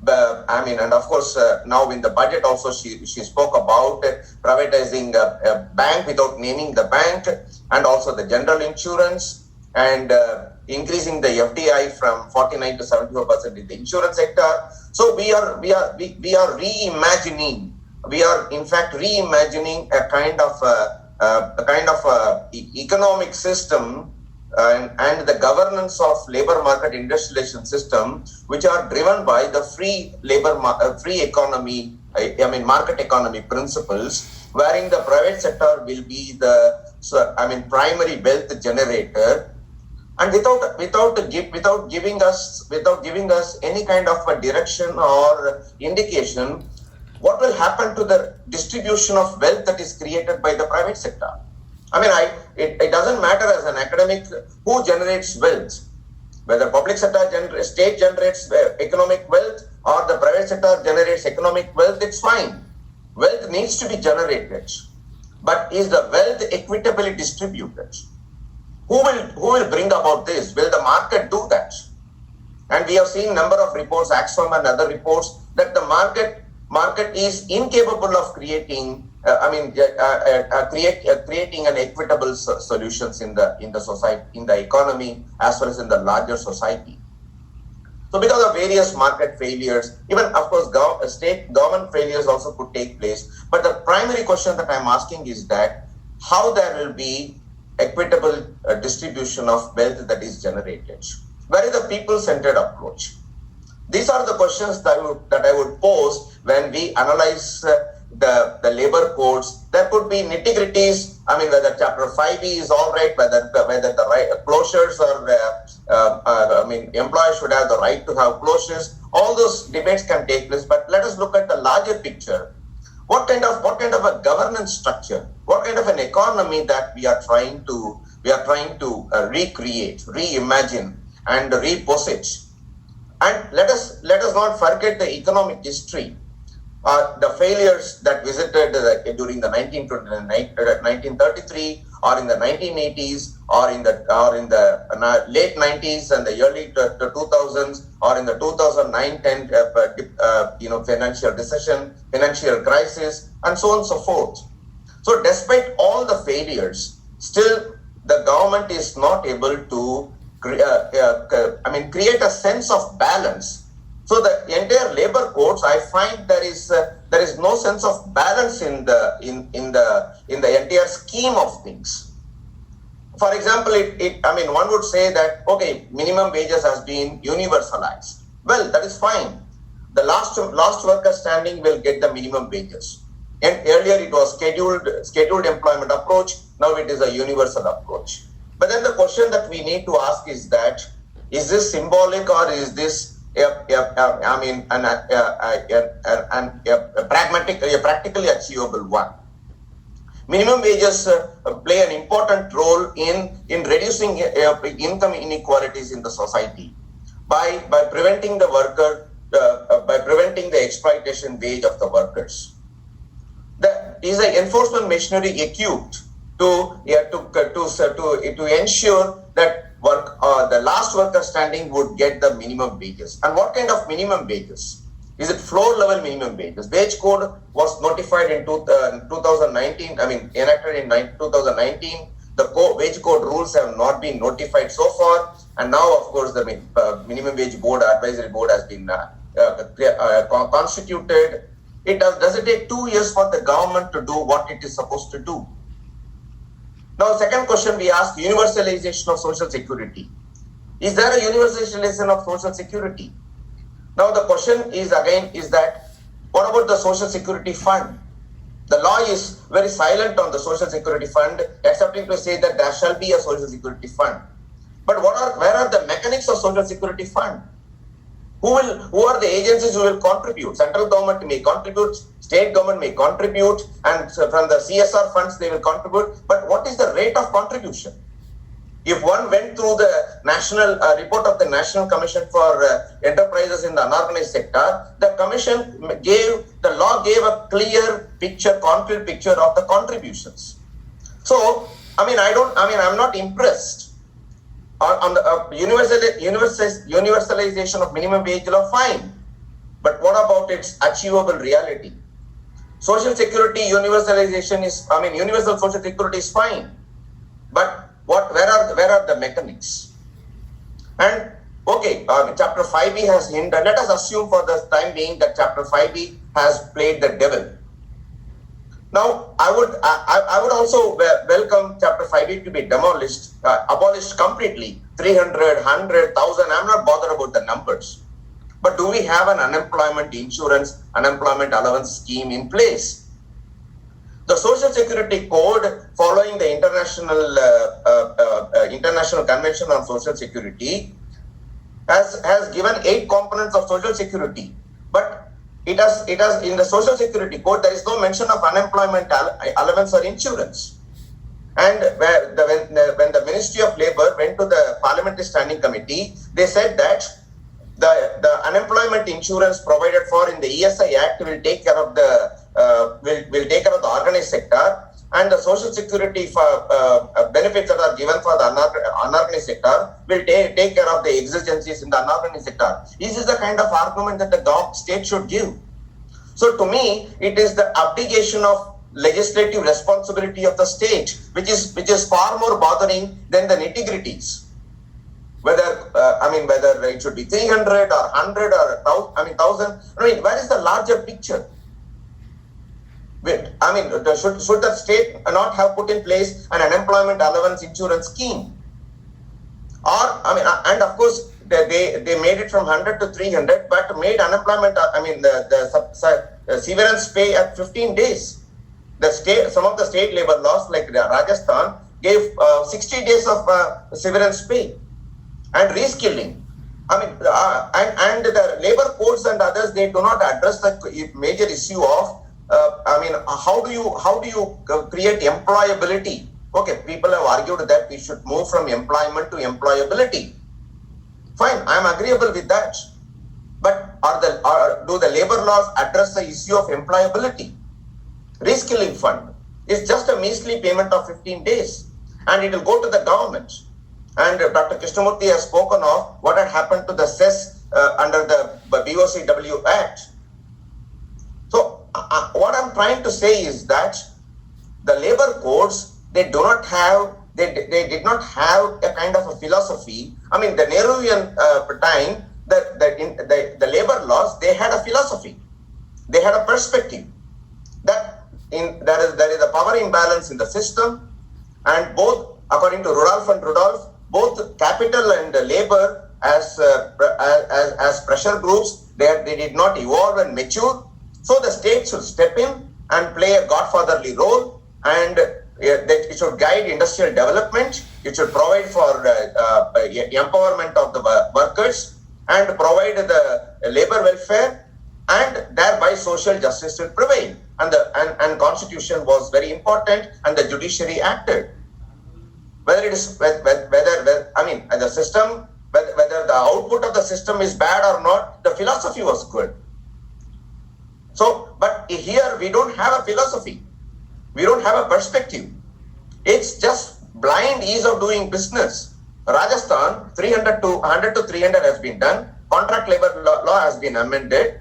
And of course, now in the budget also she spoke about privatizing a bank without naming the bank, and also the general insurance, and increasing the FDI from 49 to 74% in the insurance sector. So we are reimagining. We are in fact reimagining a kind of economic system and the governance of labor market industrialization system, which are driven by the free economy, market economy principles, wherein the private sector will be the primary wealth generator. And without giving us any kind of a direction or indication, what will happen to the distribution of wealth that is created by the private sector? It doesn't matter as an academic who generates wealth, whether public sector state generates economic wealth or the private sector generates economic wealth. It's fine. Wealth needs to be generated. but is the wealth equitably distributed? Who will bring about this? Will the market do that? And we have seen number of reports, Axfam and other reports, that the market is incapable of creating creating an equitable solutions in the society, in the economy, as well as in the larger society. So because of various market failures, even of course state government failures also could take place. But the primary question that I'm asking is that how there will be equitable distribution of wealth that is generated. Where is the people-centered approach? These are the questions that I would pose when we analyze the labor codes. There could be nitty-gritties. I mean, whether Chapter 5B is all right, whether the right closures or employers should have the right to have closures. All those debates can take place. But let us look at the larger picture. What kind of a governance structure? What kind of an economy that we are trying to recreate, reimagine, and repossess? And let us not forget the economic history. The failures that visited during the 1933 or in the 1980s or in the late 90s and the early 2000s or in the 2009-10 financial recession, financial crisis, and so on and so forth. So despite all the failures, still the government is not able to create a sense of balance. So the entire labor codes, I find there is no sense of balance in the entire scheme of things. For example, one would say that okay, minimum wages has been universalized. Well, that is fine. The last worker standing will get the minimum wages. And earlier it was scheduled employment approach. Now it is a universal approach. But then the question that we need to ask is that, is this symbolic or is this practically achievable one? Minimum wages play an important role in reducing income inequalities in the society by preventing the exploitation wage of the workers. Is an enforcement machinery equipped to ensure that the last worker standing would get the minimum wages? And what kind of minimum wages? Is it floor level minimum wages? Wage code was notified in 2019. Enacted in 2019. The wage code rules have not been notified so far, and now, of course, the minimum wage board, advisory board, has been constituted. Does it take 2 years for the government to do what it is supposed to do? Now, second question we ask: universalization of social security. Is there a universalization of social security? Now, the question is that what about the social security fund? The law is very silent on the social security fund, excepting to say that there shall be a social security fund. But where are the mechanics of social security fund? Who are the agencies who will contribute? Central government may contribute, state government may contribute, and from the CSR funds they will contribute. But what is the rate of contribution? If one went through the national report of the National Commission for Enterprises in the Unorganized Sector, the law gave a clear picture, concrete picture of the contributions. So, I'm not impressed on the universalization of minimum wage law. Fine, but what about its achievable reality? Social security universalization universal social security is fine, but where are the mechanics? And okay, Chapter 5B has hindered. Let us assume for the time being that Chapter 5B has played the devil. Now, I would also welcome Chapter 5B to be demolished, abolished completely. 300, 100,000. I'm not bothered about the numbers. But do we have an unemployment insurance, unemployment allowance scheme in place? The Social Security Code, following the International Convention on Social Security, has given 8 components of Social Security. But it has in the Social Security Code, there is no mention of unemployment allowance or insurance. And when the Ministry of Labour went to the Parliamentary Standing Committee, they said that the unemployment insurance provided for in the ESI Act will take care of the organized sector, and the social security for benefits that are given for the unorganized sector will take care of the exigencies in the unorganized sector. This is the kind of argument that the state should give. So to me, it is the abdication of legislative responsibility of the state, which is far more bothering than the nitty-gritties. Whether whether it should be 300 or 100 or 1,000. Where is the larger picture? Should the state not have put in place an unemployment allowance insurance scheme? Or and of course they made it from 100 to 300, but made unemployment the severance pay at 15 days. Some of the state labor laws like Rajasthan gave 60 days of severance pay and reskilling. And the labor codes and others, they do not address the major issue of how do you create employability? Okay, people have argued that we should move from employment to employability. Fine, I am agreeable with that. But do the labor laws address the issue of employability? Reskilling fund is just a measly payment of 15 days, and it will go to the government. And Dr. Krishnamurthy has spoken of what had happened to the cess under the BOCW Act. So what I'm trying to say is that the labor codes, they did not have a kind of a philosophy. The Nehruvian time, the labor laws, they had a philosophy. They had a perspective that there is a power imbalance in the system, and both, according to Rudolph and Rudolph, both capital and labor as pressure groups, they did not evolve and mature. So the state should step in and play a godfatherly role, and that it should guide industrial development. It should provide for empowerment of the workers and provide the labor welfare, and thereby social justice will prevail. And constitution was very important, and the judiciary acted. Whether it is the system, whether the output of the system is bad or not, the philosophy was good. So, but here we don't have a philosophy. We don't have a perspective. It's just blind ease of doing business. Rajasthan, 100 to 300 has been done. Contract labor law has been amended.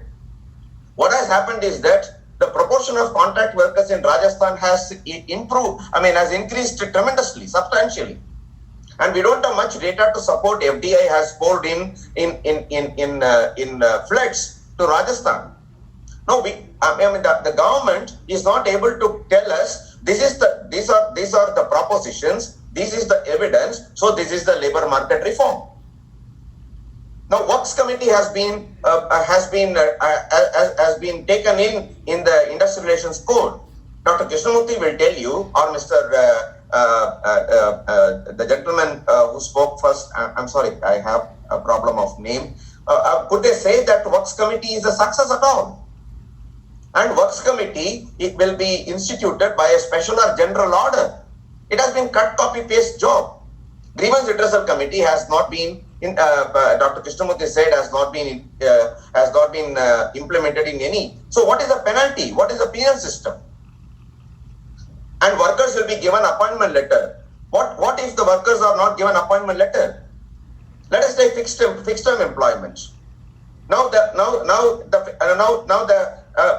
What has happened is that the proportion of contract workers in Rajasthan has improved, has increased tremendously, substantially. And we don't have much data to support FDI has poured in floods to Rajasthan. No, the government is not able to tell us these are the propositions, this is the evidence, so this is the labor market reform. Now, Works Committee has been taken in the Industrial Relations Code. Dr. Krishnamurthy will tell you, or Mr. The gentleman who spoke first. I'm sorry, I have a problem of name. Could they say that Works Committee is a success at all? And Works Committee, it will be instituted by a special or general order. It has been cut, copy, paste job. Grievance Redressal Committee has not been, Dr. Krishnamurthy said, has not been implemented in any. So what is the penalty? What is the penal system? And workers will be given appointment letter. What if the workers are not given appointment letter? Let us take fixed term employment.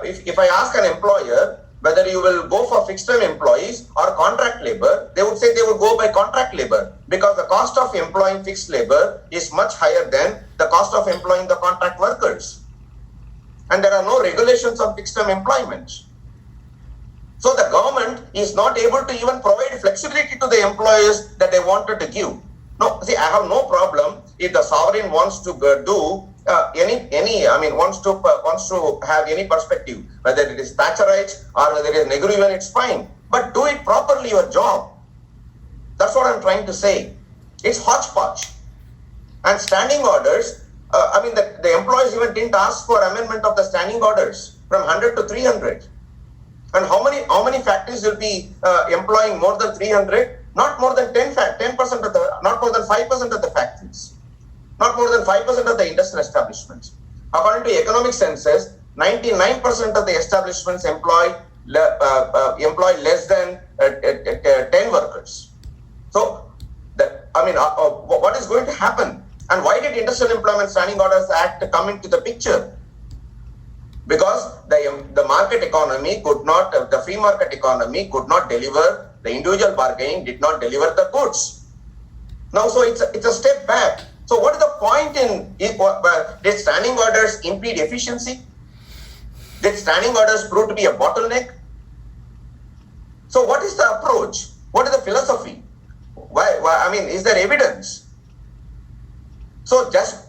If I ask an employer whether you will go for fixed term employees or contract labor, they would say they would go by contract labor, because the cost of employing fixed labor is much higher than the cost of employing the contract workers. And there are no regulations on fixed term employment. So the government is not able to even provide flexibility to the employers that they wanted to give. No, see, I have no problem if the sovereign wants to do wants to have any perspective, whether it is Thatcherite or whether it is Nehruvian, it's fine. But do it properly, your job. That's what I'm trying to say. It's hodgepodge. And standing orders, the employees even didn't ask for amendment of the standing orders from 100 to 300. And how many factories will be employing more than 300? Not more than 10% of the, not more than 5% of the factories. Not more than 5% of the industrial establishments. According to economic census, 99% of the establishments employ employ less than 10 workers. So, what is going to happen? And why did Industrial Employment Standing Orders Act come into the picture? Because the market economy could not, the free market economy could not deliver, the individual bargaining did not deliver the goods. Now, so it's a step back. So what is the point in, did standing orders impede efficiency? Did standing orders prove to be a bottleneck? So what is the approach? What is the philosophy? Why is there evidence? So just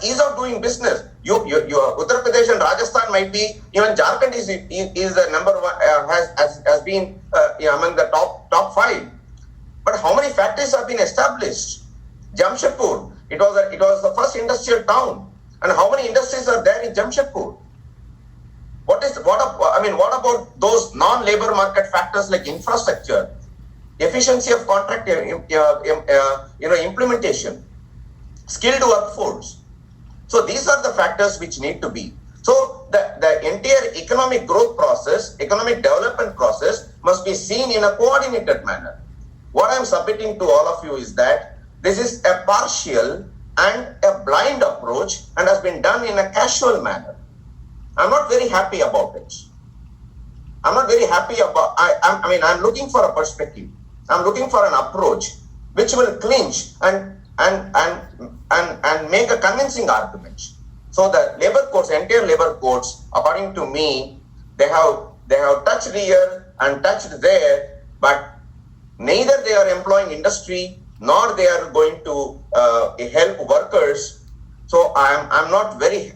ease of doing business. Your Uttar Pradesh and Rajasthan might be, even Jharkhand is the number one, has been among the top 5. But how many factories have been established? Jamshedpur, it was the first industrial town. And how many industries are there in Jamshedpur? What about those non-labor market factors like infrastructure, efficiency of contract implementation, skilled workforce? So these are the factors which need to be. So the entire economic growth process, economic development process must be seen in a coordinated manner. What I'm submitting to all of you is that this is a partial and a blind approach and has been done in a casual manner. I'm not very happy about it. I'm not very happy about, I'm looking for a perspective. I'm looking for an approach which will clinch and make a convincing argument. So the labor codes, entire labor codes, according to me, they have touched here and touched there, but neither they are employing industry nor they are going to help workers. So I'm not very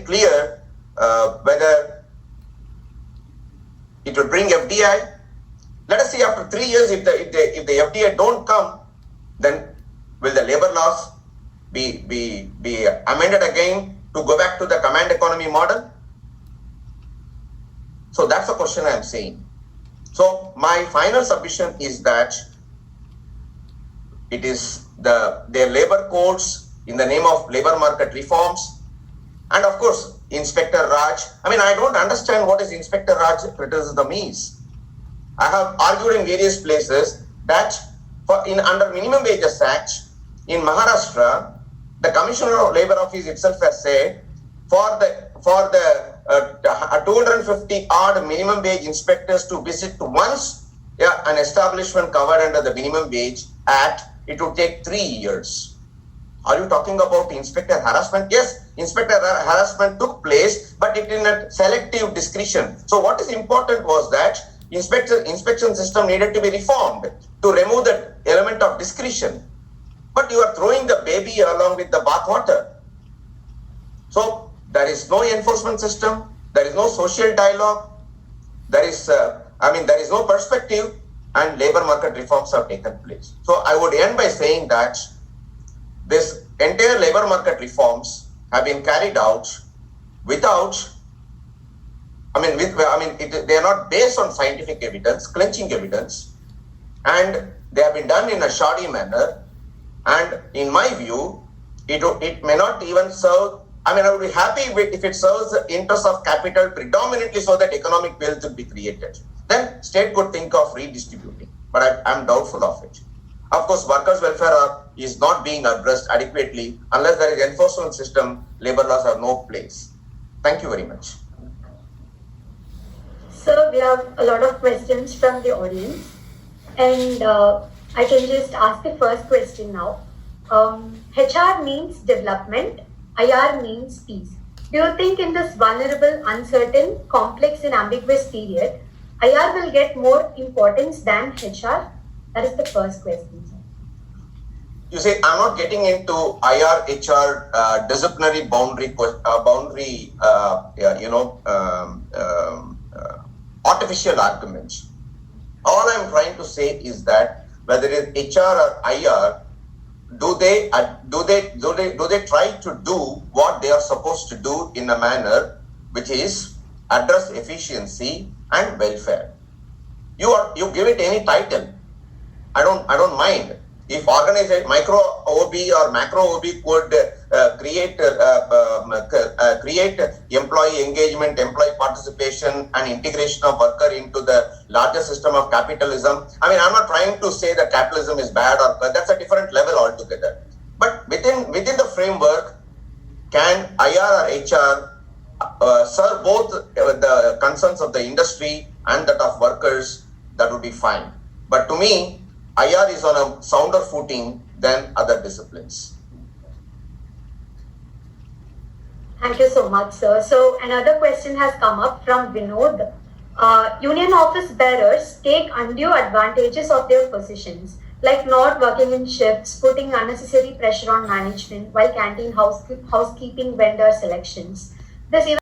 clear whether it will bring FDI. Let us see after 3 years if the FDI don't come, then will the labor laws be amended again to go back to the command economy model? So that's the question I'm saying. So my final submission is that it is their labor codes in the name of labor market reforms, and of course Inspector Raj. I don't understand what is Inspector Raj criticism is. I have argued in various places that under Minimum Wages Act in Maharashtra, the Commissioner of Labour Office itself has said for the 250 odd minimum wage inspectors to visit once an establishment covered under the Minimum Wage Act, it would take 3 years. Are you talking about inspector harassment? Yes, inspector harassment took place, but it in a selective discretion. So what is important was that inspection system needed to be reformed to remove the element of discretion. But you are throwing the baby along with the bathwater. So there is no enforcement system, there is no social dialogue, there is no perspective, and labor market reforms have taken place. So I would end by saying that this entire labor market reforms have been carried out without, they are not based on scientific evidence, clinching evidence, and they have been done in a shoddy manner. And in my view, it may not even serve. I would be happy if it serves the interests of capital predominantly so that economic wealth will be created. Then state could think of redistributing, but I'm doubtful of it. Of course, workers' welfare is not being addressed adequately unless there is enforcement system. Labor laws have no place. Thank you very much. So we have a lot of questions from the audience, and I can just ask the first question now. HR means development, IR means peace. Do you think in this vulnerable, uncertain, complex and ambiguous period, IR will get more importance than HR? That is the first question, sir. You see, I'm not getting into IR, HR disciplinary artificial arguments. All I'm trying to say is that whether it's HR or IR, do they try to do what they are supposed to do in a manner which is address efficiency and welfare? You give it any title. I don't mind. If organization micro OB or macro OB could create create employee engagement, employee participation, and integration of worker into the larger system of capitalism. I mean, I'm not trying to say that capitalism is bad or that's a different level altogether. But within the framework, can IR or HR serve both the concerns of the industry and that of workers? That would be fine. But to me, IR is on a sounder footing than other disciplines. Thank you so much, sir. So another question has come up from Vinod. Union office bearers take undue advantages of their positions, like not working in shifts, putting unnecessary pressure on management while canteen housekeeping vendor selections. This even